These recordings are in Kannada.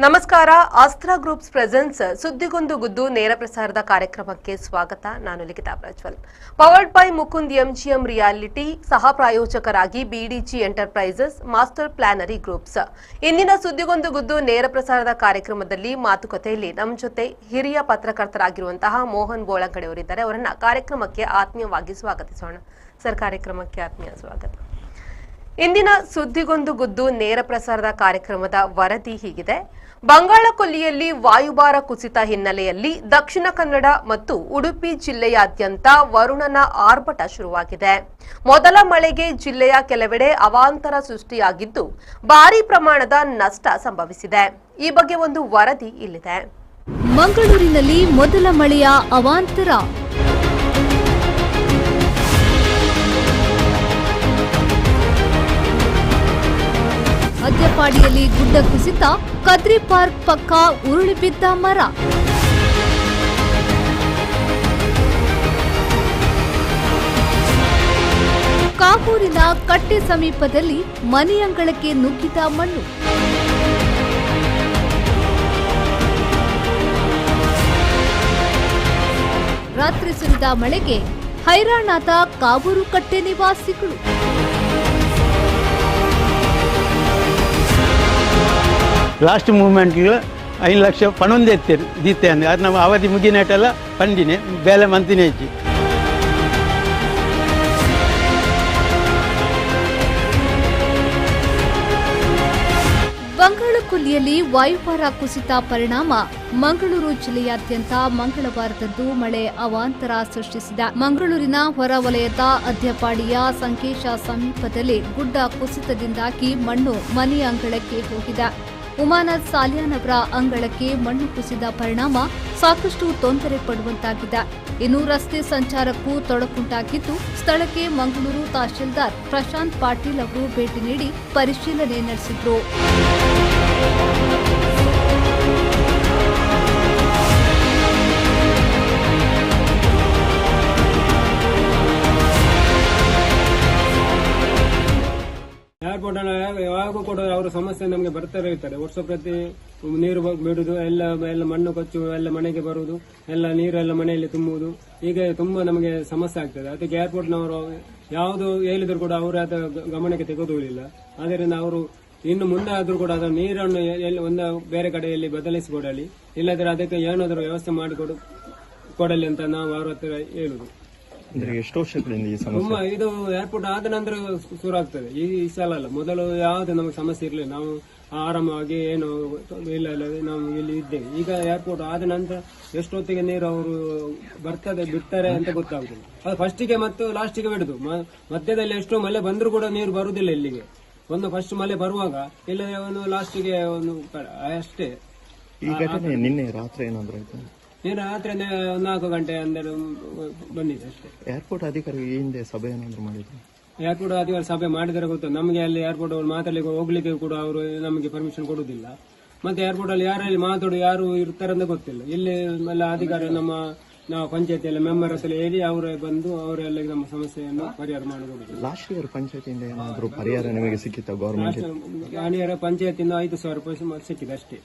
ನಮಸ್ಕಾರ. ಆಸ್ತ್ರ ಗ್ರೂಪ್ಸ್ ಪ್ರೆಸೆನ್ಸ್ ಸುದ್ದಿಗೊಂದು ಗುದ್ದು ನೇರ ಪ್ರಸಾರದ ಕಾರ್ಯಕ್ರಮಕ್ಕೆ ಸ್ವಾಗತ. ನಾನು Likhitha Prajwal. Powered by Mukund MGM reality ಸಹ ಪ್ರಾಯೋಜಕರಾಗಿ ಬಿಡಿಜಿ ಎಂಟರ್ಪ್ರೈಸಸ್ ಮಾಸ್ಟರ್ ಪ್ಲಾನರಿ ಗ್ರೂಪ್ಸ್. ಇಂದಿನ ಸುದ್ದಿಗೊಂದು ಗುದ್ದು ನೇರ ಪ್ರಸಾರದ ಕಾರ್ಯಕ್ರಮದಲ್ಲಿ ಮಾತುಕತೆಯಲ್ಲಿ ನಮ್ಮ ಜೊತೆ ಹಿರಿಯ ಪತ್ರಕರ್ತರಾಗಿರುವಂತಹ ಮೋಹನ್ ಬೋಳಂಗಡೆ ಅವರಿದ್ದಾರೆ. ಅವರನ್ನ ಕಾರ್ಯಕ್ರಮಕ್ಕೆ ಆತ್ಮೀಯವಾಗಿ ಸ್ವಾಗತಿಸೋಣ. ಸರ್, ಕಾರ್ಯಕ್ರಮಕ್ಕೆ ಆತ್ಮೀಯ ಸ್ವಾಗತ. ಇಂದಿನ ಸುದ್ದಿಗೊಂದು ಗುದ್ದು ನೇರ ಪ್ರಸಾರದ ಕಾರ್ಯಕ್ರಮದ ವರದಿ ಹೀಗಿದೆ. ಬಂಗಾಳ ಕೊಲ್ಲಿಯಲ್ಲಿ ವಾಯುಭಾರ ಕುಸಿತ ಹಿನ್ನೆಲೆಯಲ್ಲಿ ದಕ್ಷಿಣ ಕನ್ನಡ ಮತ್ತು ಉಡುಪಿ ಜಿಲ್ಲೆಯಾದ್ಯಂತ ವರುಣನ ಆರ್ಭಟ ಶುರುವಾಗಿದೆ. ಮೊದಲ ಮಳೆಗೆ ಜಿಲ್ಲೆಯ ಕೆಲವೆಡೆ ಅವಾಂತರ ಸೃಷ್ಟಿಯಾಗಿದ್ದು ಭಾರೀ ಪ್ರಮಾಣದ ನಷ್ಟ ಸಂಭವಿಸಿದೆ. ಈ ಬಗ್ಗೆ ಒಂದು ವರದಿ ಇಲ್ಲಿದೆ. ಮಂಗಳೂರಿನಲ್ಲಿ ಮೊದಲ ಮಳೆಯ ಅವಾಂತರ. ಅದ್ಯಪಾಡಿಯಲ್ಲಿ ಗುಡ್ಡ ಕುಸಿತ, ಕದ್ರಿ ಪಾರ್ಕ್ ಪಕ್ಕ ಉರುಳಿ ಬಿದ್ದ ಮರ. ಕಾಪೂರಿನ ಕಟ್ಟೆ ಸಮೀಪದಲ್ಲಿ ಮನೆಯಂಗಳಕ್ಕೆ ನುಗ್ಗಿದ ಮಣ್ಣು. ರಾತ್ರಿ ಸುರಿದ ಮಳೆಗೆ ಹೈರಾಣಾದ ಕಾಬೂರು ಕಟ್ಟೆ ನಿವಾಸಿಗಳು. ಲಾಸ್ಟ್ ಮೂವ್ಮೆಂಟ್ಗೆ 5 ಲಕ್ಷ ಪಣೊಂದು ದೀತೆ ಅಂದರೆ ಅದು ನಾವು ಅವಧಿ ಮುಗಿನೇಟೆಲ್ಲ ಪಂಡಿನೇ ಬೇಲೆ ಮಂತಿನೇ ಹೆಚ್ಚಿ. ಬಂಗಾಳಕೊಲ್ಲಿಯಲ್ಲಿ ವಾಯುಭಾರ ಕುಸಿತ ಪರಿಣಾಮ ಮಂಗಳೂರು ಜಿಲ್ಲೆಯಾದ್ಯಂತ ಮಂಗಳವಾರದಂದು ಮಳೆ ಅವಾಂತರ ಸೃಷ್ಟಿಸಿದೆ. ಮಂಗಳೂರಿನ ಹೊರವಲಯದ ಅದ್ಯಪಾಡಿಯ ಸಂಕೇಶ ಸಮೀಪದಲ್ಲಿ ಗುಡ್ಡ ಕುಸಿತದಿಂದಾಗಿ ಮಣ್ಣು ಮನೆಯ ಅಂಗಳಕ್ಕೆ ಹೋಗಿದೆ. ಉಮಾನಾಥ್ ಸಾಲಿಯಾನ್ ಅವರ ಅಂಗಳಕ್ಕೆ ಮಣ್ಣು ಕುಸಿದ ಪರಿಣಾಮ ಸಾಕಷ್ಟು ತೊಂದರೆ ಪಡುವಂತಾಗಿದೆ. ಇನ್ನು ರಸ್ತೆ ಸಂಚಾರಕ್ಕೂ ತೊಡಕುಂಟಾಗಿದ್ದು ಸ್ಥಳಕ್ಕೆ ಮಂಗಳೂರು ತಹಶೀಲ್ದಾರ್ ಪ್ರಶಾಂತ್ ಪಾಟೀಲ್ ಅವರು ಭೇಟಿ ನೀಡಿ ಪರಿಶೀಲನೆ ನಡೆಸಿದ್ರು. ಏರ್ಪೋರ್ಟ್ ಯಾವಾಗೂ ಕೂಡ ಅವರ ಸಮಸ್ಯೆ ನಮಗೆ ಬರ್ತಾರೆ ಇರ್ತಾರೆ. ವರ್ಷ ಪ್ರತಿ ನೀರು ಬಿಡುದು, ಎಲ್ಲ ಮಣ್ಣು ಕೊಚ್ಚು, ಎಲ್ಲ ಮನೆಗೆ ಬರುವುದು, ಎಲ್ಲ ನೀರೆಲ್ಲ ಮನೆಯಲ್ಲಿ ತುಂಬುವುದು, ಹೀಗೆ ತುಂಬಾ ನಮಗೆ ಸಮಸ್ಯೆ ಆಗ್ತದೆ. ಅದಕ್ಕೆ ಏರ್ಪೋರ್ಟ್ನವರು ಯಾವುದು ಹೇಳಿದ್ರು ಕೂಡ ಅವರು ಅದ ಗಮನಕ್ಕೆ ತೆಗೆದುಕೊಳ್ಳಿಲ್ಲ. ಆದ್ದರಿಂದ ಅವರು ಇನ್ನು ಮುಂದೆ ಆದ್ರೂ ಕೂಡ ಅದರ ನೀರನ್ನು ಒಂದು ಬೇರೆ ಕಡೆಯಲ್ಲಿ ಬದಲಿಸಿಕೊಡಲಿ, ಇಲ್ಲದ್ರೆ ಅದಕ್ಕೆ ಏನಾದರೂ ವ್ಯವಸ್ಥೆ ಮಾಡಿಕೊಡಲಿ ಅಂತ ನಾವು ಅವರ ಹತ್ರ ಹೇಳುದು. ಎಷ್ಟು ವರ್ಷಗಳಿಂದ ಈ ತುಂಬಾ ಇದು ಏರ್ಪೋರ್ಟ್ ಆದ ನಂತರ ಶುರು ಆಗ್ತದೆ. ಈ ಸಲ ಅಲ್ಲ, ಮೊದಲು ಯಾವ್ದು ನಮಗೆ ಸಮಸ್ಯೆ ಇರಲಿಲ್ಲ. ನಾವು ಆರಾಮವಾಗಿ ಏನು ಇಲ್ಲ ನಾವು ಇಲ್ಲಿ ಇದ್ದೇವೆ. ಈಗ ಏರ್ಪೋರ್ಟ್ ಆದ ನಂತರ ಎಷ್ಟೊತ್ತಿಗೆ ನೀರು ಅವರು ಬರ್ತದೆ ಬಿಡ್ತಾರೆ ಅಂತ ಗೊತ್ತಾಗುದಿಲ್ಲ. ಅದು ಫಸ್ಟಿಗೆ ಮತ್ತು ಲಾಸ್ಟಿಗೆ ಬಿಡುದು. ಮಧ್ಯದಲ್ಲಿ ಎಷ್ಟೋ ಮಳೆ ಬಂದರೂ ಕೂಡ ನೀರು ಬರುವುದಿಲ್ಲ ಇಲ್ಲಿಗೆ. ಒಂದು ಫಸ್ಟ್ ಮಳೆ ಬರುವಾಗ ಇಲ್ಲ ಒಂದು ಲಾಸ್ಟಿಗೆ ಒಂದು ಅಷ್ಟೇ. ಈ ಘಟನೆ ನಿನ್ನೆ ರಾತ್ರಿ ಏನಾದ್ರು ಆಯ್ತು? ನೀರು ರಾತ್ರಿ 4 ಗಂಟೆ ಅಂದರೆ ಬಂದಿದೆ ಅಷ್ಟೇ. ಏರ್ಪೋರ್ಟ್ ಅಧಿಕಾರಿ ಈ ಹಿಂದೆ ಸಭೆ ಏನಾದ್ರು ಮಾಡಿದ್ರು? ಏರ್ಪೋರ್ಟ್ ಅಧಿಕಾರಿ ಸಭೆ ಮಾಡಿದರೆ ಗೊತ್ತು ನಮಗೆ. ಅಲ್ಲಿ ಏರ್ಪೋರ್ಟ್ ಅವರು ಮಾತಾಡಲಿಕ್ಕೆ ಹೋಗ್ಲಿಕ್ಕೆ ಕೂಡ ಅವರು ನಮಗೆ ಪರ್ಮಿಷನ್ ಕೊಡುವುದಿಲ್ಲ. ಮತ್ತೆ ಏರ್ಪೋರ್ಟ್ ಅಲ್ಲಿ ಯಾರಲ್ಲಿ ಮಾತಾಡು ಯಾರು ಇರ್ತಾರೆ ಅಂತ ಗೊತ್ತಿಲ್ಲ. ಇಲ್ಲಿ ಎಲ್ಲ ಅಧಿಕಾರಿ ನಾವು ಪಂಚಾಯತಿಯಲ್ಲಿ ಮೆಂಬರ್ ಹತ್ರ ಹೇಳಿ ಅವರೇ ಬಂದು ಅವರೆಲ್ಲ ನಮ್ಮ ಸಮಸ್ಯೆಯನ್ನು ಪರಿಹಾರ ಮಾಡಬಹುದು. ಲಾಸ್ಟ್ ಇಯರ್ ಪಂಚಾಯತಿಯಿಂದ ಏನಾದ್ರು ಪರಿಹಾರ ನಿಮಗೆ ಸಿಕ್ಕಿತ್ತ? ಗವರ್ಮೆಂಟ್ ಪಂಚಾಯತಿಂದ 5,000 ರೂಪಾಯಿ ಸಿಕ್ಕಿದೆ ಅಷ್ಟೇ.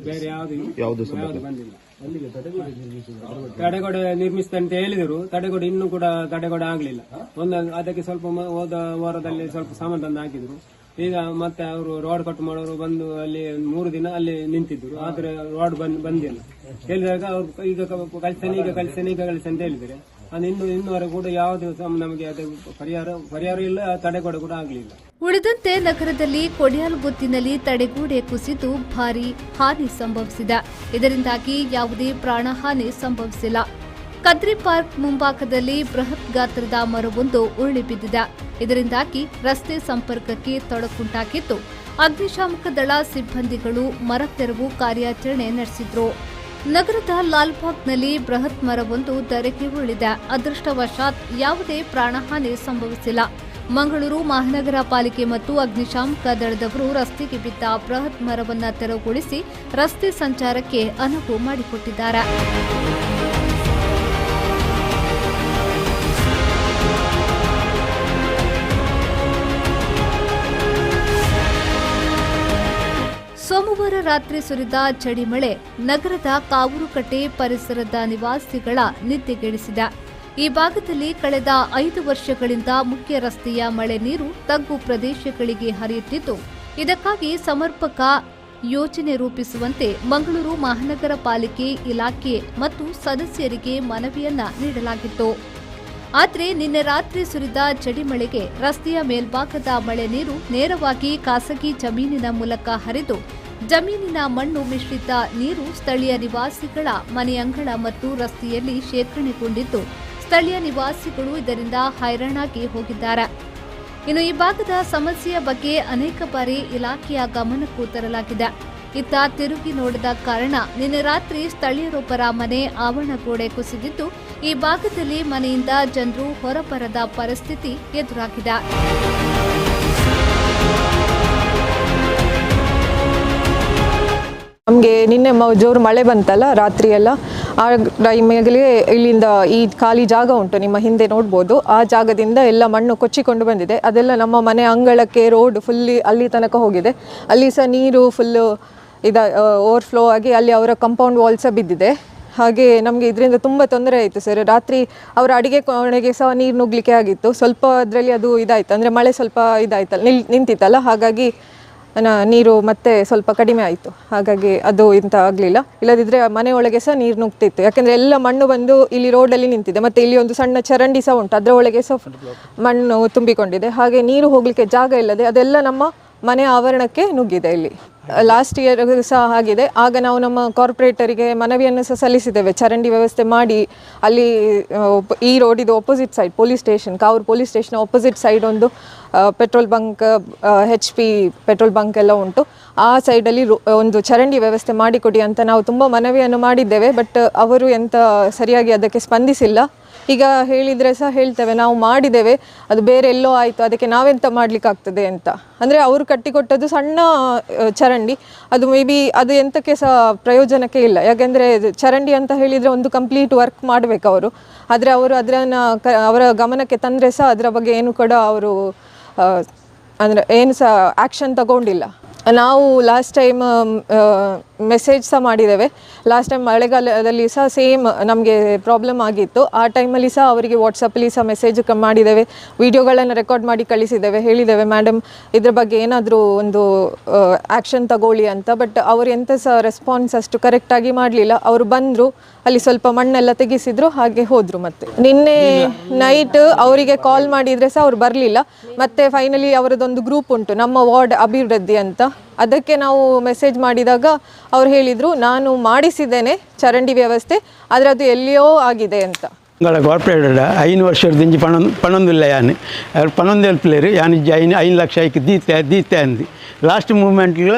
ಬೇರೆ ಯಾವುದು ಬಂದಿಲ್ಲ. ತಡೆಗೋಡೆ ನಿರ್ಮಿಸ್ತಾ ಅಂತ ಹೇಳಿದರು. ತಡೆಗೋಡೆ ಇನ್ನೂ ಕೂಡ ತಡೆಗೋಡೆ ಆಗ್ಲಿಲ್ಲ. ಅದಕ್ಕೆ ಸ್ವಲ್ಪ ಹೋದ ವಾರದಲ್ಲಿ ಸ್ವಲ್ಪ ಸಾಮಾನು ತಂದು ಹಾಕಿದ್ರು. ಈಗ ಮತ್ತೆ ಅವರು ರೋಡ್ ಕಟ್ ಮಾಡೋರು ಬಂದು ಅಲ್ಲಿ 3 ದಿನ ಅಲ್ಲಿ ನಿಂತಿದ್ರು. ಆದ್ರೆ ರೋಡ್ ಬಂದಿಲ್ಲ. ಹೇಳಿದಾಗ ಅವ್ರು ಈಗ ಕಳಿಸ್ತೇನೆ ಅಂತ ಹೇಳಿದ್ದಾರೆ. ಅದು ಇನ್ನೂವರೆಗೂ ಕೂಡ ಯಾವುದು ನಮಗೆ ಅದು ಪರಿಹಾರ ಇಲ್ಲ, ತಡೆಗೋಡೆ ಕೂಡ ಆಗಲಿಲ್ಲ. ಉಳಿದಂತೆ ನಗರದಲ್ಲಿ ಕೊಡಿಯಾಲ್ಗುತ್ತಿನಲ್ಲಿ ತಡೆಗೋಡೆ ಕುಸಿದು ಭಾರೀ ಹಾನಿ ಸಂಭವಿಸಿದೆ. ಇದರಿಂದಾಗಿ ಯಾವುದೇ ಪ್ರಾಣಹಾನಿ ಸಂಭವಿಸಿಲ್ಲ. ಕದ್ರಿ ಪಾರ್ಕ್ ಮುಂಭಾಗದಲ್ಲಿ ಬೃಹತ್ ಗಾತ್ರದ ಮರವೊಂದು ಉರುಳಿ ಬಿದ್ದಿದೆ. ಇದರಿಂದಾಗಿ ರಸ್ತೆ ಸಂಪರ್ಕಕ್ಕೆ ತೊಡಕುಂಟಾಗಿದ್ದು ಅಗ್ನಿಶಾಮಕ ದಳ ಸಿಬ್ಬಂದಿಗಳು ಮರ ತೆರವು ಕಾರ್ಯಾಚರಣೆ ನಡೆಸಿದ್ರು. ನಗರದ ಲಾಲ್ಬಾಗ್ನಲ್ಲಿ ಬೃಹತ್ ಮರವೊಂದು ಧರೆಗೆ ಉರುಳಿದೆ. ಅದೃಷ್ಟವಶಾತ್ ಯಾವುದೇ ಪ್ರಾಣಹಾನಿ ಸಂಭವಿಸಿಲ್ಲ. ಮಂಗಳೂರು ಮಹಾನಗರ ಪಾಲಿಕೆ ಮತ್ತು ಅಗ್ನಿಶಾಮಕ ದಳದವರು ರಸ್ತೆಗೆ ಬಿದ್ದ ಬೃಹತ್ ಮರವನ್ನು ತೆರವುಗೊಳಿಸಿ ರಸ್ತೆ ಸಂಚಾರಕ್ಕೆ ಅನುವು ಮಾಡಿಕೊಟ್ಟಿದ್ದಾರೆ. ಭಾನುವಾರ ರಾತ್ರಿ ಸುರಿದ ಚಳಿಮಳೆ ನಗರದ ಕಾವೂರುಕಟ್ಟೆ ಪರಿಸರದ ನಿವಾಸಿಗಳ ನಿದ್ದೆಗೆಡಿಸಿದೆ. ಈ ಭಾಗದಲ್ಲಿ ಕಳೆದ 5 ವರ್ಷಗಳಿಂದ ಮುಖ್ಯ ರಸ್ತೆಯ ಮಳೆ ನೀರು ತಗ್ಗು ಪ್ರದೇಶಗಳಿಗೆ ಹರಿಯುತ್ತಿದ್ದು, ಇದಕ್ಕಾಗಿ ಸಮರ್ಪಕ ಯೋಜನೆ ರೂಪಿಸುವಂತೆ ಮಂಗಳೂರು ಮಹಾನಗರ ಪಾಲಿಕೆ ಇಲಾಖೆ ಮತ್ತು ಸದಸ್ಯರಿಗೆ ಮನವಿಯನ್ನ ನೀಡಲಾಗಿತ್ತು. ಆದರೆ ನಿನ್ನೆ ರಾತ್ರಿ ಸುರಿದ ಚಳಿಮಳೆಗೆ ರಸ್ತೆಯ ಮೇಲ್ಭಾಗದ ಮಳೆ ನೀರು ನೇರವಾಗಿ ಖಾಸಗಿ ಜಮೀನಿನ ಮೂಲಕ ಹರಿದು ಜಮೀನಿನ ಮಣ್ಣು ಮಿಶ್ರಿತ ನೀರು ಸ್ಥಳೀಯ ನಿವಾಸಿಗಳ ಮನೆಯಂಗಳ ಮತ್ತು ರಸ್ತೆಯಲ್ಲಿ ಶೇಖರಣೆಗೊಂಡಿದ್ದು, ಸ್ಥಳೀಯ ನಿವಾಸಿಗಳು ಇದರಿಂದ ಹೈರಾಣಾಗಿ ಹೋಗಿದ್ದಾರೆ. ಇನ್ನು ಈ ಭಾಗದ ಸಮಸ್ಯೆಯ ಬಗ್ಗೆ ಅನೇಕ ಬಾರಿ ಇಲಾಖೆಯ ಗಮನಕ್ಕೂ ತರಲಾಗಿದೆ. ಇತ್ತ ತಿರುಗಿ ನೋಡದ ಕಾರಣ ನಿನ್ನೆ ರಾತ್ರಿ ಸ್ಥಳೀಯರೊಬ್ಬರ ಮನೆ ಆವರಣಗೋಡೆ ಕುಸಿದಿದ್ದು, ಈ ಭಾಗದಲ್ಲಿ ಮನೆಯಿಂದ ಜನರು ಹೊರಬರದ ಪರಿಸ್ಥಿತಿ ಎದುರಾಗಿದೆ. ನಮಗೆ ನಿನ್ನೆ ಜೋರು ಮಳೆ ಬಂತಲ್ಲ ರಾತ್ರಿ ಎಲ್ಲ, ಆ ಟೈಮಿಗೆ ಇಲ್ಲಿಂದ ಈ ಖಾಲಿ ಜಾಗ ಉಂಟು ನಿಮ್ಮ ಹಿಂದೆ ನೋಡ್ಬೋದು, ಆ ಜಾಗದಿಂದ ಎಲ್ಲ ಮಣ್ಣು ಕೊಚ್ಚಿಕೊಂಡು ಬಂದಿದೆ. ಅದೆಲ್ಲ ನಮ್ಮ ಮನೆ ಅಂಗಳಕ್ಕೆ ರೋಡ್ ಫುಲ್ಲಿ ಅಲ್ಲಿ ತನಕ ಹೋಗಿದೆ. ಅಲ್ಲಿ ಸಹ ನೀರು ಫುಲ್ಲು ಓವರ್ಫ್ಲೋ ಆಗಿ ಅಲ್ಲಿ ಅವರ ಕಾಂಪೌಂಡ್ ವಾಲ್ ಸಹ ಬಿದ್ದಿದೆ. ಹಾಗೆ ನಮಗೆ ಇದರಿಂದ ತುಂಬ ತೊಂದರೆ ಆಯಿತು ಸರ್. ರಾತ್ರಿ ಅವರ ಅಡುಗೆ ಕೋಣೆಗೆ ಸಹ ನೀರು ನುಗ್ಲಿಕ್ಕೆ ಆಗಿತ್ತು. ಸ್ವಲ್ಪ ಅದರಲ್ಲಿ ಅದು ಇದಾಯಿತು, ಅಂದರೆ ಮಳೆ ಸ್ವಲ್ಪ ಇದಾಯ್ತಲ್ಲ ನಿಂತಿತ್ತಲ್ಲ, ಹಾಗಾಗಿ ನೀರು ಮತ್ತೆ ಸ್ವಲ್ಪ ಕಡಿಮೆ ಆಯಿತು. ಹಾಗಾಗಿ ಅದು ಇಂಥ ಆಗಲಿಲ್ಲ. ಇಲ್ಲದಿದ್ದರೆ ಮನೆಯೊಳಗೆ ಸಹ ನೀರು ನುಗ್ತಿತ್ತು. ಯಾಕೆಂದರೆ ಎಲ್ಲ ಮಣ್ಣು ಬಂದು ಇಲ್ಲಿ ರೋಡಲ್ಲಿ ನಿಂತಿದೆ. ಮತ್ತು ಇಲ್ಲಿ ಒಂದು ಸಣ್ಣ ಚರಂಡಿ ಸಹ ಉಂಟು, ಅದರ ಒಳಗೆ ಸಹ ಮಣ್ಣು ತುಂಬಿಕೊಂಡಿದೆ. ಹಾಗೆ ನೀರು ಹೋಗಲಿಕ್ಕೆ ಜಾಗ ಇಲ್ಲದೆ ಅದೆಲ್ಲ ನಮ್ಮ ಮನೆ ಆವರಣಕ್ಕೆ ನುಗ್ಗಿದೆ. ಇಲ್ಲಿ ಲಾಸ್ಟ್ ಇಯರ್ ಸಹ ಆಗಿದೆ. ಆಗ ನಾವು ನಮ್ಮ ಕಾರ್ಪೊರೇಟರಿಗೆ ಮನವಿಯನ್ನು ಸಹ ಸಲ್ಲಿಸಿದ್ದೇವೆ, ಚರಂಡಿ ವ್ಯವಸ್ಥೆ ಮಾಡಿ ಅಲ್ಲಿ ಈ ರೋಡಿದು opposite side police station, Kavoor police station opposite side ಒಂದು petrol bunk, HP petrol bunk ಎಲ್ಲ ಉಂಟು. ಆ ಸೈಡಲ್ಲಿ ಒಂದು ಚರಂಡಿ ವ್ಯವಸ್ಥೆ ಮಾಡಿಕೊಡಿ ಅಂತ ನಾವು ತುಂಬ ಮನವಿಯನ್ನು ಮಾಡಿದ್ದೇವೆ. ಬಟ್ ಅವರು ಎಂತ ಸರಿಯಾಗಿ ಅದಕ್ಕೆ ಸ್ಪಂದಿಸಿಲ್ಲ. ಈಗ ಹೇಳಿದರೆ ಸಹ ಹೇಳ್ತೇವೆ ನಾವು ಮಾಡಿದ್ದೇವೆ, ಅದು ಬೇರೆ ಎಲ್ಲೋ ಆಯಿತು, ಅದಕ್ಕೆ ನಾವೆಂತ ಮಾಡಲಿಕ್ಕಾಗ್ತದೆ ಅಂತ. ಅಂದರೆ ಅವರು ಕಟ್ಟಿಕೊಟ್ಟದ್ದು ಸಣ್ಣ ಚರಂಡಿ, ಅದು ಮೇ ಬಿ ಅದು ಎಂತಕ್ಕೆ ಸಹ ಪ್ರಯೋಜನಕ್ಕೆ ಇಲ್ಲ. ಯಾಕೆಂದರೆ ಚರಂಡಿ ಅಂತ ಹೇಳಿದರೆ ಒಂದು ಕಂಪ್ಲೀಟ್ ವರ್ಕ್ ಮಾಡಬೇಕು ಅವರು. ಆದರೆ ಅವರು ಅದನ್ನು ಅವರ ಗಮನಕ್ಕೆ ತಂದರೆ ಸಹ ಅದರ ಬಗ್ಗೆ ಏನು ಕೂಡ ಅವರು ಅಂದರೆ ಏನು ಸಹ ಆ್ಯಕ್ಷನ್ ತಗೊಂಡಿಲ್ಲ. ನಾವು ಲಾಸ್ಟ್ ಟೈಮ್ ಮೆಸೇಜ್ ಸಹ ಮಾಡಿದ್ದೇವೆ. ಲಾಸ್ಟ್ ಟೈಮ್ ಮಳೆಗಾಲದಲ್ಲಿ ಸಹ ಸೇಮ್ ನಮಗೆ ಪ್ರಾಬ್ಲಮ್ ಆಗಿತ್ತು. ಆ ಟೈಮಲ್ಲಿ ಸಹ ಅವರಿಗೆ ವಾಟ್ಸಪ್ಪಲ್ಲಿ ಸಹ ಮೆಸೇಜ್ ಮಾಡಿದ್ದೇವೆ, ವಿಡಿಯೋಗಳನ್ನು ರೆಕಾರ್ಡ್ ಮಾಡಿ ಕಳಿಸಿದ್ದೇವೆ, ಹೇಳಿದ್ದೇವೆ ಮೇಡಮ್ ಇದ್ರ ಬಗ್ಗೆ ಏನಾದರೂ ಒಂದು ಆ್ಯಕ್ಷನ್ ತಗೊಳ್ಳಿ ಅಂತ. ಬಟ್ ಅವರು ಎಂಥ ಸಹ ರೆಸ್ಪಾನ್ಸ್ ಅಷ್ಟು ಕರೆಕ್ಟಾಗಿ ಮಾಡಲಿಲ್ಲ. ಅವರು ಬಂದರು, ಅಲ್ಲಿ ಸ್ವಲ್ಪ ಮಣ್ಣೆಲ್ಲ ತೆಗೆಸಿದ್ರು, ಹಾಗೆ ಹೋದರು. ಮತ್ತೆ ನಿನ್ನೆ ನೈಟ್ ಅವರಿಗೆ ಕಾಲ್ ಮಾಡಿದರೆ ಸಹ ಅವ್ರು ಬರಲಿಲ್ಲ. ಮತ್ತು ಫೈನಲಿ ಅವರದೊಂದು ಗ್ರೂಪ್ ಉಂಟು, ನಮ್ಮ ವಾರ್ಡ್ ಅಭಿವೃದ್ಧಿ ಅಂತ, ಅದಕ್ಕೆ ನಾವು ಮೆಸೇಜ್ ಮಾಡಿದಾಗ ಅವ್ರು ಹೇಳಿದರು ನಾನು ಮಾಡಿಸಿದ್ದೇನೆ ಚರಂಡಿ ವ್ಯವಸ್ಥೆ, ಆದರೆ ಅದು ಎಲ್ಲಿಯೋ ಆಗಿದೆ ಅಂತ. ಕಾರ್ಪೊರೇಟರ್ 5 ವರ್ಷದಿಂದ ಪಣೊಂದಿಲ್ಲ ಯಾನು ಪಣೊಂದು ಹೆಲ್ಪ್ಲೇರು ಯಾನು 5 ಲಕ್ಷ ಐಕ್ ದೀತೆ ಅಂದು ಲಾಸ್ಟ್ ಮೂಮೆಂಟ್ಗಳು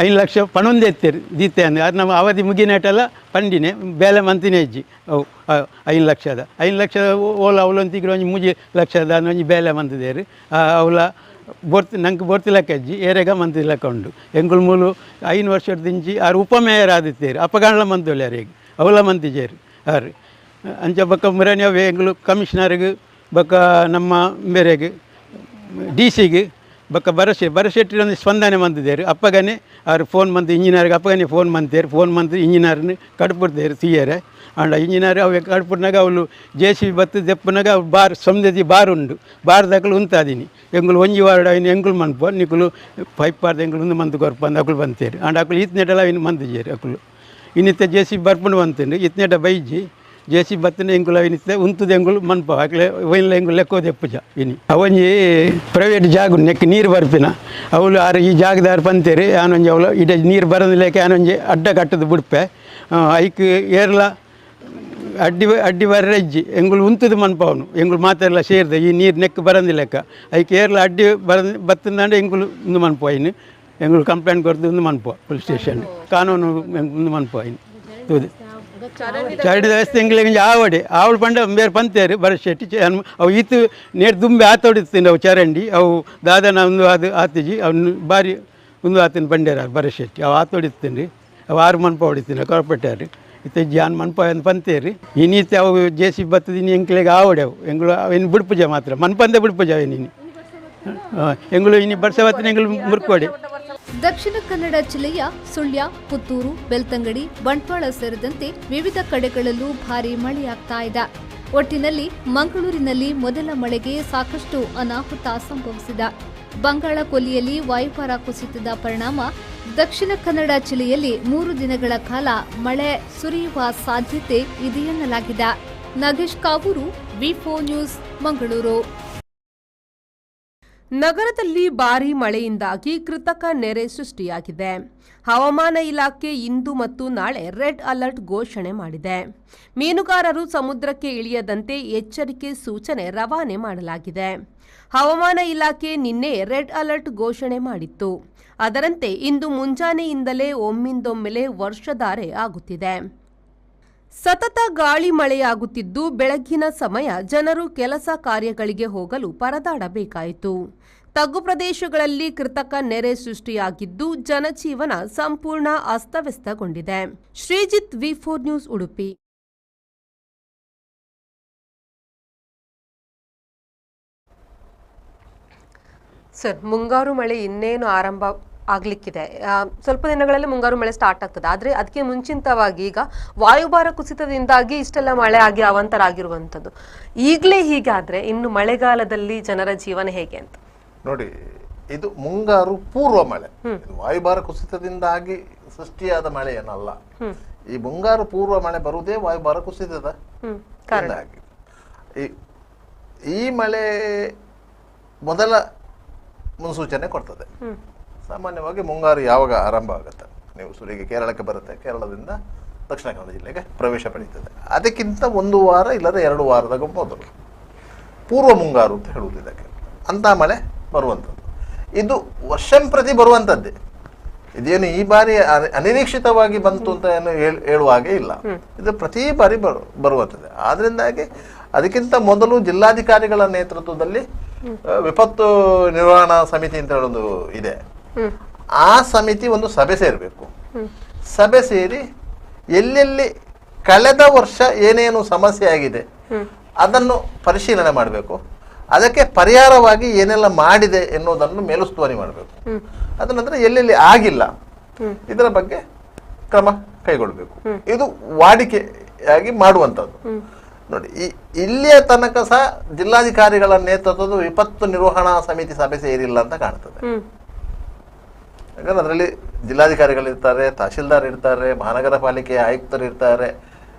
5 ಲಕ್ಷ ಪಣೊಂದು ಎತ್ತೇರು ದೀತೆ ಅಂದು. ಅದು ನಮ್ಮ ಅವಧಿ ಮುಗಿನೇಟೆಲ್ಲ ಪಂಡಿನೇ ಬೇಲೆ ಮಂತಿನೇ ಇಜ್ಜಿ ಅವು 5 ಲಕ್ಷದ ಓಲ ಅವಲಂತಿಗೆ ಒಂಜಿ 3 ಲಕ್ಷದ ಒಂಜಿ ಬೇಲೆ ಮಂತಿದೇರು ಅವಳ ನಂಗೆ ಬೋರ್ತಿ ಲೆಕ್ಕ ಅಜ್ಜಿ ಏರೆಗ ಮಂತಿ ಲೆಕ್ಕ ಉಂಡು. ಎಂಗುಳು ಮೂಲು 5 ವರ್ಷದಿಂಚಿ ಆರು ಉಪಮೇಯರ್ ಆದಿತ್ತೇರು ಅಪಗಾಣಲ ಮಂತೊಳ್ಳಿ ಯಾರಿಗೆ ಅವಲ ಮಂತಿಜೇರು ಆರು ಅಂಚ ಬೊಕ್ಕ ಮುರನಿ ಅವು ಎಂಗುಳು ಕಮಿಷನರ್ಗೆ ಬೊಕ್ಕ ನಮ್ಮ ಬೇರೆಗೆ DC ಬೊಕ್ಕ ಬರಶೆಟ್ಟಿ ಒಂದು ಸ್ಪಂದನೆ ಮಂತಿದ್ದೇರು. ಅಪ್ಪಗನೆ ಅವ್ರು ಫೋನ್ ಮಂತ್ ಇಂಜಿನಿಯರ್ಗೆ ಅಪ್ಪಗನೆ ಫೋನ್ ಮಂತೇರು. ಫೋನ್ ಮಂತ್ ಇಂಜಿನಿಯರ್ನ ಕಡ್ಪುಡ್ತೇರು ಸಿಯರೆ ಅಂಡ ಇಂಜಿನಿಯರ್ ಅವು ಕಡ್ಪುಡ್ನಾಗ ಅವಳು JCB ಬತ್ತು ದೆಪ್ಪನಾಗ ಅವು ಬಾರ್ ಸೊಮ್ದೆದಿ ಬಾರ್ ಉಂಡು. ಬಾರ್ದಾಕಲು ಉಂತಾದೀನಿ ಎಂಗುಳು ಒಂಜಿ ವಾರ್ಡ್ ಅವಿನ ಎಂಗುಳು ಮನ್ಪು ನಿಕ್ಕುಲು ಪೈಪಾರ್ದ ಎಂಗುಳು ಒಂದು ಮಂತ್ ಕೊರ್ಪಂದು ಅಕುಲು ಬಂತೇರು. ಅಂಡ ಅಕುಲು ಇತ್ನೆಟೆಲ್ಲ ಅವಿನ ಮಂತಿಜೇರು. ಅಕುಲು ಇನ್ನಿತ್ತೆ JCB ಬರ್ಪುಂಡು ಬಂತೇನು ಇತ್ನೆಟ ಬೈಜಿ JCB ಬತ್ತನೆ ಎಂಗುಲು ಅವಿನಿತ್ತೆ ಉಂತುದು ಎಂಗುಲು ಮನ್ಪ ಅಕ್ಲೆ ಒಯ್ಲ ಎಂಗುಲು ಲೆಕ್ಕೋದು ಎಪ್ಪುಜ ಇನಿ ಅವೊಂಜಿ ಪ್ರೈವೇಟ್ ಜಾಗ ನೆಕ್ ನೀರು ಬರ್ಪಿನ ಅವಳು ಆರು ಈ ಜಾಗದಾರು ಬಂತೇರಿ ಆನೊಂಜಿ ಅವಳು ಇಡ ನೀರು ಬರೋದಿಲ್ಲಕ್ಕೆ ಆನೊಂಜಿ ಅಡ್ಡ ಕಟ್ಟದು ಬಿಡ್ಪೆ ಐಕ್ ಏರ್ಲ ಅಡ್ಡಿ ಬರ್ರಜ್ಜಿ ಎಂಗುಳು ಉಂತುದು ಮನ್ಪವನು ಎಂಗುಳು ಮಾತೆಲ್ಲ ಸೇರಿದೆ ಈ ನೀರು ನೆಕ್ ಬರೋದಿಲ್ಲಕ್ಕ ಐಕ್ ಏರ್ಲ ಅಡ್ಡಿ ಬತ್ತಂದಂಡೆ ಎಂಗುಳು ಒಂದು ಮನ್ಪು ಐನು ಎಂಗುಳು ಕಂಪ್ಲೇಂಟ್ ಕೊಡ್ದು ಒಂದು ಮನ್ಪು ಪೊಲೀಸ್ ಸ್ಟೇಷನ್ ಕಾನೂನು ಒಂದು ಮನ್ಪು ಐನು ತೂದು ಚರಂಡಿ ವ್ಯವಸ್ಥೆ ಎಂಗ್ಲಿಗೆ ಆವಳು ಪಂಡ ಬೇರೆ ಪಂತೇರು ಬರಶೆಟ್ಟಿ ಅವು ಈತು ನೇರು ದುಂಬೆ ಆತೊಡಿತೀನಿ ಅವು ಚರಂಡಿ ಅವು ದಾದನ ಒಂದು ಅದು ಆತಿಜಿ ಅವನು ಬಾರಿ ಒಂದು ಆತಿನ ಬಂಡೇರ ಬರಶೆಟ್ಟಿ ಅವು ಆತೊಡಿತೀನಿ ಅವು 6 ಮನ್ಪ ಹೊಡಿತೀನಿ ಕಾರ್ಪೊರೇಟರ್ ಇತ್ತೆ ಜಾನ್ ಮನ್ಪ ಅಂತ ಪಂತೇರಿ ಈ ನೀತಿ ಅವು JCB ಬತ್ತದಿನಿ ಎಂಕ್ಲೆಗೆ ಆವಡೆವು ಎಂಗಳು ಇನ್ನು ಬಿಡ್ಪುಜ ಮಾತ್ರ ಮನ್ಪಂದೆ ಬಿಡ್ಪುಜ ನೀನು ಎಂಗಳು ಇನ್ನು ಬರ್ಸವತ್ತಿನ ಎಂಗಳು ಮುರ್ಕೊಡಿ ದಕ್ಷಿಣ ಕನ್ನಡ ಜಿಲ್ಲೆಯ ಸುಳ್ಯ, ಪುತ್ತೂರು, ಬೆಳ್ತಂಗಡಿ, ಬಂಟ್ವಾಳ ಸೇರಿದಂತೆ ವಿವಿಧ ಕಡೆಗಳಲ್ಲೂ ಭಾರೀ ಮಳೆಯಾಗ್ತಾ ಇದೆ. ಒಟ್ಟಿನಲ್ಲಿ ಮಂಗಳೂರಿನಲ್ಲಿ ಮೊದಲ ಮಳೆಗೆ ಸಾಕಷ್ಟು ಅನಾಹುತ ಸಂಭವಿಸಿದೆ. ಬಂಗಾಳ ಕೊಲ್ಲಿಯಲ್ಲಿ ವಾಯುಭಾರ ಕುಸಿತದ ಪರಿಣಾಮ ದಕ್ಷಿಣ ಕನ್ನಡ ಜಿಲ್ಲೆಯಲ್ಲಿ 3 ದಿನಗಳ ಕಾಲ ಮಳೆ ಸುರಿಯುವ ಸಾಧ್ಯತೆ ಇದೆ ಎನ್ನಲಾಗಿದೆ. ನಾಗೇಶ್ ಕಾವೂರು, ವಿ4 ನ್ಯೂಸ್, ಮಂಗಳೂರು. ನಗರದಲ್ಲಿ ಭಾರೀ ಮಳೆಯಿಂದಾಗಿ ಕೃತಕ ನೆರೆ ಸೃಷ್ಟಿಯಾಗಿದೆ. ಹವಾಮಾನ ಇಲಾಖೆ ಇಂದು ಮತ್ತು ನಾಳೆ ರೆಡ್ ಅಲರ್ಟ್ ಘೋಷಣೆ ಮಾಡಿದೆ. ಮೀನುಗಾರರು ಸಮುದ್ರಕ್ಕೆ ಇಳಿಯದಂತೆ ಎಚ್ಚರಿಕೆ ಸೂಚನೆ ರವಾನೆ ಮಾಡಲಾಗಿದೆ. ಹವಾಮಾನ ಇಲಾಖೆ ನಿನ್ನೆ ರೆಡ್ ಅಲರ್ಟ್ ಘೋಷಣೆ ಮಾಡಿತ್ತು. ಅದರಂತೆ ಇಂದು ಮುಂಜಾನೆಯಿಂದಲೇ ಒಮ್ಮಿಂದೊಮ್ಮೆಲೆ ವರ್ಷಧಾರೆ ಆಗುತ್ತಿದೆ. ಸತತ ಗಾಳಿ ಮಳೆಯಾಗುತ್ತಿದ್ದು ಬೆಳಗ್ಗಿನ ಸಮಯ ಜನರು ಕೆಲಸ ಕಾರ್ಯಗಳಿಗೆ ಹೋಗಲು ಪರದಾಡಬೇಕಾಯಿತು. ತಗ್ಗು ಪ್ರದೇಶಗಳಲ್ಲಿ ಕೃತಕ ನೆರೆ ಸೃಷ್ಟಿಯಾಗಿದ್ದು ಜನಜೀವನ ಸಂಪೂರ್ಣ ಅಸ್ತವ್ಯಸ್ತಗೊಂಡಿದೆ. ಶ್ರೀಜಿತ್, ವಿ4 ನ್ಯೂಸ್, ಉಡುಪಿ. ಸರ್, ಮುಂಗಾರು ಮಳೆ ಇನ್ನೇನು ಆರಂಭ ಆಗ್ಲಿಕ್ಕಿದೆ. ಸ್ವಲ್ಪ ದಿನಗಳಲ್ಲಿ ಮುಂಗಾರು ಮಳೆ ಸ್ಟಾರ್ಟ್ ಆಗ್ತದೆ. ಆದ್ರೆ ಅದಕ್ಕೆ ಮುಂಚಿತವಾಗಿ ಈಗ ವಾಯುಭಾರ ಕುಸಿತದಿಂದಾಗಿ ಇಷ್ಟೆಲ್ಲ ಮಳೆ ಆಗಿ ಅವಾಂತರಾಗಿರುವಂತದ್ದು. ಈಗಲೇ ಹೀಗಾದ್ರೆ ಇನ್ನು ಮಳೆಗಾಲದಲ್ಲಿ ಜನರ ಜೀವನ ಹೇಗೆ ಅಂತ ನೋಡಿ. ಇದು ಮುಂಗಾರು ಪೂರ್ವ ಮಳೆ. ಇದು ವಾಯುಭಾರ ಕುಸಿತದಿಂದಾಗಿ ಸೃಷ್ಟಿಯಾದ ಮಳೆ ಏನಲ್ಲ. ಈ ಮುಂಗಾರು ಪೂರ್ವ ಮಳೆ ಬರುವುದೇ ವಾಯುಭಾರ ಕುಸಿತದ ಕಾರಣವಾಗಿ. ಈ ಮಳೆ ಮೊದಲ ಮುನ್ಸೂಚನೆ ಕೊಡ್ತದೆ. ಸಾಮಾನ್ಯವಾಗಿ ಮುಂಗಾರು ಯಾವಾಗ ಆರಂಭ ಆಗುತ್ತೆ, ನೀವು ಸುರಿಗೆ ಕೇರಳಕ್ಕೆ ಬರುತ್ತೆ, ಕೇರಳದಿಂದ ದಕ್ಷಿಣ ಕನ್ನಡ ಜಿಲ್ಲೆಗೆ ಪ್ರವೇಶ ಪಡೀತದೆ. ಅದಕ್ಕಿಂತ 1 ವಾರ ಇಲ್ಲದೆ 2 ವಾರದ ಮೊದಲು ಪೂರ್ವ ಮುಂಗಾರು ಅಂತ ಹೇಳುವುದು ಇದಕ್ಕೆ. ಅಂಥ ಮಳೆ ಬರುವಂಥದ್ದು. ಇದು ವರ್ಷಂಪ್ರತಿ ಬರುವಂಥದ್ದೇ. ಇದೇನು ಈ ಬಾರಿ ಅನಿರೀಕ್ಷಿತವಾಗಿ ಬಂತು ಅಂತ ಏನು ಹೇಳುವ ಹಾಗೆ ಇಲ್ಲ. ಇದು ಪ್ರತಿ ಬಾರಿ ಬರುವಂಥದ್ದೇ. ಆದ್ರಿಂದಾಗಿ ಅದಕ್ಕಿಂತ ಮೊದಲು ಜಿಲ್ಲಾಧಿಕಾರಿಗಳ ನೇತೃತ್ವದಲ್ಲಿ ವಿಪತ್ತು ನಿರ್ವಹಣಾ ಸಮಿತಿ ಅಂತ ಹೇಳೋದು ಇದೆ. ಆ ಸಮಿತಿ ಒಂದು ಸಭೆ ಸೇರಬೇಕು. ಸಭೆ ಸೇರಿ ಎಲ್ಲೆಲ್ಲಿ ಕಳೆದ ವರ್ಷ ಏನೇನು ಸಮಸ್ಯೆ ಆಗಿದೆ ಅದನ್ನು ಪರಿಶೀಲನೆ ಮಾಡಬೇಕು. ಅದಕ್ಕೆ ಪರಿಹಾರವಾಗಿ ಏನೆಲ್ಲ ಮಾಡಿದೆ ಎನ್ನುವುದನ್ನು ಮೇಲುಸ್ತುವಾರಿ ಮಾಡಬೇಕು. ಅದ ನಂತರ ಎಲ್ಲೆಲ್ಲಿ ಆಗಿಲ್ಲ ಇದರ ಬಗ್ಗೆ ಕ್ರಮ ಕೈಗೊಳ್ಳಬೇಕು. ಇದು ವಾಡಿಕೆಯಾಗಿ ಮಾಡುವಂಥದ್ದು. ನೋಡಿ, ಇಲ್ಲಿಯ ತನಕ ಸಹ ಜಿಲ್ಲಾಧಿಕಾರಿಗಳ ನೇತೃತ್ವದ ವಿಪತ್ತು ನಿರ್ವಹಣಾ ಸಮಿತಿ ಸಭೆ ಸೇರಿಲ್ಲ ಅಂತ ಕಾಣ್ತದೆ. ಯಾಕಂದ್ರೆ ಅದರಲ್ಲಿ ಜಿಲ್ಲಾಧಿಕಾರಿಗಳಿರ್ತಾರೆ, ತಹಶೀಲ್ದಾರ್ ಇರ್ತಾರೆ, ಮಹಾನಗರ ಪಾಲಿಕೆ ಆಯುಕ್ತರು ಇರ್ತಾರೆ,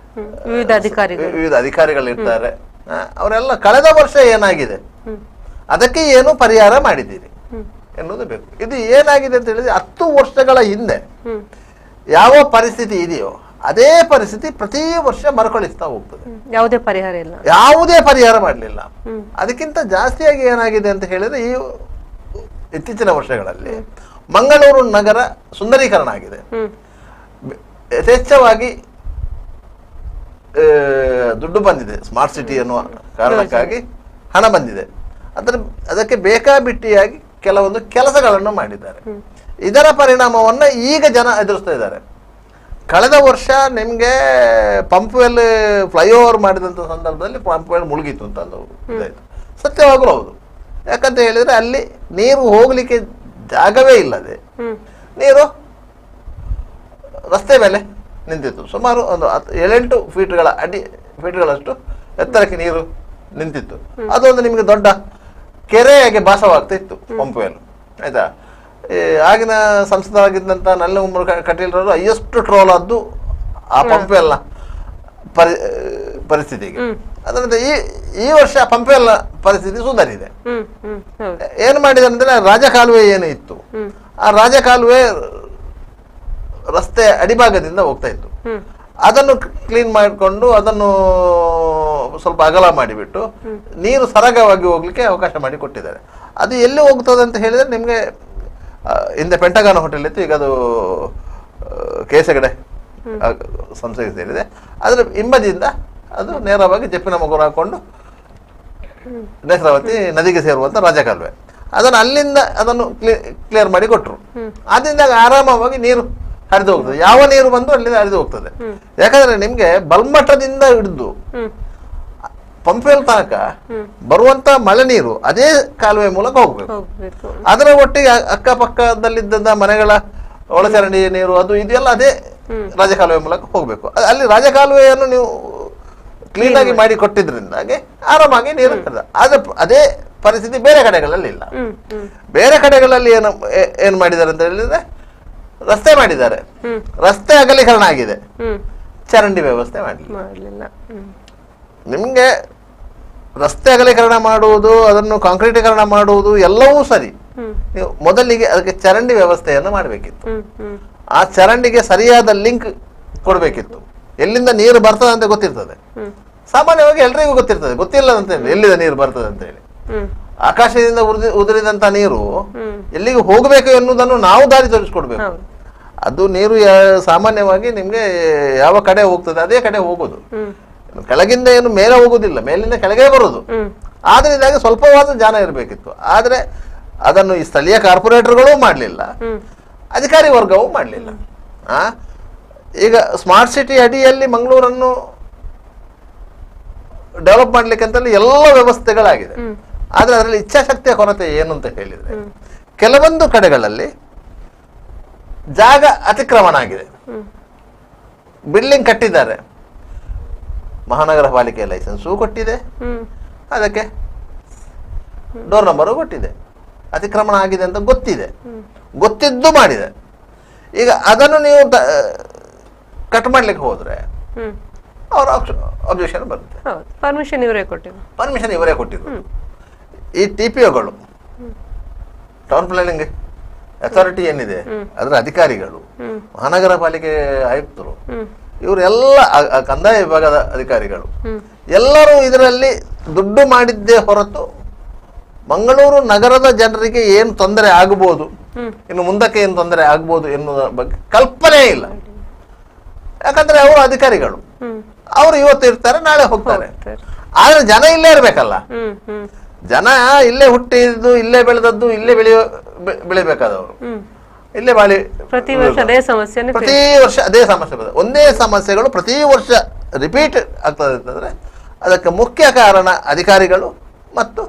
ವಿವಿಧ ಅಧಿಕಾರಿಗಳಿರ್ತಾರೆ. ಅವರೆಲ್ಲ ಕಳೆದ ವರ್ಷ ಏನಾಗಿದೆ ಅದಕ್ಕೆ ಏನು ಪರಿಹಾರ ಮಾಡಿದ್ದೀರಿ ಎನ್ನುವುದು ಬೇಕು. ಇದು ಏನಾಗಿದೆ ಅಂತ ಹೇಳಿದ್ರೆ 10 ವರ್ಷಗಳ ಹಿಂದೆ ಯಾವ ಪರಿಸ್ಥಿತಿ ಇದೆಯೋ ಅದೇ ಪರಿಸ್ಥಿತಿ ಪ್ರತಿ ವರ್ಷ ಮರುಕಳಿಸ್ತಾ ಹೋಗ್ತದೆ. ಯಾವುದೇ ಪರಿಹಾರ ಇಲ್ಲ, ಯಾವುದೇ ಪರಿಹಾರ ಮಾಡಲಿಲ್ಲ. ಅದಕ್ಕಿಂತ ಜಾಸ್ತಿಯಾಗಿ ಏನಾಗಿದೆ ಅಂತ ಹೇಳಿದ್ರೆ ಈ ಇತ್ತೀಚಿನ ವರ್ಷಗಳಲ್ಲಿ ಮಂಗಳೂರು ನಗರ ಸುಂದರೀಕರಣ ಆಗಿದೆ. ಯಥೇಚ್ಛವಾಗಿ ದುಡ್ಡು ಬಂದಿದೆ. ಸ್ಮಾರ್ಟ್ ಸಿಟಿ ಎನ್ನುವ ಕಾರಣಕ್ಕಾಗಿ ಹಣ ಬಂದಿದೆ. ಅದಕ್ಕೆ ಬೇಕಾಬಿಟ್ಟಿಯಾಗಿ ಕೆಲವೊಂದು ಕೆಲಸಗಳನ್ನು ಮಾಡಿದ್ದಾರೆ. ಇದರ ಪರಿಣಾಮವನ್ನು ಈಗ ಜನ ಎದುರಿಸ್ತಾ ಇದ್ದಾರೆ. ಕಳೆದ ವರ್ಷ ನಿಮಗೆ ಪಂಪ್ವೆಲ್ ಫ್ಲೈಓವರ್ ಮಾಡಿದಂಥ ಸಂದರ್ಭದಲ್ಲಿ ಪಂಪ್ವೆಲ್ ಮುಳುಗಿತ್ತು ಅಂತ ಇದಾಯಿತು. ಸತ್ಯವಾಗಲೂ ಹೌದು. ಯಾಕಂತ ಹೇಳಿದ್ರೆ ಅಲ್ಲಿ ನೀರು ಹೋಗ್ಲಿಕ್ಕೆ ಜಾಗವೇ ಇಲ್ಲದೆ ನೀರು ರಸ್ತೆ ಮೇಲೆ ನಿಂತಿತ್ತು. ಸುಮಾರು ಒಂದು 7-8 ಫೀಟ್ಗಳಷ್ಟು ಎತ್ತರಕ್ಕೆ ನೀರು ನಿಂತಿತ್ತು. ಅದೊಂದು ನಿಮಗೆ ದೊಡ್ಡ ಕೆರೆಯಾಗಿ ಭಾಸವಾಗ್ತಾ ಇತ್ತು ಪಂಪ್ವೆಲ್. ಆಯ್ತಾ? ಆಗಿನ ಸಂಸದರಾಗಿದ್ದಂಥ ನಲ್ಲಿನ ಕಟೀಲ್ರವರು ಹೈಯೆಸ್ಟ್ ಟ್ರೋಲ್ ಆದ್ದು ಆ ಪಂಪ್ವೆಲ್ನ ಪರಿಸ್ಥಿತಿಗೆ. ಅದರಿಂದ ಈ ವರ್ಷ ಪಂಪ್ವೆಲ್ನ ಪರಿಸ್ಥಿತಿ ಸುಧಾರಿದೆ. ಏನು ಮಾಡಿದೆ ಅಂದ್ರೆ, ರಾಜಕಾಲುವೆ ಏನು ಇತ್ತು ಆ ರಾಜಕಾಲುವೆ ರಸ್ತೆ ಅಡಿಭಾಗದಿಂದ ಹೋಗ್ತಾ ಇತ್ತು. ಅದನ್ನು ಕ್ಲೀನ್ ಮಾಡಿಕೊಂಡು ಅದನ್ನು ಸ್ವಲ್ಪ ಅಗಲ ಮಾಡಿಬಿಟ್ಟು ನೀರು ಸರಾಗವಾಗಿ ಹೋಗ್ಲಿಕ್ಕೆ ಅವಕಾಶ ಮಾಡಿ ಕೊಟ್ಟಿದ್ದಾರೆ. ಅದು ಎಲ್ಲಿ ಹೋಗ್ತದೆ ಅಂತ ಹೇಳಿದ್ರೆ, ನಿಮಗೆ ಹಿಂದೆ ಪೆಂಟಗಾನ್ ಹೋಟೆಲ್ ಇತ್ತು, ಈಗ ಅದು ಕೇಸಗಡೆ ಸಂಸ್ಥೆಗೆ ಸೇರಿದೆ. ಅದರ ಹಿಂಬದಿಯಿಂದ ಅದು ನೇರವಾಗಿ ಜಪ್ಪಿನ ಮಗುರು ಹಾಕೊಂಡು ನೇತ್ರಾವತಿ ನದಿಗೆ ಸೇರುವಂತ ರಾಜಕಾಲುವೆ. ಅದನ್ನು ಅಲ್ಲಿಂದ ಅದನ್ನು ಕ್ಲಿಯರ್ ಮಾಡಿ ಕೊಟ್ಟರು. ಅದರಿಂದ ಆರಾಮವಾಗಿ ನೀರು ಹರಿದು ಹೋಗ್ತದೆ. ಯಾವ ನೀರು ಬಂದು ಅಲ್ಲಿಂದ ಹರಿದು ಹೋಗ್ತದೆ. ಯಾಕಂದ್ರೆ ನಿಮ್ಗೆ ಬಲ್ಮಠದಿಂದ ಹಿಡಿದು ಪಂಪ್ವೆಲ್ ತನಕ ಬರುವಂತ ಮಳೆ ನೀರು ಅದೇ ಕಾಲುವೆ ಮೂಲಕ ಹೋಗ್ಬೇಕು. ಹೋಗ್ಬೇಕು. ಅದರ ಒಟ್ಟಿಗೆ ಅಕ್ಕಪಕ್ಕದಲ್ಲಿದ್ದ ಮನೆಗಳ ಒಳಚರಂಡಿ ನೀರು ಅದು ಇದೆಲ್ಲ ಅದೇ ರಾಜಕಾಲುವೆ ಮೂಲಕ ಹೋಗ್ಬೇಕು. ಅಲ್ಲಿ ರಾಜಕಾಲುವೆಯನ್ನು ನೀವು ಕ್ಲೀನ್ ಆಗಿ ಮಾಡಿ ಕೊಟ್ಟಿದ್ರಿಂದಾಗಿ ಆರಾಮಾಗಿ ನೀರು ಆದ್ರೆ ಅದೇ ಪರಿಸ್ಥಿತಿ ಬೇರೆ ಕಡೆಗಳಲ್ಲಿ ಇಲ್ಲ. ಬೇರೆ ಕಡೆಗಳಲ್ಲಿ ಏನ್ ಮಾಡಿದ್ದಾರೆ ಅಂತ ಹೇಳಿದ್ರೆ ರಸ್ತೆ ಮಾಡಿದ್ದಾರೆ, ರಸ್ತೆ ಅಗಲೀಕರಣ ಆಗಿದೆ, ಚರಂಡಿ ವ್ಯವಸ್ಥೆ ಮಾಡಲಿಲ್ಲ. ನಿಮ್ಗೆ ರಸ್ತೆ ಅಗಲೀಕರಣ ಮಾಡುವುದು, ಅದನ್ನು ಕಾಂಕ್ರೀಟೀಕರಣ ಮಾಡುವುದು ಎಲ್ಲವೂ ಸರಿ. ನೀವು ಮೊದಲಿಗೆ ಅದಕ್ಕೆ ಚರಂಡಿ ವ್ಯವಸ್ಥೆಯನ್ನು ಮಾಡಬೇಕಿತ್ತು. ಆ ಚರಂಡಿಗೆ ಸರಿಯಾದ ಲಿಂಕ್ ಕೊಡಬೇಕಿತ್ತು. ಎಲ್ಲಿಂದ ನೀರು ಬರ್ತದೆ ಅಂತ ಗೊತ್ತಿರ್ತದೆ. ಸಾಮಾನ್ಯವಾಗಿ ಎಲ್ರಿಗೂ ಗೊತ್ತಿರ್ತದೆ, ಗೊತ್ತಿಲ್ಲ ಅಂತ ಹೇಳಿ ಎಲ್ಲಿಂದ ನೀರು ಬರ್ತದೆ ಅಂತ ಹೇಳಿ. ಆಕಾಶದಿಂದ ಉದುರಿದಂತ ನೀರು ಎಲ್ಲಿಗೆ ಹೋಗಬೇಕು ಎನ್ನುವುದನ್ನು ನಾವು ದಾರಿ ತೋರಿಸ್ಕೊಡ್ಬೇಕು. ಅದು ನೀರು ಸಾಮಾನ್ಯವಾಗಿ ನಿಮ್ಗೆ ಯಾವ ಕಡೆ ಹೋಗ್ತದೆ ಅದೇ ಕಡೆ ಹೋಗೋದು. ಕೆಳಗಿಂದ ಏನು ಮೇಲೆ ಹೋಗುದಿಲ್ಲ, ಮೇಲಿಂದ ಕೆಳಗೆ ಬರೋದು. ಆದ್ರಿಂದಾಗಿ ಸ್ವಲ್ಪವಾದ ಜ್ಞಾನ ಇರಬೇಕಿತ್ತು. ಆದ್ರೆ ಅದನ್ನು ಈ ಸ್ಥಳೀಯ ಕಾರ್ಪೊರೇಟರ್ಗಳು ಮಾಡಲಿಲ್ಲ, ಅಧಿಕಾರಿ ವರ್ಗವೂ ಮಾಡಲಿಲ್ಲ. ಈಗ ಸ್ಮಾರ್ಟ್ ಸಿಟಿ ಅಡಿಯಲ್ಲಿ ಮಂಗಳೂರನ್ನು ಡೆವಲಪ್ ಮಾಡ್ಲಿಕ್ಕೆ ಅಂತಲ್ಲಿ ಎಲ್ಲ ವ್ಯವಸ್ಥೆಗಳಾಗಿದೆ. ಆದ್ರೆ ಅದರಲ್ಲಿ ಇಚ್ಛಾಶಕ್ತಿಯ ಕೊರತೆ ಏನು ಅಂತ ಹೇಳಿದ್ರೆ, ಕೆಲವೊಂದು ಕಡೆಗಳಲ್ಲಿ ಜಾಗ ಅತಿಕ್ರಮಣ ಆಗಿದೆ. ಬಿಲ್ಡಿಂಗ್ ಕಟ್ಟಿದ್ದಾರೆ, ಮಹಾನಗರ ಪಾಲಿಕೆ ಲೈಸೆನ್ಸು ಕೊಟ್ಟಿದೆ, ಅದಕ್ಕೆ ಡೋರ್ ನಂಬರು ಕೊಟ್ಟಿದೆ, ಅತಿಕ್ರಮಣ ಆಗಿದೆ ಅಂತ ಗೊತ್ತಿದೆ, ಗೊತ್ತಿದ್ದು ಮಾಡಿದೆ. ಈಗ ಅದನ್ನು ನೀವು ಕಟ್ ಮಾಡ್ಲಿಕ್ಕೆ ಹೋದ್ರೆ ಅವ್ರ ಅಬ್ಜೆಕ್ಷನ್ ಬರುತ್ತೆ. ಪರ್ಮಿಷನ್ ಇವರೇ ಕೊಟ್ಟಿದ್ರು. ಈ TPOಗಳು, ಟೌನ್ ಪ್ಲಾನಿಂಗ್ ಅಥಾರಿಟಿ ಏನಿದೆ ಅದರ ಅಧಿಕಾರಿಗಳು, ಮಹಾನಗರ ಪಾಲಿಕೆ ಆಯುಕ್ತರು, ಇವರೆಲ್ಲ ಕಂದಾಯ ವಿಭಾಗದ ಅಧಿಕಾರಿಗಳು ಎಲ್ಲರೂ ಇದರಲ್ಲಿ ದುಡ್ಡು ಮಾಡಿದ್ದೇ ಹೊರತು ಮಂಗಳೂರು ನಗರದ ಜನರಿಗೆ ಏನು ತೊಂದರೆ ಆಗಬಹುದು, ಇನ್ನು ಮುಂದಕ್ಕೆ ಏನು ತೊಂದರೆ ಆಗ್ಬೋದು ಎನ್ನುವ ಬಗ್ಗೆ ಕಲ್ಪನೆ ಇಲ್ಲ. ಯಾಕಂದ್ರೆ ಅವರು ಅಧಿಕಾರಿಗಳು, ಅವರು ಇವತ್ತು ಇರ್ತಾರೆ, ನಾಳೆ ಹೋಗ್ತಾರೆ. ಆದ್ರೆ ಜನ ಇಲ್ಲೇ ಇರ್ಬೇಕಲ್ಲ. ಜನ ಇಲ್ಲೇ ಹುಟ್ಟಿದ್ದು, ಇಲ್ಲೇ ಬೆಳೆದದ್ದು, ಇಲ್ಲೇ ಬೆಳಿಬೇಕಾದವರು, ಇಲ್ಲೇ ಬಾಳಿ ಪ್ರತಿ ವರ್ಷ ಅದೇ ಸಮಸ್ಯೆ ಬರ್ತದೆ. ಒಂದೇ ಸಮಸ್ಯೆಗಳು ಪ್ರತಿ ವರ್ಷ ರಿಪೀಟ್ ಆಗ್ತದೆ ಅಂತಂದ್ರೆ ಅದಕ್ಕೆ ಮುಖ್ಯ ಕಾರಣ ಅಧಿಕಾರಿಗಳು ಮತ್ತು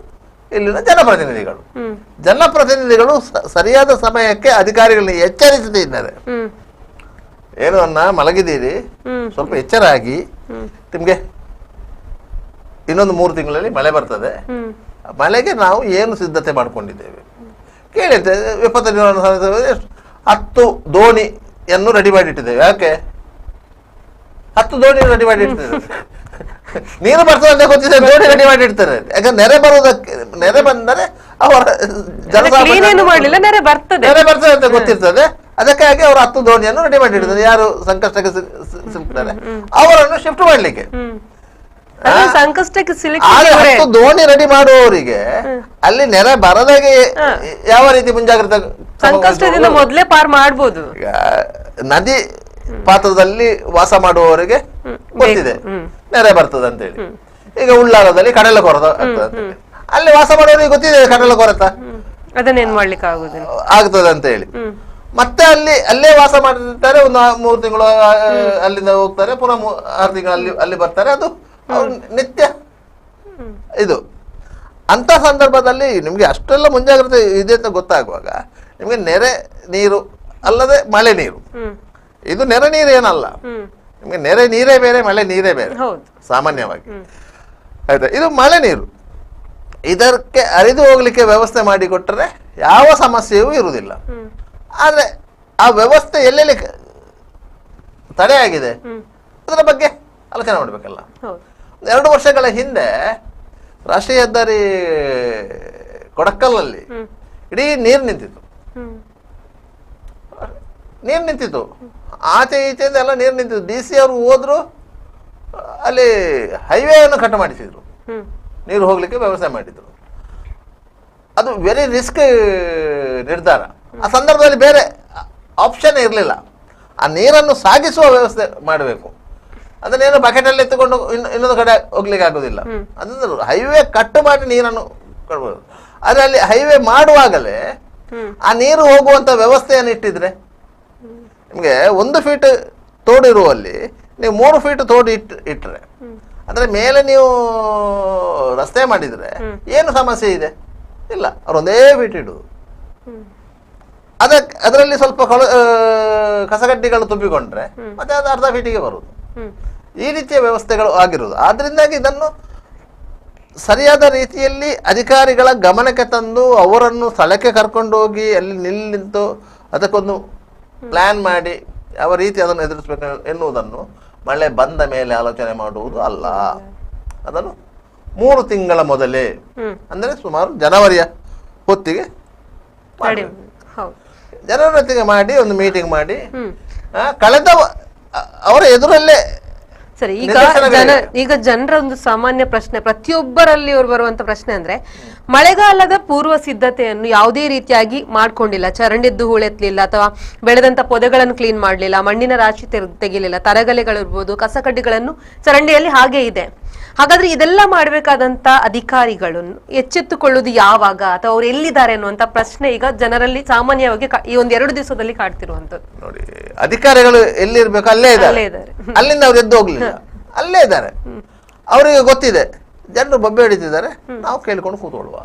ಇಲ್ಲಿನ ಜನಪ್ರತಿನಿಧಿಗಳು ಸರಿಯಾದ ಸಮಯಕ್ಕೆ ಅಧಿಕಾರಿಗಳನ್ನ ಎಚ್ಚರಿಸದಿದ್ದಾರೆ. ಏನು ಮಲಗಿದ್ದೀರಿ, ಸ್ವಲ್ಪ ಎಚ್ಚರ ಆಗಿ, ನಿಮ್ಗೆ ಇನ್ನೊಂದು 3 ತಿಂಗಳಲ್ಲಿ ಮಳೆ ಬರ್ತದೆ, ಮಳೆಗೆ ನಾವು ಏನು ಸಿದ್ಧತೆ ಮಾಡ್ಕೊಂಡಿದ್ದೇವೆ ಕೇಳಿರ್ತೇವೆ. ವಿಪತ್ತು ನಿರ್ವಹಣಾ 10 ದೋಣಿಯನ್ನು ರೆಡಿ ಮಾಡಿಟ್ಟಿದ್ದೇವೆ. ಯಾಕೆ 10 ದೋಣಿ ರೆಡಿ ಮಾಡಿಟ್ಟಿದ್ದೇವೆ? ನೀರು ಬರ್ತದೆ ಅಂತ ಗೊತ್ತಿದೆ, ದೋಣಿ ರೆಡಿ ಮಾಡಿಡ್ತಾರೆ. ಯಾಕಂದ್ರೆ ನೆರೆ ಬಂದರೆ ಅವರ ನೆರೆ ಬರ್ತದೆ ಅಂತ ಗೊತ್ತಿರ್ತದೆ. ಅದಕ್ಕಾಗಿ ಅವರು 10 ದೋಣಿಯನ್ನು ರೆಡಿ ಮಾಡಿಡ್ತಾರೆ. ಯಾರು ಸಂಕಷ್ಟಕ್ಕೆ ಸಿಲುಕ್ತಾರೆ ಅವರನ್ನು ಶಿಫ್ಟ್ ಮಾಡ್ಲಿಕ್ಕೆ. ಸಂಕಷ್ಟಕ್ಕೆ 10 ದೋಣಿ ರೆಡಿ ಮಾಡುವವರಿಗೆ ಅಲ್ಲಿ ನೆರೆ ಬರದಾಗೆ ಯಾವ ರೀತಿ ಮುಂಜಾಗ್ರತೆ ಸಂಕಷ್ಟದಿಂದ ಮೊದಲೇ ಪಾರ್ ಮಾಡ್ಬೋದು. ನದಿ ಪಾತ್ರದಲ್ಲಿ ವಾಸ ಮಾಡುವವರಿಗೆ ಗೊತ್ತಿದೆ ನೆರೆ ಬರ್ತದೆ ಅಂತ ಹೇಳಿ. ಈಗ ಉಳ್ಳಾಲದಲ್ಲಿ ಕಡಲ ಕೊರತ ಆಗ್ತದೆ ಅಂತ ಹೇಳಿ, ಅಲ್ಲಿ ವಾಸ ಮಾಡುವವರಿಗೆ ಗೊತ್ತಿದೆ ಕಡಲ ಕೊರತ ಅದನ್ನೇನ್ ಮಾಡ್ಲಿಕ್ಕೆ ಆಗ್ತದೆ ಅಂತ ಹೇಳಿ. ಮತ್ತೆ ಅಲ್ಲೇ ವಾಸ ಮಾಡಿರ್ತಾರೆ, ಒಂದು 3 ತಿಂಗಳು ಅಲ್ಲಿಂದ ಹೋಗ್ತಾರೆ, ಪುನಃ 6 ತಿಂಗಳು ಅಲ್ಲಿ ಬರ್ತಾರೆ. ಅದು ನಿತ್ಯ ಇದು. ಅಂತ ಸಂದರ್ಭದಲ್ಲಿ ನಿಮ್ಗೆ ಅಷ್ಟೆಲ್ಲ ಮುಂಜಾಗ್ರತೆ ಇದೆ ಅಂತ ಗೊತ್ತಾಗುವಾಗ ನಿಮ್ಗೆ ನೆರೆ ನೀರು ಅಲ್ಲದೆ ಮಳೆ ನೀರು, ಇದು ನೆರೆ ನೀರು ಏನಲ್ಲ. ನಿಮ್ಗೆ ನೆರೆ ನೀರೇ ಬೇರೆ, ಮಳೆ ನೀರೇ ಬೇರೆ ಸಾಮಾನ್ಯವಾಗಿ. ಆಯ್ತಾ? ಇದು ಮಳೆ ನೀರು. ಇದಕ್ಕೆ ಹರಿದು ಹೋಗ್ಲಿಕ್ಕೆ ವ್ಯವಸ್ಥೆ ಮಾಡಿಕೊಟ್ರೆ ಯಾವ ಸಮಸ್ಯೆಯೂ ಇರುವುದಿಲ್ಲ. ಆದ್ರೆ ಆ ವ್ಯವಸ್ಥೆ ಎಲ್ಲೆಲ್ಲಿ ತಡೆಯಾಗಿದೆ ಅದರ ಬಗ್ಗೆ ಆಲೋಚನೆ ಮಾಡ್ಬೇಕಲ್ಲ. 2 ವರ್ಷಗಳ ಹಿಂದೆ ರಾಷ್ಟ್ರೀಯ ಹೆದ್ದಾರಿ ಕೊಡಕ್ಕಲ್ಲಲ್ಲಿ ಇಡೀ ನೀರು ನಿಂತಿತ್ತು. ಆಚೆ ಈಚೆಯಿಂದ ಎಲ್ಲ ನೀರು ನಿಂತಿತ್ತು. DC ಅವರು ಹೋದ್ರು, ಅಲ್ಲಿ ಹೈವೇಯನ್ನು ಕಟ್ ಮಾಡಿಸಿದ್ರು, ನೀರು ಹೋಗ್ಲಿಕ್ಕೆ ವ್ಯವಸ್ಥೆ ಮಾಡಿದ್ರು. ಅದು ವೆರಿ ರಿಸ್ಕ್ ನಿರ್ಧಾರ. ಆ ಸಂದರ್ಭದಲ್ಲಿ ಬೇರೆ ಆಪ್ಷನ್ ಇರಲಿಲ್ಲ. ಆ ನೀರನ್ನು ಸಾಗಿಸುವ ವ್ಯವಸ್ಥೆ ಮಾಡಬೇಕು. ಅದನ್ನೇನು ಬಕೆಟಲ್ಲಿ ಎತ್ತುಕೊಂಡು ಇನ್ನೊಂದು ಕಡೆ ಹೋಗ್ಲಿಕ್ಕೆ ಆಗೋದಿಲ್ಲ. ಅದನ್ನು ಹೈವೇ ಕಟ್ ಮಾಡಿ ನೀರನ್ನು ಕೊಡ್ಬೋದು. ಆದರೆ ಅಲ್ಲಿ ಹೈವೇ ಮಾಡುವಾಗಲೇ ಆ ನೀರು ಹೋಗುವಂತ ವ್ಯವಸ್ಥೆಯನ್ನು ಇಟ್ಟಿದ್ರೆ, ನಿಮಗೆ 1 ಫೀಟ್ ತೋಡಿರುವಲ್ಲಿ ನೀವು 3 ಫೀಟ್ ತೋಡಿ ಇಟ್ಟರೆ ಅಂದ್ರೆ ಮೇಲೆ ನೀವು ರಸ್ತೆ ಮಾಡಿದ್ರೆ ಏನು ಸಮಸ್ಯೆ ಇದೆ? ಇಲ್ಲ, ಅವರೊಂದೇ ಫೀಟ್ ಇಡುದು. ಅದರಲ್ಲಿ ಸ್ವಲ್ಪ ಕಸಗಡ್ಡಿಗಳು ತುಂಬಿಕೊಂಡ್ರೆ ಮತ್ತೆ ಅದು ಅರ್ಧ ಫೀಟಿಗೆ ಬರುದು. ಈ ರೀತಿಯ ವ್ಯವಸ್ಥೆಗಳು ಆಗಿರುವುದು. ಆದ್ರಿಂದಾಗಿ ಇದನ್ನು ಸರಿಯಾದ ರೀತಿಯಲ್ಲಿ ಅಧಿಕಾರಿಗಳ ಗಮನಕ್ಕೆ ತಂದು ಅವರನ್ನು ಸ್ಥಳಕ್ಕೆ ಕರ್ಕೊಂಡು ಹೋಗಿ ಅಲ್ಲಿ ನಿಂತು ಅದಕ್ಕೊಂದು ಪ್ಲಾನ್ ಮಾಡಿ ಯಾವ ರೀತಿ ಅದನ್ನು ಎದುರಿಸಬೇಕು ಎನ್ನುವುದನ್ನು ಮಳೆ ಬಂದ ಮೇಲೆ ಆಲೋಚನೆ ಮಾಡುವುದು ಅಲ್ಲ. ಅದನ್ನು 3 ತಿಂಗಳ ಮೊದಲೇ ಅಂದರೆ ಸುಮಾರು ಜನವರಿಯ ಹೊತ್ತಿಗೆ ಜನವರಿ ಹೊತ್ತಿಗೆ ಮಾಡಿ ಒಂದು ಮೀಟಿಂಗ್ ಮಾಡಿ ಕಳೆದ ಅವರ ಎದುರಲ್ಲೇ. ಸರಿ, ಈಗ ಜನರ ಒಂದು ಸಾಮಾನ್ಯ ಪ್ರಶ್ನೆ, ಪ್ರತಿಯೊಬ್ಬರಲ್ಲಿ ಇವರು ಬರುವಂತ ಪ್ರಶ್ನೆ ಅಂದ್ರೆ ಮಳೆಗಾಲದ ಪೂರ್ವ ಸಿದ್ಧತೆಯನ್ನು ಯಾವುದೇ ರೀತಿಯಾಗಿ ಮಾಡ್ಕೊಂಡಿಲ್ಲ. ಚರಂಡಿದ್ದು ಹೂಳೆತ್ತಲಿಲ್ಲ ಅಥವಾ ಬೆಳೆದಂತ ಪೊದೆಗಳನ್ನು ಕ್ಲೀನ್ ಮಾಡ್ಲಿಲ್ಲ, ಮಣ್ಣಿನ ರಾಶಿ ತೆಗಿಲಿಲ್ಲ, ತರಗಲೆಗಳಿರ್ಬೋದು, ಕಸಕಡ್ಡಿಗಳನ್ನು ಚರಂಡಿಯಲ್ಲಿ ಹಾಗೆ ಇದೆ. ಹಾಗಾದ್ರೆ ಇದೆಲ್ಲ ಮಾಡ್ಬೇಕಾದಂತ ಅಧಿಕಾರಿಗಳನ್ನು ಎಚ್ಚೆತ್ತುಕೊಳ್ಳುವುದು ಯಾವಾಗ ಅಥವಾ ಅವ್ರು ಎಲ್ಲಿದ್ದಾರೆ ಅನ್ನುವಂತ ಪ್ರಶ್ನೆ ಈಗ ಜನರಲ್ಲಿ ಸಾಮಾನ್ಯವಾಗಿ ಈ 1-2 ದಿವಸದಲ್ಲಿ ಕಾಡ್ತಿರುವಂತದ್ದು. ನೋಡಿ, ಅಧಿಕಾರಿಗಳು ಎಲ್ಲಿರ್ಬೇಕು ಅಲ್ಲೇ ಇದ್ದಾರೆ. ಅಲ್ಲಿಂದ ಅವ್ರು ಎದ್ದು ಹೋಗ್ಲಿಲ್ಲ, ಅಲ್ಲೇ ಇದ್ದಾರೆ. ಅವರಿಗೆ ಗೊತ್ತಿದೆ ಜನರು ಬೊಬ್ಬೆ ಹಿಡಿತಿದ್ದಾರೆ, ನಾವು ಕೇಳಿಕೊಂಡು ಕೂತ್ಕೊಳ್ಳುವ.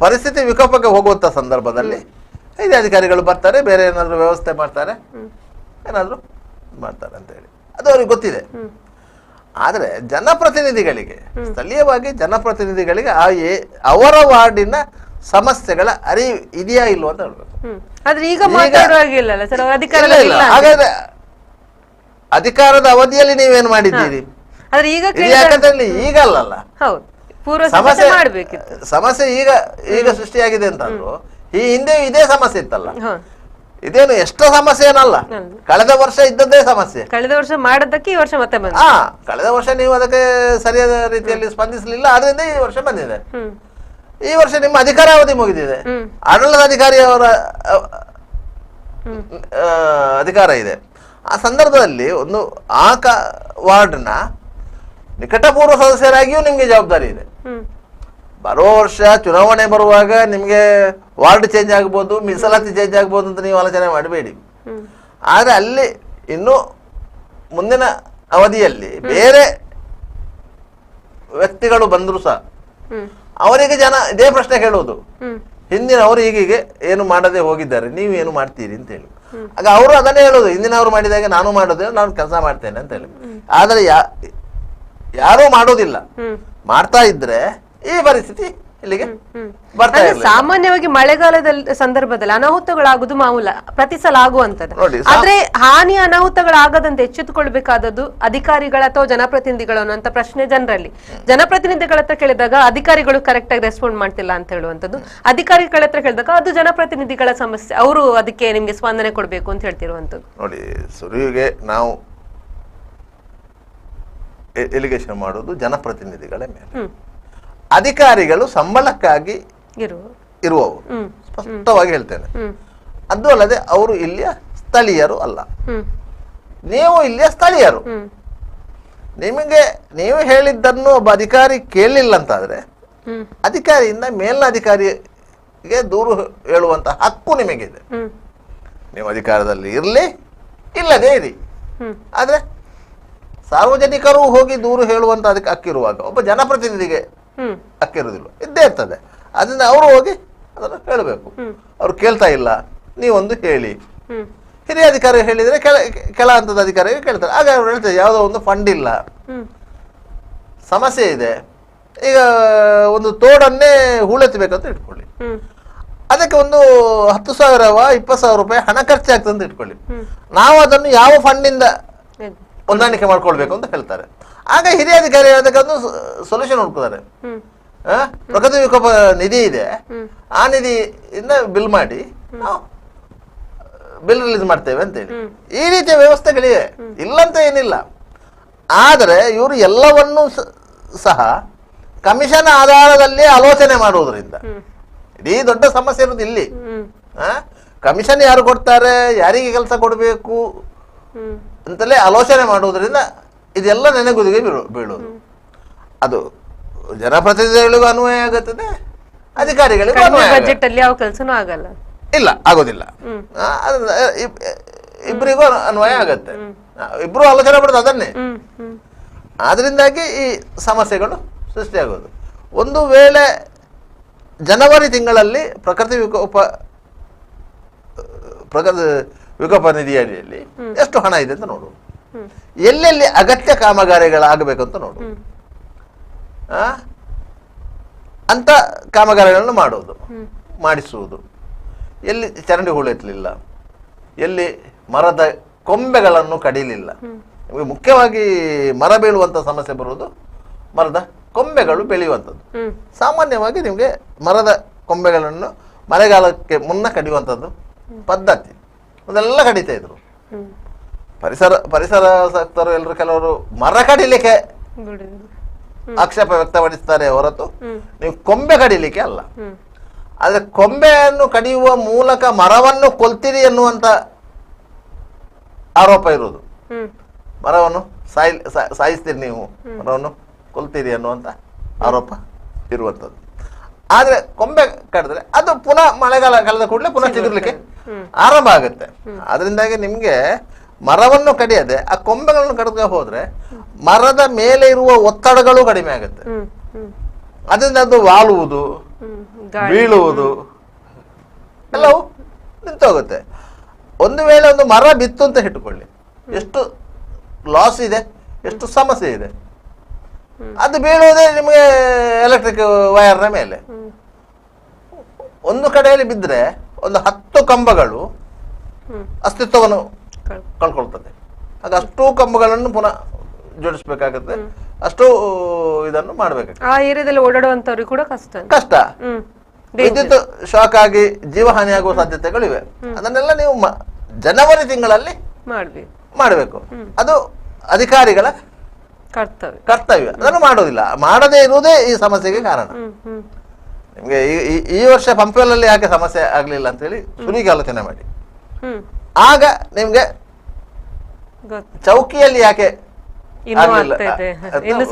ಪರಿಸ್ಥಿತಿ ವಿಕೋಪಕ್ಕೆ ಹೋಗುವಂತ ಸಂದರ್ಭದಲ್ಲಿ ಹಿರಿಯ ಅಧಿಕಾರಿಗಳು ಬರ್ತಾರೆ, ಬೇರೆ ಏನಾದ್ರು ವ್ಯವಸ್ಥೆ ಮಾಡ್ತಾರೆ, ಏನಾದ್ರು ಮಾಡ್ತಾರೆ ಅಂತ ಹೇಳಿ ಅದು ಅವ್ರಿಗೆ ಗೊತ್ತಿದೆ. ಆದ್ರೆ ಜನಪ್ರತಿನಿಧಿಗಳಿಗೆ, ಸ್ಥಳೀಯವಾಗಿ ಜನಪ್ರತಿನಿಧಿಗಳಿಗೆ ಅವರ ವಾರ್ಡಿನ ಸಮಸ್ಯೆಗಳ ಅರಿವು ಇದೆಯಾ ಇಲ್ವಾ ಅಂತ ಹೇಳ್ಬೇಕು. ಹಾಗಾದ್ರೆ ಅಧಿಕಾರದ ಅವಧಿಯಲ್ಲಿ ನೀವೇನು ಮಾಡಿದ್ದೀರಿ? ಯಾಕಂದ್ರೆ ಈಗ ಅಲ್ಲಲ್ಲ ಸಮಸ್ಯೆ ಈಗ ಸೃಷ್ಟಿಯಾಗಿದೆ ಅಂತಂದ್ರು, ಈ ಹಿಂದೆ ಇದೇ ಸಮಸ್ಯೆ ಇತ್ತಲ್ಲ. ಇದೇನು ಎಷ್ಟೋ ಸಮಸ್ಯೆ ಏನಲ್ಲ, ಕಳೆದ ವರ್ಷ ಇದ್ದದ್ದೇ ಸಮಸ್ಯೆ. ಕಳೆದ ವರ್ಷ ಮಾಡದಕ್ಕೆ ಈ ವರ್ಷ ಮತ್ತೆ ಬಂದ. ಕಳೆದ ವರ್ಷ ನೀವು ಅದಕ್ಕೆ ಸರಿಯಾದ ರೀತಿಯಲ್ಲಿ ಸ್ಪಂದಿಸಲಿಲ್ಲ, ಆದ್ರಿಂದ ಈ ವರ್ಷ ಬಂದಿದೆ. ಈ ವರ್ಷ ನಿಮ್ಮ ಅಧಿಕಾರಾವಧಿ ಮುಗಿದಿದೆ, ಆಡಳಿತಾಧಿಕಾರಿಯವರ ಅಧಿಕಾರ ಇದೆ. ಆ ಸಂದರ್ಭದಲ್ಲಿ ಒಂದು ವಾರ್ಡ್ನ ನಿಕಟಪೂರ್ವ ಸದಸ್ಯರಾಗಿಯೂ ನಿಮ್ಗೆ ಜವಾಬ್ದಾರಿ ಇದೆ. ಬರೋ ವರ್ಷ ಚುನಾವಣೆ ಬರುವಾಗ ನಿಮ್ಗೆ ವಾರ್ಡ್ ಚೇಂಜ್ ಆಗ್ಬೋದು, ಮೀಸಲಾತಿ ಚೇಂಜ್ ಆಗ್ಬೋದು ಅಂತ ನೀವು ಆಲೋಚನೆ ಮಾಡಬೇಡಿ. ಆದ್ರೆ ಅಲ್ಲಿ ಇನ್ನು ಮುಂದಿನ ಅವಧಿಯಲ್ಲಿ ಬೇರೆ ವ್ಯಕ್ತಿಗಳು ಬಂದ್ರು ಸಹ ಅವರಿಗೆ ಜನ ಇದೇ ಪ್ರಶ್ನೆ ಕೇಳುವುದು, ಹಿಂದಿನವರು ಹೀಗೆ ಏನು ಮಾಡದೆ ಹೋಗಿದ್ದಾರೆ, ನೀವು ಏನು ಮಾಡ್ತೀರಿ ಅಂತ ಹೇಳಿ. ಆಗ ಅವರು ಅದನ್ನೇ ಹೇಳುದು, ಹಿಂದಿನವರು ಮಾಡಿದಾಗ ನಾನು ಮಾಡೋದೇ, ನಾನು ಕೆಲಸ ಮಾಡ್ತೇನೆ ಅಂತ ಹೇಳಿ. ಆದ್ರೆ ಯಾರೂ ಮಾಡೋದಿಲ್ಲ. ಮಾಡ್ತಾ ಇದ್ರೆ ಈ ಪರಿಸ್ಥಿತಿ ಇಲ್ಲಿಗೆ ಬರ್ತಾ ಇಲ್ಲ. ಸಾಮಾನ್ಯವಾಗಿ ಮಳೆಗಾಲದ ಸಂದರ್ಭದಲ್ಲಿ ಅನಾಹುತಗಳಾಗುದು ಮಾಮೂಲ, ಪ್ರತಿ ಸಲ ಆಗುವಂತದ್ದು. ಆದ್ರೆ ಹಾನಿ ಅನಾಹುತಗಳಾಗದಂತೆ ಎಚ್ಚೆತ್ತುಕೊಳ್ಬೇಕಾದದ್ದು ಅಧಿಕಾರಿಗಳ ಅಥವಾ ಜನಪ್ರತಿನಿಧಿಗಳು ಅನ್ನುವಂತ ಪ್ರಶ್ನೆ ಜನರಲ್ಲಿ. ಜನಪ್ರತಿನಿಧಿಗಳ ಹತ್ರ ಕೇಳಿದಾಗ ಅಧಿಕಾರಿಗಳು ಕರೆಕ್ಟ್ ಆಗಿ ರೆಸ್ಪಾಂಡ್ ಮಾಡ್ತಿಲ್ಲ ಅಂತ ಹೇಳುವಂತದ್ದು, ಅಧಿಕಾರಿಗಳ ಹತ್ರ ಕೇಳಿದಾಗ ಅದು ಜನಪ್ರತಿನಿಧಿಗಳ ಸಮಸ್ಯೆ, ಅವರು ಅದಕ್ಕೆ ನಿಮ್ಗೆ ಸ್ಪಂದನೆ ಕೊಡ್ಬೇಕು ಅಂತ ಹೇಳ್ತಿರುವಂತದ್ದು. ನೋಡಿ, ಸುರಿಯುಗೆ ನಾವು ಎಲಿಗೇಷನ್ ಮಾಡೋದು ಜನಪ್ರತಿನಿಧಿಗಳ ಮೇಲೆ. ಅಧಿಕಾರಿಗಳು ಸಂಬಳಕ್ಕಾಗಿ ಇರುವವರು, ಸ್ಪಷ್ಟವಾಗಿ ಹೇಳ್ತೇನೆ. ಅದು ಅಲ್ಲದೆ ಅವರು ಇಲ್ಲಿಯ ಸ್ಥಳೀಯರು ಅಲ್ಲ. ನೀವು ಇಲ್ಲಿಯ ಸ್ಥಳೀಯರು. ನೀವು ಹೇಳಿದ್ದನ್ನು ಒಬ್ಬ ಅಧಿಕಾರಿ ಕೇಳಲಿಲ್ಲ ಅಂತಾದ್ರೆ ಅಧಿಕಾರಿಯಿಂದ ಮೇಲಿನ ಅಧಿಕಾರಿಗೆ ದೂರು ಹೇಳುವಂತ ಹಕ್ಕು ನಿಮಗಿದೆ. ನೀವು ಅಧಿಕಾರದಲ್ಲಿ ಇರ್ಲಿ ಇಲ್ಲದೆ ಇರಿ. ಆದ್ರೆ ಸಾರ್ವಜನಿಕರು ಹೋಗಿ ದೂರು ಹೇಳುವಂತ ಅದಕ್ಕೆ ಹಕ್ಕಿರುವಾಗ ಒಬ್ಬ ಜನಪ್ರತಿನಿಧಿಗೆ ಹಕ್ಕಿರುವುದಿಲ್ಲ, ಇದ್ದೇ ಇರ್ತದೆ. ಅದರಿಂದ ಅವರು ಹೋಗಿ ಅದನ್ನು ಹೇಳಬೇಕು. ಅವ್ರು ಕೇಳ್ತಾ ಇಲ್ಲ, ನೀವೊಂದು ಹೇಳಿ. ಹಿರಿಯ ಅಧಿಕಾರಿ ಹೇಳಿದ್ರೆ ಕೆಳ ಹಂತದ ಅಧಿಕಾರಿಗೆ ಕೇಳ್ತಾರೆ. ಆಗ ಅವ್ರು ಹೇಳ್ತಾರೆ, ಯಾವುದೋ ಒಂದು ಫಂಡ್ ಇಲ್ಲ, ಸಮಸ್ಯೆ ಇದೆ, ಈಗ ಒಂದು ತೋಡನ್ನೇ ಹೂಳೆತ್ತಬೇಕಂತ ಇಟ್ಕೊಳ್ಳಿ, ಅದಕ್ಕೆ ಒಂದು 10,000 20,000 ರೂಪಾಯಿ ಹಣ ಖರ್ಚಾಗ್ತದೆ ಅಂತ ಇಟ್ಕೊಳ್ಳಿ. ನಾವು ಅದನ್ನು ಯಾವ ಫಂಡಿಂದ ಹೊಂದಾಣಿಕೆ ಮಾಡ್ಕೊಳ್ಬೇಕು ಅಂತ ಹೇಳ್ತಾರೆ. ಆಗ ಹಿರಿಯ ಅಧಿಕಾರಿ ಅದಕ್ಕೊಂದು ಸೊಲ್ಯೂಷನ್ ಹುಡುಕ್ತಾರೆ. ಪ್ರಕೃತಿ ವಿಕೋಪ ನಿಧಿ ಇದೆ, ಆ ನಿಧಿಯಿಂದ ಬಿಲ್ ಮಾಡಿ ನಾವು ಬಿಲ್ ರಿಲೀಸ್ ಮಾಡ್ತೇವೆ ಅಂತೇಳಿ. ಈ ರೀತಿಯ ವ್ಯವಸ್ಥೆಗಳಿವೆ, ಇಲ್ಲಂತ ಏನಿಲ್ಲ. ಆದರೆ ಇವರು ಎಲ್ಲವನ್ನೂ ಸಹ ಕಮಿಷನ್ ಆಧಾರದಲ್ಲಿ ಆಲೋಚನೆ ಮಾಡುವುದರಿಂದ ಇಡೀ ದೊಡ್ಡ ಸಮಸ್ಯೆ ಇರೋದು ಇಲ್ಲಿ. ಕಮಿಷನ್ ಯಾರು ಕೊಡ್ತಾರೆ, ಯಾರಿಗೆ ಕೆಲಸ ಕೊಡಬೇಕು ಅಂತಲೇ ಆಲೋಚನೆ ಮಾಡುವುದರಿಂದ ಇದೆಲ್ಲ ನೆನೆಗುದಿಗೆ ಬೀಳೋದು. ಅದು ಜನಪ್ರತಿನಿಧಿಗಳಿಗೂ ಅನ್ವಯ ಆಗುತ್ತದೆ, ಅಧಿಕಾರಿಗಳಿಗೂ ಬಜೆಟ್ ಅಲ್ಲಿ ಯಾವ ಕೆಲಸನೂ ಆಗಲ್ಲ, ಇಲ್ಲ ಆಗೋದಿಲ್ಲ, ಇಬ್ಬರಿಗೂ ಅನ್ವಯ ಆಗತ್ತೆ. ಇಬ್ರು ಆಲೋಚನೆ ಮಾಡೋದು ಅದನ್ನೇ. ಆದ್ರಿಂದಾಗಿ ಈ ಸಮಸ್ಯೆಗಳು ಸೃಷ್ಟಿಯಾಗೋದು. ಒಂದು ವೇಳೆ ಜನವರಿ ತಿಂಗಳಲ್ಲಿ ಪ್ರಕೃತಿ ವಿಕೋಪ ನಿಧಿ ಅಡಿಯಲ್ಲಿ ಎಷ್ಟು ಹಣ ಇದೆ ಅಂತ ನೋಡು, ಎಲ್ಲೆಲ್ಲಿ ಅಗತ್ಯ ಕಾಮಗಾರಿಗಳಾಗಬೇಕಂತ ನೋಡು, ಅಂತ ಕಾಮಗಾರಿಗಳನ್ನು ಮಾಡೋದು, ಮಾಡಿಸುವುದು. ಎಲ್ಲಿ ಚರಂಡಿ ಹೂಳೆತ್ತಲಿಲ್ಲ, ಎಲ್ಲಿ ಮರದ ಕೊಂಬೆಗಳನ್ನು ಕಡಿಲಿಲ್ಲ. ನಿಮಗೆ ಮುಖ್ಯವಾಗಿ ಮರ ಬೀಳುವಂಥ ಸಮಸ್ಯೆ ಬರುವುದು ಮರದ ಕೊಂಬೆಗಳು ಬೆಳೆಯುವಂಥದ್ದು. ಸಾಮಾನ್ಯವಾಗಿ ನಿಮಗೆ ಮರದ ಕೊಂಬೆಗಳನ್ನು ಮಳೆಗಾಲಕ್ಕೆ ಮುನ್ನ ಕಡಿಯುವಂಥದ್ದು ಪದ್ಧತಿ, ಅದೆಲ್ಲ ಕಡಿತಾ ಇದ್ರು. ಪರಿಸರ ಸಕ್ತರು ಎಲ್ಲರೂ ಕೆಲವರು ಮರ ಕಡಿಲಿಕ್ಕೆ ಆಕ್ಷೇಪ ವ್ಯಕ್ತಪಡಿಸ್ತಾರೆ ಹೊರತು ನೀವು ಕೊಂಬೆ ಕಡಿಲಿಕ್ಕೆ ಅಲ್ಲ. ಆದ್ರೆ ಕೊಂಬೆಯನ್ನು ಕಡಿಯುವ ಮೂಲಕ ಮರವನ್ನು ಕೊಲ್ತೀರಿ ಎನ್ನುವಂತ ಆರೋಪ ಇರುವುದು. ಮರವನ್ನು ಸಾಯಿಸ್ತೀರಿ ನೀವು, ಮರವನ್ನು ಕೊಲ್ತೀರಿ ಅನ್ನುವಂತ ಆರೋಪ ಇರುವಂತದ್ದು. ಆದ್ರೆ ಕೊಂಬೆ ಕಡಿದ್ರೆ ಅದು ಪುನಃ ಮಳೆಗಾಲ ಕಳೆದ ಕೂಡಲೇ ಪುನಃ ಚಿಗುರ್ಲಿಕ್ಕೆ ಆರಂಭ ಆಗುತ್ತೆ. ಅದರಿಂದಾಗಿ ನಿಮ್ಗೆ ಮರವನ್ನು ಕಡಿಯದೆ ಆ ಕೊಂಬೆಗಳನ್ನು ಕಡಿದ ಹೋದ್ರೆ ಮರದ ಮೇಲೆ ಇರುವ ಒತ್ತಡಗಳು ಕಡಿಮೆ ಆಗುತ್ತೆ. ಅದರಿಂದ ಅದು ವಾಲುವುದು, ಬೀಳುವುದು ಎಲ್ಲವೂ ನಿಂತೋಗುತ್ತೆ. ಒಂದು ವೇಳೆ ಒಂದು ಮರ ಬಿತ್ತು ಅಂತ ಇಟ್ಟುಕೊಳ್ಳಿ, ಎಷ್ಟು ಲಾಸ್ ಇದೆ, ಎಷ್ಟು ಸಮಸ್ಯೆ ಇದೆ. ಅದು ಬೀಳುವುದೇ ನಿಮಗೆ ಎಲೆಕ್ಟ್ರಿಕ್ ವೈರ್ನ ಮೇಲೆ. ಒಂದು ಕಡೆಯಲ್ಲಿ ಬಿದ್ದರೆ ಒಂದು 10 ಕಂಬಗಳು ಅಸ್ತಿತ್ವವನ್ನು ಕಳ್ಕೊಳ್ತದೆ. ಆಗ ಅಷ್ಟೂ ಕಂಬಗಳನ್ನು ಪುನಃ ಜೋಡಿಸ್ಬೇಕಾಗುತ್ತೆ, ಅಷ್ಟು ಇದನ್ನು ಮಾಡ್ಬೇಕಾಗುತ್ತೆ. ಆ ಏರಿಯಾದಲ್ಲಿ ಓಡಾಡುವಂತವ್ರಿಗೆ ಕೂಡ ಕಷ್ಟ. ವಿದ್ಯುತ್ ಶಾಕ್ ಆಗಿ ಜೀವಹಾನಿ ಆಗುವ ಸಾಧ್ಯತೆಗಳಿವೆ. ಅದನ್ನೆಲ್ಲ ನೀವು ಜನವರಿ ತಿಂಗಳಲ್ಲಿ ಮಾಡಬೇಕು. ಅದು ಅಧಿಕಾರಿಗಳ ಕರ್ತವ್ಯ. ಅದನ್ನು ಮಾಡೋದಿಲ್ಲ, ಮಾಡದೇ ಇರುವುದೇ ಈ ಸಮಸ್ಯೆಗೆ ಕಾರಣ. ನಿಮ್ಗೆ ಈ ವರ್ಷ ಪಂಪ್ವೆಲ್ ಯಾಕೆ ಸಮಸ್ಯೆ ಆಗ್ಲಿಲ್ಲ ಅಂತ ಹೇಳಿ ಸುರಿಗೆ ಆಲೋಚನೆ ಮಾಡಿ. ಆಗ ನಿಮ್ಗೆ ಚೌಕಿಯಲ್ಲಿ ಯಾಕೆ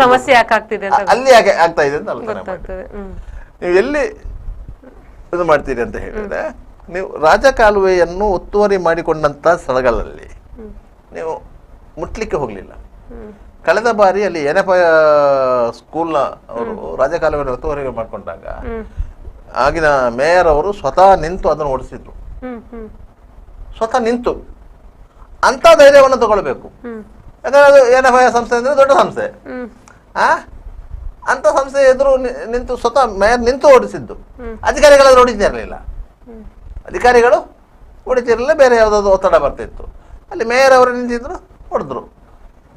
ಸಮಸ್ಯೆ ಆಗ್ತಿದೆ, ಅಲ್ಲಿ ಯಾಕೆ ಆಗ್ತಾ ಇದೆ ಅಂತ ಆಲೋಚನೆ ಮಾಡಿ. ನೀವು ಎಲ್ಲಿ ಇದು ಮಾಡ್ತೀರಿ ಅಂತ ಹೇಳಿದ್ರೆ, ನೀವು ರಾಜಕಾಲುವೆಯನ್ನು ಒತ್ತುವರಿ ಮಾಡಿಕೊಂಡಂತ ಸ್ಥಳಗಳಲ್ಲಿ ನೀವು ಮುಟ್ಲಿಕ್ಕೆ ಹೋಗ್ಲಿಲ್ಲ. ಕಳೆದ ಬಾರಿ ಅಲ್ಲಿ ಏನಪ್ಪ ಸ್ಕೂಲ್ನ ಅವರು ರಾಜಕಾಲುವೆಯನ್ನು ಒತ್ತುವರಿ ಮಾಡ್ಕೊಂಡಾಗ ಆಗಿನ ಮೇಯರ್ ಅವರು ಸ್ವತಃ ನಿಂತು ಅದನ್ನು ಓಡಿಸಿದ್ರು. ಸ್ವತಃ ನಿಂತು ಅಂತ ಧೈರ್ಯವನ್ನು ತಗೊಳ್ಬೇಕು. ಯಾಕಂದ್ರೆ ಅದು ಏನಪ್ಪ ಸಂಸ್ಥೆ ಅಂದ್ರೆ ದೊಡ್ಡ ಸಂಸ್ಥೆ. ಅಂತ ಸಂಸ್ಥೆ ಎದುರು ನಿಂತು ಸ್ವತಃ ಮೇಯರ್ ನಿಂತು ಓಡಿಸಿದ್ದು. ಅಧಿಕಾರಿಗಳು ಹೊಡಿತಾ ಇರಲಿಲ್ಲ, ಅಧಿಕಾರಿಗಳು ಹೊಡಿತಿರಲಿಲ್ಲ, ಬೇರೆ ಯಾವುದಾದ್ರು ಒತ್ತಡ ಬರ್ತಿತ್ತು. ಅಲ್ಲಿ ಮೇಯರ್ ಅವರು ನಿಂತಿದ್ರು, ಹೊಡೆದ್ರು,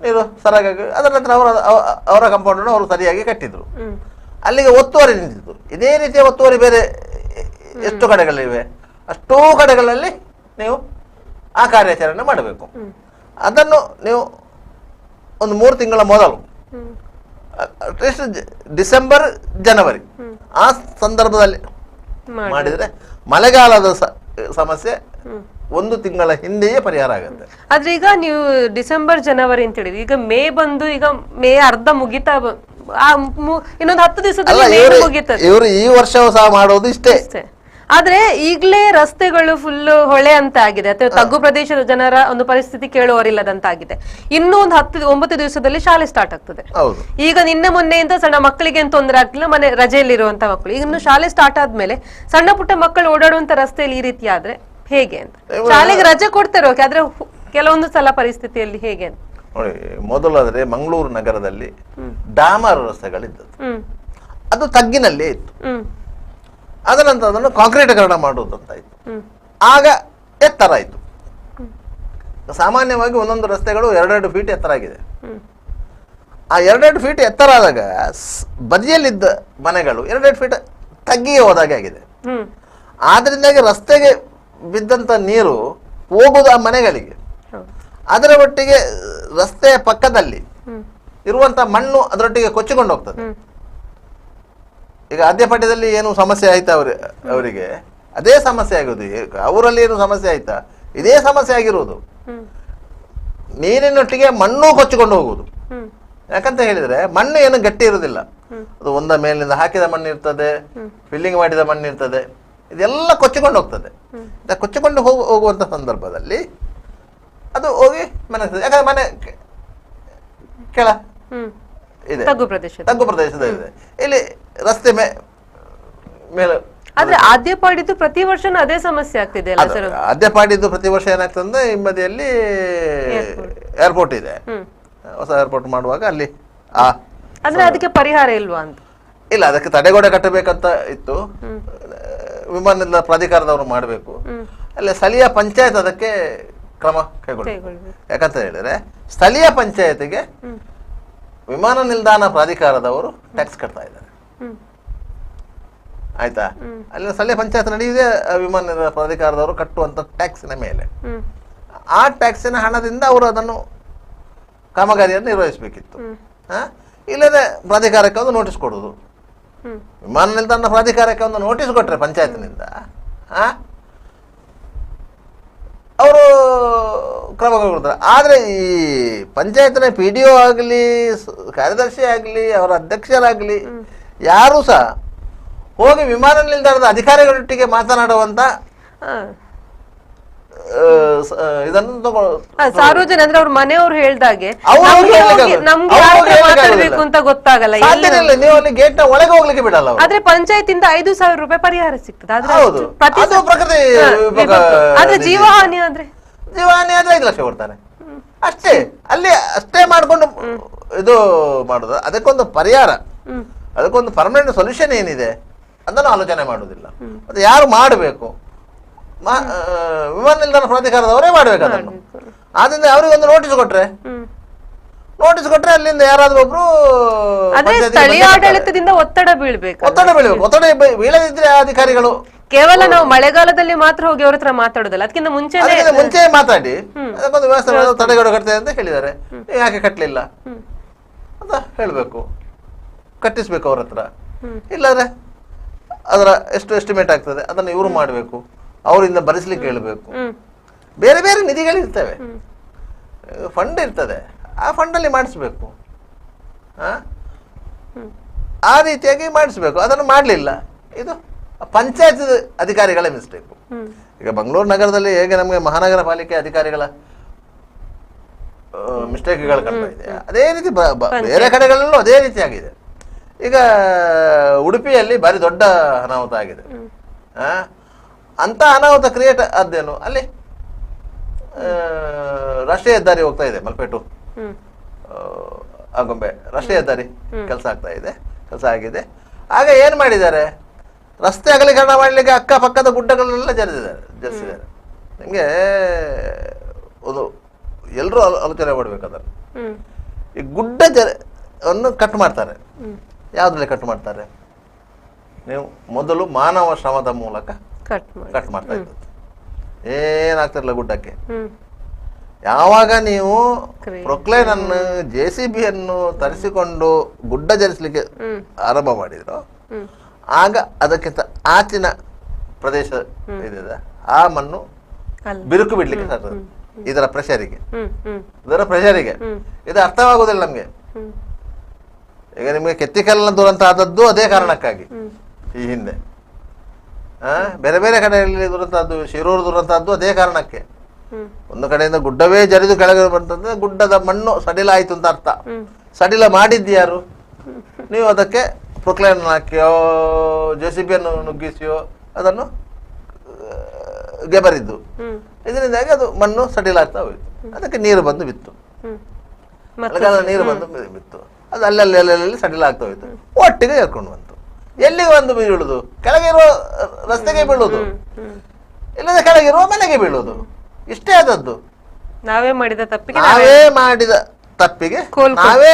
ನೀರು ಸರಿಯಾಗಿ ಅದರ ನಂತರ ಅವರ ಕಾಂಪೌಂಡನ್ನು ಅವರು ಸರಿಯಾಗಿ ಕಟ್ಟಿದ್ರು. ಅಲ್ಲಿಗೆ ಒತ್ತುವರಿ ನಿಂತಿತ್ತು. ಇದೇ ರೀತಿಯ ಒತ್ತುವರಿ ಬೇರೆ ಎಷ್ಟು ಕಡೆಗಳಿವೆ, ಅಷ್ಟೂ ಕಡೆಗಳಲ್ಲಿ ನೀವು ಆ ಕಾರ್ಯಾಚರಣೆ ಮಾಡಬೇಕು. ಅದನ್ನು ನೀವು ಒಂದು 3 ತಿಂಗಳ ಮೊದಲು, ಅಟ್ಲೀಸ್ಟ್ ಡಿಸೆಂಬರ್ ಜನವರಿ ಆ ಸಂದರ್ಭದಲ್ಲಿ ಮಾಡಿದ್ರೆ ಮಳೆಗಾಲದ ಸಮಸ್ಯೆ 1 ತಿಂಗಳ ಹಿಂದೆಯೇ ಪರಿಹಾರ ಆಗುತ್ತೆ. ಆದ್ರೆ ಈಗ ನೀವು ಡಿಸೆಂಬರ್ ಜನವರಿ ಅಂತ ಹೇಳಿದ್ರಿ, ಈಗ ಮೇ ಬಂದು ಈಗ ಮೇ ಅರ್ಧ ಮುಗಿತಾ, ಇನ್ನೊಂದು 10 ದಿವಸದಲ್ಲಿ ಮುಗಿತದೆ. ಇವರು ಈ ವರ್ಷವೂ ಸಹ ಮಾಡೋದು ಇಷ್ಟೇ. ಆದ್ರೆ ಈಗಲೇ ರಸ್ತೆಗಳು ಫುಲ್ ಹೊಳೆ ಅಂತ ಆಗಿದೆ, ಅಥವಾ ತಗ್ಗು ಪ್ರದೇಶದ ಜನರ ಒಂದು ಪರಿಸ್ಥಿತಿ ಕೇಳುವರಿಲ್ಲದಂತಾಗಿದೆ. ಇನ್ನೂ ಒಂದು 9 ದಿವಸದಲ್ಲಿ ಶಾಲೆ ಸ್ಟಾರ್ಟ್ ಆಗ್ತದೆ. ಈಗ ನಿನ್ನೆ ಮೊನ್ನೆಯಿಂದ ಸಣ್ಣ ಮಕ್ಕಳಿಗೆ ಏನು ತೊಂದರೆ ಆಗ್ತಿಲ್ಲ, ಮನೆ ರಜೆಯಲ್ಲಿರುವಂತ ಮಕ್ಕಳು. ಈಗ ಇನ್ನು ಶಾಲೆ ಸ್ಟಾರ್ಟ್ ಆದ್ಮೇಲೆ ಸಣ್ಣ ಪುಟ್ಟ ಮಕ್ಕಳು ಓಡಾಡುವಂತ ರಸ್ತೆಯಲ್ಲಿ ಈ ರೀತಿ ಆದ್ರೆ ಹೇಗೆ ಅಂತ. ಶಾಲೆಗೆ ರಜೆ ಕೊಡ್ತಾರೆ ಓಕೆ, ಆದ್ರೆ ಕೆಲವೊಂದು ಸಲ ಪರಿಸ್ಥಿತಿಯಲ್ಲಿ ಹೇಗೆ ಅಂತ ನೋಡಿ. ಮೊದಲಾದ್ರೆ ಮಂಗಳೂರು ನಗರದಲ್ಲಿ ಡಾಮರ್ ರಸ್ತೆಗಳಿದ್ದದ್ದು, ಅದು ತಗ್ಗಿನಲ್ಲೇ ಇತ್ತು. ಅದರ ನಂತರ ಅದನ್ನು ಕಾಂಕ್ರೀಟೀಕರಣ ಮಾಡುವುದಂತ ಇತ್ತು. ಆಗ ಎತ್ತರ ಆಯಿತು. ಸಾಮಾನ್ಯವಾಗಿ ಒಂದೊಂದು ರಸ್ತೆಗಳು 2-2 ಫೀಟ್ ಎತ್ತರ ಆಗಿದೆ. ಆ 2-2 ಫೀಟ್ ಎತ್ತರ ಆದಾಗ ಬದಿಯಲ್ಲಿದ್ದ ಮನೆಗಳು 2-2 ಫೀಟ್ ತಗ್ಗಿಗೆ ಹೋದಾಗೆ ಆಗಿದೆ. ಆದ್ರಿಂದಾಗಿ ರಸ್ತೆಗೆ ಬಿದ್ದಂತ ನೀರು ಹೋಗುವುದು ಆ ಮನೆಗಳಿಗೆ. ಅದರ ಒಟ್ಟಿಗೆ ರಸ್ತೆಯ ಪಕ್ಕದಲ್ಲಿ ಇರುವಂತ ಮಣ್ಣು ಅದರೊಟ್ಟಿಗೆ ಕೊಚ್ಚಿಕೊಂಡು ಹೋಗ್ತದೆ. ಈಗ ಆದ್ಯಪಠ್ಯದಲ್ಲಿ ಏನು ಸಮಸ್ಯೆ ಆಯ್ತಾ ಅವರಿಗೆ ಅದೇ ಸಮಸ್ಯೆ ಆಗೋದು. ಅವರಲ್ಲಿ ಏನು ಸಮಸ್ಯೆ ಆಯ್ತಾ ಇದೇ ಸಮಸ್ಯೆ ಆಗಿರುವುದು. ನೀರಿನೊಟ್ಟಿಗೆ ಮಣ್ಣು ಕೊಚ್ಚಿಕೊಂಡು ಹೋಗುವುದು. ಯಾಕಂತ ಹೇಳಿದ್ರೆ ಮಣ್ಣು ಏನು ಗಟ್ಟಿ ಇರುವುದಿಲ್ಲ, ಅದು ಒಂದ ಮೇಲಿನಿಂದ ಹಾಕಿದ ಮಣ್ಣು ಇರ್ತದೆ, ಫಿಲ್ಲಿಂಗ್ ಮಾಡಿದ ಮಣ್ಣು ಇರ್ತದೆ, ಇದೆಲ್ಲ ಕೊಚ್ಚಿಕೊಂಡು ಹೋಗ್ತದೆ. ಕೊಚ್ಚಿಕೊಂಡು ಹೋಗುವಂತ ಸಂದರ್ಭದಲ್ಲಿ ಅದು ಹೋಗಿ ಮನೆ ಯಾಕಂದ್ರೆ ಮನೆ ಕೆಳ ಇದೆ, ತಗ್ಗು ಪ್ರದೇಶದ ಇದೆ. ಇಲ್ಲಿ ರಸ್ತೆ ಮೇಲೆ ಆದ್ರೆ ಆದ್ಯಪಾಡಿದ್ದು ಪ್ರತಿ ವರ್ಷನೂ ಅದೇ ಸಮಸ್ಯೆ ಆಗ್ತಿದೆ ಅಲ್ಲ ಸರ್? ಆದ್ಯಪಾಡಿದ್ದು ಪ್ರತಿ ವರ್ಷ ಏನಾಗ್ತದೆ, ಹಿಂಬದಿಯಲ್ಲಿ ಏರ್ಪೋರ್ಟ್ ಇದೆ, ಹೊಸ ಏರ್ಪೋರ್ಟ್ ಮಾಡುವಾಗ ಅಲ್ಲಿ ಅಂದ್ರೆ ಅದಕ್ಕೆ ಪರಿಹಾರ ಇಲ್ವಾ ಅಂತ? ಇಲ್ಲ, ಅದಕ್ಕೆ ತಡೆಗೋಡೆ ಕಟ್ಟಬೇಕಂತ ಇತ್ತು, ವಿಮಾನ ನಿಲ್ದಾಣ ಪ್ರಾಧಿಕಾರದವರು ಮಾಡಬೇಕು. ಅಲ್ಲಿ ಸ್ಥಳೀಯ ಪಂಚಾಯತ್ ಅದಕ್ಕೆ ಕ್ರಮ ಕೈಗೊಳ್ಳಬೇಕು. ಯಾಕಂತ ಹೇಳಿದ್ರೆ ಸ್ಥಳೀಯ ಪಂಚಾಯತಿಗೆ ವಿಮಾನ ನಿಲ್ದಾಣ ಪ್ರಾಧಿಕಾರದವರು ಟ್ಯಾಕ್ಸ್ ಕಟ್ತಾ ಇದ್ದಾರೆ. ಆಯ್ತಾ? ಅಲ್ಲಿ ಸ್ಥಳೀಯ ಪಂಚಾಯತ್ ನಡೆಯುವುದೇ ವಿಮಾನ ನಿಲ್ದಾಣ ಪ್ರಾಧಿಕಾರದವರು ಕಟ್ಟುವಂತ ಟ್ಯಾಕ್ಸಿನ ಮೇಲೆ. ಆ ಟ್ಯಾಕ್ಸಿನ ಹಣದಿಂದ ಅವರು ಅದನ್ನು ಕಾಮಗಾರಿಯನ್ನು ನಿರ್ವಹಿಸಬೇಕಿತ್ತು. ಇಲ್ಲದೆ ಪ್ರಾಧಿಕಾರಕ್ಕೆ ಒಂದು ನೋಟಿಸ್ ಕೊಡುವುದು. ವಿಮಾನ ನಿಲ್ದಾಣ ಪ್ರಾಧಿಕಾರಕ್ಕೆ ಒಂದು ನೋಟಿಸ್ ಕೊಟ್ರೆ ಪಂಚಾಯತ್ನಿಂದ ಅವರು ಕ್ರಮ ಕೈಗೊಳ್ತಾರೆ. ಆದ್ರೆ ಈ ಪಂಚಾಯತ್ನ PDO ಆಗಲಿ, ಕಾರ್ಯದರ್ಶಿ ಆಗಲಿ, ಅವರ ಅಧ್ಯಕ್ಷರಾಗಲಿ ಯಾರು ಸಹ ಹೋಗಿ ವಿಮಾನ ನಿಲ್ದಾಣದ ಅಧಿಕಾರಿಗಳೊಟ್ಟಿಗೆ ಮಾತನಾಡುವಂತ ಇದನ್ನು ಸಾರ್ವಜನಿಕ ಅಂದ್ರೆ ಅವ್ರ ಮನೆಯವ್ರು ಹೇಳ್ದಾಗೆ ನಮ್ಗೆ ಮಾತಾಡ್ಬೇಕು ಅಂತ ಗೊತ್ತಾಗಲ್ಲ. ನೀವು ಅಲ್ಲಿ ಗೇಟ್ ನ ಒಳಗೆ ಹೋಗ್ಲಿಕ್ಕೆ ಬಿಡಲ್ಲ. ಆದ್ರೆ ಪಂಚಾಯತಿಂದ 5,000 ರೂಪಾಯಿ ಪರಿಹಾರ ಸಿಗ್ತದೆ. ಆದ್ರೆ ಜೀವಹಾನಿ ಆದ್ರೆ 5 ಲಕ್ಷ ಕೊಡ್ತಾನೆ ಅಷ್ಟೇ. ಅಲ್ಲಿ ಅಷ್ಟೇ ಮಾಡ್ಕೊಂಡು ಇದು ಮಾಡುದು. ಅದಕ್ಕೊಂದು ಪರಿಹಾರ, ಅದಕ್ಕೊಂದು ಪರ್ಮನೆಂಟ್ ಸೊಲ್ಯೂಷನ್ ಏನಿದೆ ಅದನ್ನು ಆಲೋಚನೆ ಮಾಡುವುದಿಲ್ಲ. ಅದು ಯಾರು ಮಾಡಬೇಕು? ವಿಮಾನ ನಿಲ್ದಾಣ ಪ್ರಾಧಿಕಾರದವರೇ ಮಾಡ್ಬೇಕು ಅದನ್ನು. ಆದ್ರಿಂದ ಅವ್ರಿಗೆ ಒಂದು ನೋಟಿಸ್ ಕೊಟ್ರೆ ಅಲ್ಲಿಂದ ಯಾರಾದ್ರೂ ಒಬ್ರು ಸ್ಥಳೀಯ ಆಡಳಿತದಿಂದ ಒತ್ತಡ ಬೀಳ್ಬೇಕು. ಒತ್ತಡ ಬೀಳದಿದ್ರೆ ಅಧಿಕಾರಿಗಳು ಕೇವಲ ನಾವು ಮಳೆಗಾಲದಲ್ಲಿ ಮಾತ್ರ ಹೋಗಿ ಅವ್ರ ಹತ್ರ ಮಾತಾಡೋದಲ್ಲ, ಅದಕ್ಕಿಂತ ಮುಂಚೆ ಮಾತಾಡಿ ಅದಕ್ಕೊಂದು ವ್ಯವಸ್ಥೆ ತಡೆಗೋಡೆ ಕಟ್ತೇವೆ ಅಂತ ಹೇಳಿದ್ದಾರೆ, ನೀವು ಯಾಕೆ ಕಟ್ಟಲಿಲ್ಲ ಅಂತ ಹೇಳ್ಬೇಕು, ಕಟ್ಟಿಸ್ಬೇಕು ಅವ್ರ ಹತ್ರ. ಇಲ್ಲಾಂದ್ರೆ ಅದರ ಎಷ್ಟು ಎಸ್ಟಿಮೇಟ್ ಆಗ್ತದೆ ಅದನ್ನು ಇವರು ಮಾಡಬೇಕು, ಅವರಿಂದ ಭರಿಸ್ಲಿಕ್ಕೆ ಹೇಳಬೇಕು. ಬೇರೆ ಬೇರೆ ನಿಧಿಗಳಿರ್ತವೆ, ಫಂಡ್ ಇರ್ತದೆ, ಆ ಫಂಡಲ್ಲಿ ಮಾಡಿಸ್ಬೇಕು. ಆ ರೀತಿಯಾಗಿ ಮಾಡಿಸ್ಬೇಕು. ಅದನ್ನು ಮಾಡಲಿಲ್ಲ, ಇದು ಪಂಚಾಯತ್ ಅಧಿಕಾರಿಗಳ ಮಿಸ್ಟೇಕು. ಈಗ ಬೆಂಗಳೂರು ನಗರದಲ್ಲಿ ಹೇಗೆ ನಮಗೆ ಮಹಾನಗರ ಪಾಲಿಕೆ ಅಧಿಕಾರಿಗಳ ಮಿಸ್ಟೇಕ್ಗಳು ಕಾಣ್ತಾ ಇದೆ, ಅದೇ ರೀತಿ ಬೇರೆ ಕಡೆಗಳಲ್ಲೂ ಅದೇ ರೀತಿ ಆಗಿದೆ. ಈಗ ಉಡುಪಿಯಲ್ಲಿ ಭಾರಿ ದೊಡ್ಡ ಅನಾಹುತ ಆಗಿದೆ. ಅಂತ ಅನಾಹುತ ಕ್ರಿಯೇಟ್ ಆದ್ದೇನು, ಅಲ್ಲಿ ರಾಷ್ಟ್ರೀಯ ಹೆದ್ದಾರಿ ಹೋಗ್ತಾ ಇದೆ, ಮಲ್ಪೇಟು ಆಗೊಂಬೆ ರಾಷ್ಟ್ರೀಯ ಹೆದ್ದಾರಿ ಕೆಲಸ ಆಗಿದೆ. ಆಗ ಏನ್ ಮಾಡಿದ್ದಾರೆ, ರಸ್ತೆ ಅಗಲೀಕರಣ ಮಾಡಲಿಕ್ಕೆ ಅಕ್ಕಪಕ್ಕದ ಗುಡ್ಡಗಳನ್ನೆಲ್ಲ ಜರಿಸಿದ್ದಾರೆ. ನಿಮಗೆ ಒಂದು ಎಲ್ಲರೂ ಆಲೋಚನೆ ಮಾಡ್ಬೇಕು ಅದನ್ನು. ಈ ಗುಡ್ಡ ಅನ್ನು ಕಟ್ ಮಾಡ್ತಾರೆ. ಯಾವ್ದ್ರಲ್ಲಿ ಕಟ್ ಮಾಡ್ತಾರೆ? ನೀವು ಮೊದಲು ಮಾನವ ಶ್ರಮದ ಮೂಲಕ ಕಟ್ ಮಾಡ್ತಾ ಇದ್ದದ್ದು, ಏನಾಗ್ತಿರಲ್ಲ ಗುಡ್ಡಕ್ಕೆ. ಯಾವಾಗ ನೀವು ಪ್ರೊಕ್ಲೈನ್ ಅನ್ನು JCB ಅನ್ನು ತರಿಸಿಕೊಂಡು ಗುಡ್ಡ ಜರಿಸಲಿಕ್ಕೆ ಆರಂಭ ಮಾಡಿದ್ರು, ಆಗ ಅದಕ್ಕಿಂತ ಆಚಿನ ಪ್ರದೇಶ ಇದೆ ಆ ಮಣ್ಣು ಬಿರುಕು ಬಿಡ್ಲಿಕ್ಕೆ ಸಾಧ್ಯ. ಇದರ ಪ್ರೆಷರಿಗೆ ಇದು ಅರ್ಥವಾಗುದಿಲ್ಲ ನಮ್ಗೆ. ಈಗ ನಿಮಗೆ ಕೆತ್ತಿಕಲ್ಲಿನ ದುರಂತ ಆದದ್ದು ಅದೇ ಕಾರಣಕ್ಕಾಗಿ. ಈ ಹಿಂದೆ ಬೇರೆ ಬೇರೆ ಕಡೆಯಲ್ಲಿ ದುರಂತ ಆದ್ದು, ಶಿರೂರು ದುರಂತ ಆದ್ದು ಅದೇ ಕಾರಣಕ್ಕೆ. ಒಂದು ಕಡೆಯಿಂದ ಗುಡ್ಡವೇ ಜರಿದು ಕೆಳಗೆ ಬಂತಂದ್ರೆ ಗುಡ್ಡದ ಮಣ್ಣು ಸಡಿಲ ಆಯ್ತು ಅಂತ ಅರ್ಥ. ಸಡಿಲ ಮಾಡಿದ್ಯಾರು? ನೀವು ಅದಕ್ಕೆ ಪ್ರೊಕ್ಲೈನ್ ಹಾಕಿಯೋ JCB ಅನ್ನು ನುಗ್ಗಿಸಿಯೋ ಅದನ್ನು ಗೆಬರಿದ್ದು. ಇದರಿಂದಾಗಿ ಅದು ಮಣ್ಣು ಸಡಿಲ ಆಗ್ತಾ ಹೋಯ್ತು. ಅದಕ್ಕೆ ನೀರು ಬಂದು ಬಿತ್ತು, ನೀರು ಬಂದು ಬಿತ್ತು. ಅದು ಅಲ್ಲಲ್ಲಿ ಸಡಿಲ ಆಗ್ತಾ ಹೋಯ್ತು, ಒಟ್ಟಿಗೆ ಏರ್ಕೊಂಡು ಬಂತು. ಎಲ್ಲಿಗೆ ಬಂದು ಬೀಳುದು? ಕೆಳಗಿರುವ ರಸ್ತೆಗೆ ಬೀಳುದು, ಇಲ್ಲದೆ ಕೆಳಗಿರುವ ಮನೆಗೆ ಬೀಳುದು. ಇಷ್ಟೇ ಆದದ್ದು. ನಾವೇ ಮಾಡಿದ ತಪ್ಪಿಗೆ ನಾವೇ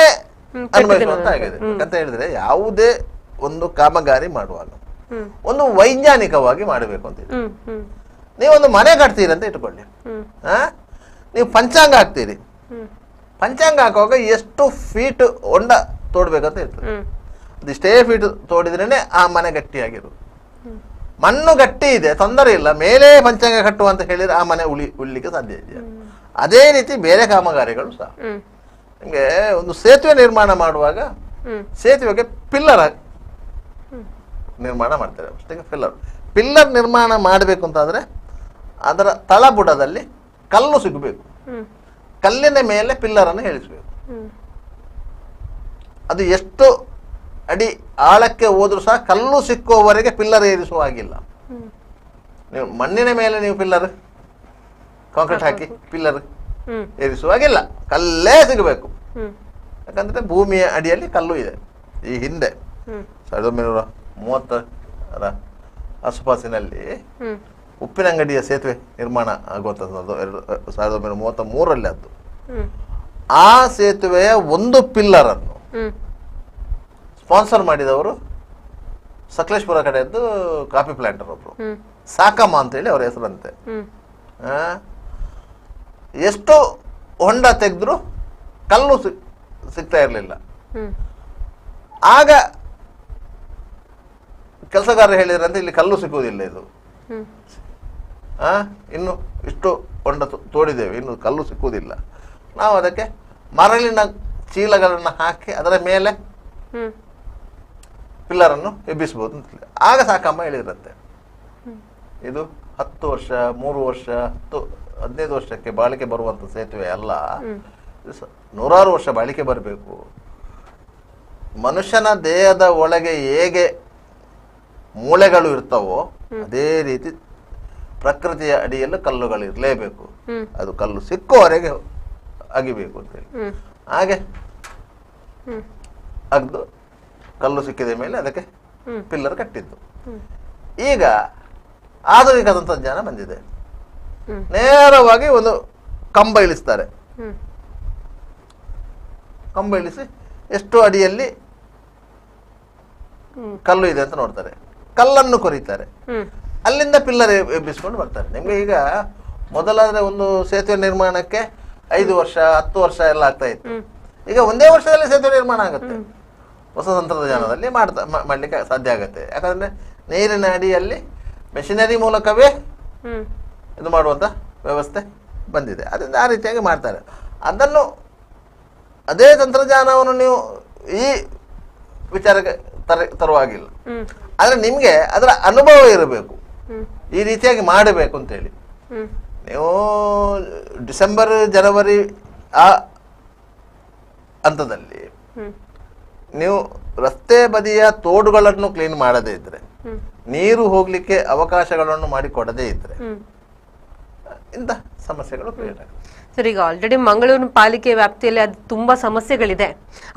ಅನುಭವಿಸುವಂತ ಆಗಿದೆ. ಅಂತ ಹೇಳಿದ್ರೆ ಯಾವುದೇ ಒಂದು ಕಾಮಗಾರಿ ಮಾಡುವಾಗ ಒಂದು ವೈಜ್ಞಾನಿಕವಾಗಿ ಮಾಡಬೇಕು ಅಂತ. ನೀವೊಂದು ಮನೆ ಕಟ್ತೀರಿ ಅಂತ ಇಟ್ಕೊಳ್ಳಿ, ನೀವು ಪಂಚಾಂಗ ಹಾಕ್ತೀರಿ. ಪಂಚಾಂಗ ಹಾಕುವಾಗ ಎಷ್ಟು ಫೀಟ್ ಹೊಂಡ ತೋಡ್ಬೇಕಂತ ಇರ್ತದೆ. ಅದಿಷ್ಟೇ ಫೀಟ್ ತೋಡಿದ್ರೇನೆ ಆ ಮನೆ ಗಟ್ಟಿಯಾಗಿರೋದು. ಮಣ್ಣು ಗಟ್ಟಿ ಇದೆ, ತೊಂದರೆ ಇಲ್ಲ, ಮೇಲೆ ಪಂಚಾಂಗ ಕಟ್ಟುವ ಅಂತ ಹೇಳಿದ್ರೆ ಆ ಮನೆ ಉಳಿಲಿಕ್ಕೆ ಸಾಧ್ಯ ಇದೆಯಾ? ಅದೇ ರೀತಿ ಬೇರೆ ಕಾಮಗಾರಿಗಳು ಸಹ. ನಿಮಗೆ ಒಂದು ಸೇತುವೆ ನಿರ್ಮಾಣ ಮಾಡುವಾಗ ಸೇತುವೆಗೆ ಪಿಲ್ಲರ್ ನಿರ್ಮಾಣ ಮಾಡ್ತಾರೆ. ಅಷ್ಟೇ ಪಿಲ್ಲರ್ ನಿರ್ಮಾಣ ಮಾಡಬೇಕು ಅಂತಾದ್ರೆ ಅದರ ತಳಬುಡದಲ್ಲಿ ಕಲ್ಲು ಸಿಗಬೇಕು. ಕಲ್ಲಿನ ಮೇಲೆ ಪಿಲ್ಲರನ್ನು ಹೇಳಿಸಬೇಕು. ಅದು ಎಷ್ಟು ಅಡಿ ಆಳಕ್ಕೆ ಹೋದ್ರೂ ಸಹ ಕಲ್ಲು ಸಿಕ್ಕುವವರೆಗೆ ಪಿಲ್ಲರ್ ಏರಿಸುವ ಹಾಗಿಲ್ಲ. ನೀವು ಮಣ್ಣಿನ ಮೇಲೆ ನೀವು ಪಿಲ್ಲರ್ ಕಾಂಕ್ರೀಟ್ ಹಾಕಿ ಪಿಲ್ಲರ್ ಏರಿಸುವಾಗಿಲ್ಲ, ಕಲ್ಲೇ ಸಿಗಬೇಕು. ಯಾಕಂದ್ರೆ ಭೂಮಿಯ ಅಡಿಯಲ್ಲಿ ಕಲ್ಲು ಇದೆ. ಈ ಹಿಂದೆ 1930ರ ಆಸುಪಾಸಿನಲ್ಲಿ ಉಪ್ಪಿನಂಗಡಿಯ ಸೇತುವೆ ನಿರ್ಮಾಣ ಆಗುವಂಥದ್ದು 1933ರಲ್ಲಿ ಅದು. ಆ ಸೇತುವೆಯ ಒಂದು ಪಿಲ್ಲರ್ ಅನ್ನು ಸ್ಪಾನ್ಸರ್ ಮಾಡಿದವರು ಸಕಲೇಶ್ಪುರ ಕಡೆಯದ್ದು ಕಾಫಿ ಪ್ಲಾಂಟರ್ ಒಬ್ರು, ಸಾಕಮ್ಮ ಅಂತ ಹೇಳಿ ಅವರ ಹೆಸರಂತೆ. ಎಷ್ಟು ಹೊಂಡ ತೆಗೆದ್ರು ಕಲ್ಲು ಸಿಗ್ತಾ ಇರಲಿಲ್ಲ. ಆಗ ಕೆಲಸಗಾರರು ಹೇಳಿದ್ರಂತೆ ಇಲ್ಲಿ ಕಲ್ಲು ಸಿಗುವುದಿಲ್ಲ, ಇದು ಇನ್ನು ಇಷ್ಟು ಹೊಂಡ ತೋಡಿದ್ದೇವೆ, ಇನ್ನು ಕಲ್ಲು ಸಿಕ್ಕುವುದಿಲ್ಲ, ನಾವು ಅದಕ್ಕೆ ಮರಳಿನ ಚೀಲಗಳನ್ನು ಹಾಕಿ ಅದರ ಮೇಲೆ ಪಿಲ್ಲರನ್ನು ಎಬ್ಬಿಸಬಹುದು ಅಂತ. ಆಗ ಸಾಕಮ್ಮ ಹೇಳಿದ್ರಂತೆ. ಇದು 10 ವರ್ಷ 3 ವರ್ಷ 15 ವರ್ಷಕ್ಕೆ ಬಾಳಿಕೆ ಬರುವಂತ ಸೇತುವೆ ಅಲ್ಲ, ನೂರಾರು ವರ್ಷ ಬಾಳಿಕೆ ಬರಬೇಕು. ಮನುಷ್ಯನ ದೇಹದ ಒಳಗೆ ಹೇಗೆ ಮೂಳೆಗಳು ಇರ್ತಾವೋ ಅದೇ ರೀತಿ ಪ್ರಕೃತಿಯ ಅಡಿಯಲ್ಲೂ ಕಲ್ಲುಗಳು ಇರಲೇಬೇಕು. ಅದು ಕಲ್ಲು ಸಿಕ್ಕುವವರೆಗೆ ಅಗಿಬೇಕು ಅಂತೇಳಿ ಹಾಗೆ ಅಗ್ದು ಕಲ್ಲು ಸಿಕ್ಕಿದ ಮೇಲೆ ಅದಕ್ಕೆ ಪಿಲ್ಲರ್ ಕಟ್ಟಿದ್ದು. ಈಗ ಆಧುನಿಕ ತಂತ್ರಜ್ಞಾನ ಬಂದಿದೆ, ನೇರವಾಗಿ ಒಂದು ಕಂಬ ಇಳಿಸ್ತಾರೆ. ಕಂಬ ಇಳಿಸಿ ಎಷ್ಟು ಅಡಿಯಲ್ಲಿ ಕಲ್ಲು ಇದೆ ಅಂತ ನೋಡ್ತಾರೆ, ಕಲ್ಲನ್ನು ಕೊರೀತಾರೆ, ಅಲ್ಲಿಂದ ಪಿಲ್ಲರ್ ಎಬ್ಬಿಸ್ಕೊಂಡು ಬರ್ತಾರೆ. ನಿಮ್ಗೆ ಈಗ ಮೊದಲಾದ್ರೆ ಒಂದು ಸೇತುವೆ ನಿರ್ಮಾಣಕ್ಕೆ 5 ವರ್ಷ 10 ವರ್ಷ ಎಲ್ಲ ಆಗ್ತಾ ಇತ್ತು. ಈಗ ಒಂದೇ ವರ್ಷದಲ್ಲಿ ಸೇತುವೆ ನಿರ್ಮಾಣ ಆಗುತ್ತೆ. ಹೊಸ ತಂತ್ರಜ್ಞಾನದಲ್ಲಿ ಮಾಡ್ಲಿಕ್ಕೆ ಸಾಧ್ಯ ಆಗುತ್ತೆ. ಯಾಕಂದ್ರೆ ನೀರಿನ ಅಡಿಯಲ್ಲಿ ಮೆಷಿನರಿ ಮೂಲಕವೇ ಇದು ಮಾಡುವಂತ ವ್ಯವಸ್ಥೆ ಬಂದಿದೆ. ಅದರಿಂದ ಆ ರೀತಿಯಾಗಿ ಮಾಡ್ತಾರೆ. ಅದನ್ನು ಅದೇ ತಂತ್ರಜ್ಞಾನವನ್ನು ನೀವು ಈ ವಿಚಾರಕ್ಕೆ ತರುವಾಗಿಲ್ಲ. ಆದ್ರೆ ನಿಮ್ಗೆ ಅದರ ಅನುಭವ ಇರಬೇಕು, ಈ ರೀತಿಯಾಗಿ ಮಾಡಬೇಕು ಅಂತೇಳಿ. ನೀವು ಡಿಸೆಂಬರ್ ಜನವರಿ ಆ ಹಂತದಲ್ಲಿ ನೀವು ರಸ್ತೆ ಬದಿಯ ತೋಡುಗಳನ್ನು ಕ್ಲೀನ್ ಮಾಡದೇ ಇದ್ರೆ, ನೀರು ಹೋಗ್ಲಿಕ್ಕೆ ಅವಕಾಶಗಳನ್ನು ಮಾಡಿಕೊಡದೇ ಇದ್ರೆ ಇಂಥ ಸಮಸ್ಯೆಗಳು ಕ್ರಿಯೇಟ್ ಆಗುತ್ತೆ. ಸರ್, ಈಗ ಆಲ್ರೆಡಿ ಮಂಗಳೂರು ಪಾಲಿಕೆ ವ್ಯಾಪ್ತಿಯಲ್ಲಿ ಅದು ತುಂಬಾ ಸಮಸ್ಯೆಗಳಿದೆ.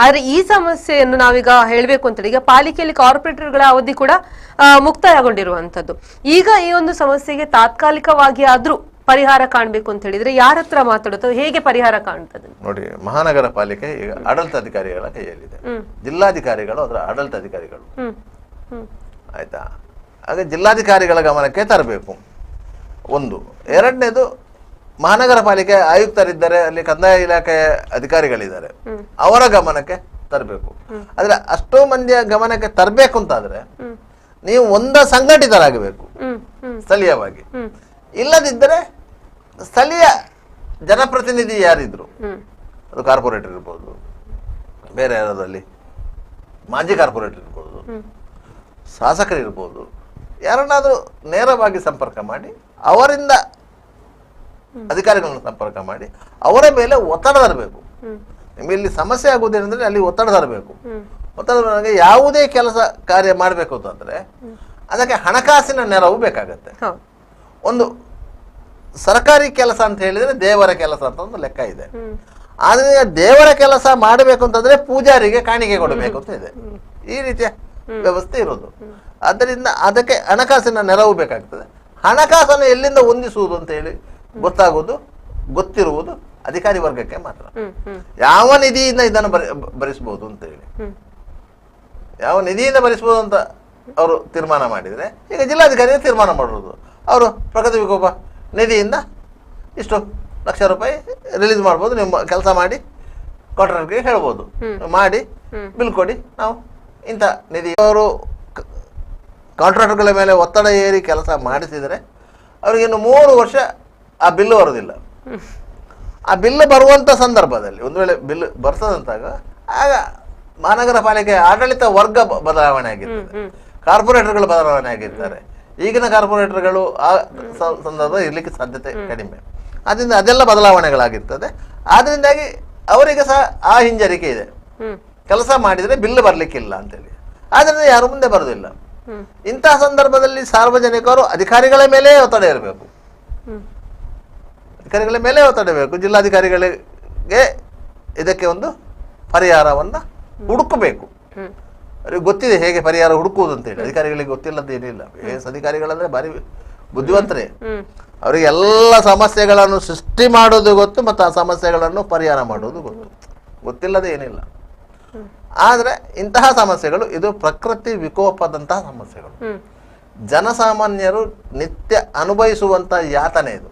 ಆದ್ರೆ ಈ ಸಮಸ್ಯೆಯನ್ನು ನಾವೀಗ ಹೇಳ್ಬೇಕು ಅಂತೇಳಿ ಈಗ ಪಾಲಿಕೆಯಲ್ಲಿ ಕಾರ್ಪೊರೇಟರ್ಗಳ ಅವಧಿ ಕೂಡ ಮುಕ್ತಾಯಗೊಂಡಿರುವಂತದ್ದು. ಈಗ ಈ ಒಂದು ಸಮಸ್ಯೆಗೆ ತಾತ್ಕಾಲಿಕವಾಗಿ ಆದ್ರೂ ಪರಿಹಾರ ಕಾಣ್ಬೇಕು ಅಂತ ಹೇಳಿದ್ರೆ ಯಾರ ಹತ್ರ ಮಾತಾಡುತ್ತೋ, ಹೇಗೆ ಪರಿಹಾರ ಕಾಣ್ತದೆ? ನೋಡಿ, ಮಹಾನಗರ ಪಾಲಿಕೆ ಈಗ ಆಡಳಿತಾಧಿಕಾರಿಗಳ ಕೈಯಲ್ಲಿದೆ, ಜಿಲ್ಲಾಧಿಕಾರಿಗಳು ಅದರ ಆಡಳಿತಾಧಿಕಾರಿಗಳು. ಆಯ್ತಾ? ಹಾಗೆ ಜಿಲ್ಲಾಧಿಕಾರಿಗಳ ಗಮನಕ್ಕೆ ತರಬೇಕು ಒಂದು. ಎರಡನೇದು, ಮಹಾನಗರ ಪಾಲಿಕೆ ಆಯುಕ್ತರಿದ್ದಾರೆ, ಅಲ್ಲಿ ಕಂದಾಯ ಇಲಾಖೆಯ ಅಧಿಕಾರಿಗಳಿದ್ದಾರೆ, ಅವರ ಗಮನಕ್ಕೆ ತರಬೇಕು. ಆದ್ರೆ ಅಷ್ಟೋ ಮಂದಿಯ ಗಮನಕ್ಕೆ ತರಬೇಕು ಅಂತಾದ್ರೆ ನೀವು ಸಂಘಟಿತರಾಗಬೇಕು ಸ್ಥಳೀಯವಾಗಿ. ಇಲ್ಲದಿದ್ದರೆ ಸ್ಥಳೀಯ ಜನಪ್ರತಿನಿಧಿ ಯಾರಿದ್ರು, ಅದು ಕಾರ್ಪೊರೇಟರ್ ಇರ್ಬೋದು, ಬೇರೆ ಯಾರಾದಲ್ಲಿ ಮಾಜಿ ಕಾರ್ಪೊರೇಟರ್ ಇರ್ಬೋದು, ಶಾಸಕರು ಇರ್ಬೋದು, ಯಾರನ್ನಾದ್ರೂ ನೇರವಾಗಿ ಸಂಪರ್ಕ ಮಾಡಿ ಅವರಿಂದ ಅಧಿಕಾರಿಗಳನ್ನು ಸಂಪರ್ಕ ಮಾಡಿ ಅವರ ಮೇಲೆ ಒತ್ತಡ ತರಬೇಕು. ನಿಮಗೆ ಇಲ್ಲಿ ಸಮಸ್ಯೆ ಆಗುವುದೇನೆಂದ್ರೆ ಅಲ್ಲಿ ಒತ್ತಡ ತರಬೇಕು. ಒತ್ತಡ ಯಾವುದೇ ಕೆಲಸ ಕಾರ್ಯ ಮಾಡಬೇಕು ಅಂತಂದ್ರೆ ಅದಕ್ಕೆ ಹಣಕಾಸಿನ ನೆರವು ಬೇಕಾಗತ್ತೆ. ಒಂದು ಸರ್ಕಾರಿ ಕೆಲಸ ಅಂತ ಹೇಳಿದ್ರೆ ದೇವರ ಕೆಲಸ ಅಂತ ಒಂದು ಲೆಕ್ಕ ಇದೆ. ಆದ್ರೆ ದೇವರ ಕೆಲಸ ಮಾಡಬೇಕು ಅಂತಂದ್ರೆ ಪೂಜಾರಿಗೆ ಕಾಣಿಕೆ ಕೊಡಬೇಕು ಅಂತ ಇದೆ. ಈ ರೀತಿಯ ವ್ಯವಸ್ಥೆ ಇರೋದು. ಆದ್ದರಿಂದ ಅದಕ್ಕೆ ಹಣಕಾಸಿನ ನೆರವು ಬೇಕಾಗ್ತದೆ. ಹಣಕಾಸನ್ನು ಎಲ್ಲಿಂದ ಹೊಂದಿಸುವುದು ಅಂತ ಹೇಳಿ ಗೊತ್ತಿರುವುದು ಅಧಿಕಾರಿ ವರ್ಗಕ್ಕೆ ಮಾತ್ರ. ಯಾವ ನಿಧಿಯಿಂದ ಇದನ್ನು ಭರಿಸಬಹುದು ಅಂತ ಹೇಳಿ, ಯಾವ ನಿಧಿಯಿಂದ ಭರಿಸಬಹುದು ಅಂತ ಅವರು ತೀರ್ಮಾನ ಮಾಡಿದ್ರೆ, ಈಗ ಜಿಲ್ಲಾಧಿಕಾರಿ ತೀರ್ಮಾನ ಮಾಡೋದು, ಅವರು ಪ್ರಕೃತಿ ವಿಕೋಪ ನಿಧಿಯಿಂದ ಇಷ್ಟು ಲಕ್ಷ ರೂಪಾಯಿ ರಿಲೀಸ್ ಮಾಡ್ಬೋದು, ನೀವು ಕೆಲಸ ಮಾಡಿ ಕಾಂಟ್ರಾಕ್ಟ್ಗೆ ಹೇಳ್ಬೋದು, ಮಾಡಿ ಬಿಲ್ ಕೊಡಿ, ನಾವು ಇಂಥ ನಿಧಿ. ಅವರು ಕಾಂಟ್ರಾಕ್ಟ್ಗಳ ಮೇಲೆ ಒತ್ತಡ ಏರಿ ಕೆಲಸ ಮಾಡಿಸಿದರೆ ಅವ್ರಿಗಿನ್ನು 3 ವರ್ಷ ಆ ಬಿಲ್ಲು ಬರೋದಿಲ್ಲ. ಆ ಬಿಲ್ಲು ಬರುವಂಥ ಸಂದರ್ಭದಲ್ಲಿ ಒಂದು ವೇಳೆ ಬಿಲ್ ಬರ್ತದಂತಾಗ ಆಗ ಮಹಾನಗರ ಪಾಲಿಕೆ ಆಡಳಿತ ವರ್ಗ ಬದಲಾವಣೆ ಆಗಿರ್ತದೆ, ಕಾರ್ಪೊರೇಟರ್ಗಳು ಬದಲಾವಣೆ ಆಗಿರ್ತಾರೆ. ಈಗಿನ ಕಾರ್ಪೊರೇಟರ್ಗಳು ಆ ಸಂದರ್ಭ ಇರ್ಲಿಕ್ಕೆ ಸಾಧ್ಯತೆ ಕಡಿಮೆ. ಅದರಿಂದ ಅದೆಲ್ಲ ಬದಲಾವಣೆಗಳಾಗಿರ್ತದೆ. ಆದ್ರಿಂದಾಗಿ ಅವರಿಗೆ ಸಹ ಆ ಹಿಂಜರಿಕೆ ಇದೆ, ಕೆಲಸ ಮಾಡಿದರೆ ಬಿಲ್ ಬರಲಿಕ್ಕಿಲ್ಲ ಅಂತೇಳಿ. ಆದ್ರಿಂದ ಯಾರು ಮುಂದೆ ಬರೋದಿಲ್ಲ. ಇಂತಹ ಸಂದರ್ಭದಲ್ಲಿ ಸಾರ್ವಜನಿಕರು ಅಧಿಕಾರಿಗಳ ಮೇಲೆ ಒತ್ತಡ ಇರಬೇಕು, ಅಧಿಕಾರಿಗಳ ಮೇಲೆ ಒತ್ತಡ ಇರಬೇಕು. ಜಿಲ್ಲಾಧಿಕಾರಿಗಳಿಗೆ ಇದಕ್ಕೆ ಒಂದು ಪರಿಹಾರವನ್ನು ಹುಡುಕಬೇಕು. ಅವ್ರಿಗೆ ಗೊತ್ತಿದೆ ಹೇಗೆ ಪರಿಹಾರ ಹುಡುಕುವುದು ಅಂತೇಳಿ. ಅಧಿಕಾರಿಗಳಿಗೆ ಗೊತ್ತಿಲ್ಲದ ಏನಿಲ್ಲ. ಎಸ್ ಅಧಿಕಾರಿಗಳಂದ್ರೆ ಭಾರಿ ಬುದ್ಧಿವಂತರೇ. ಅವರಿಗೆ ಎಲ್ಲ ಸಮಸ್ಯೆಗಳನ್ನು ಸೃಷ್ಟಿ ಮಾಡೋದು ಗೊತ್ತು ಮತ್ತು ಆ ಸಮಸ್ಯೆಗಳನ್ನು ಪರಿಹಾರ ಮಾಡೋದು ಗೊತ್ತಿಲ್ಲದೆ ಏನಿಲ್ಲ. ಆದರೆ ಇಂತಹ ಸಮಸ್ಯೆಗಳು ಇದು ಪ್ರಕೃತಿ ವಿಕೋಪದಂತಹ ಸಮಸ್ಯೆಗಳು, ಜನಸಾಮಾನ್ಯರು ನಿತ್ಯ ಅನುಭವಿಸುವಂತ ಯಾತನೆ ಇದು.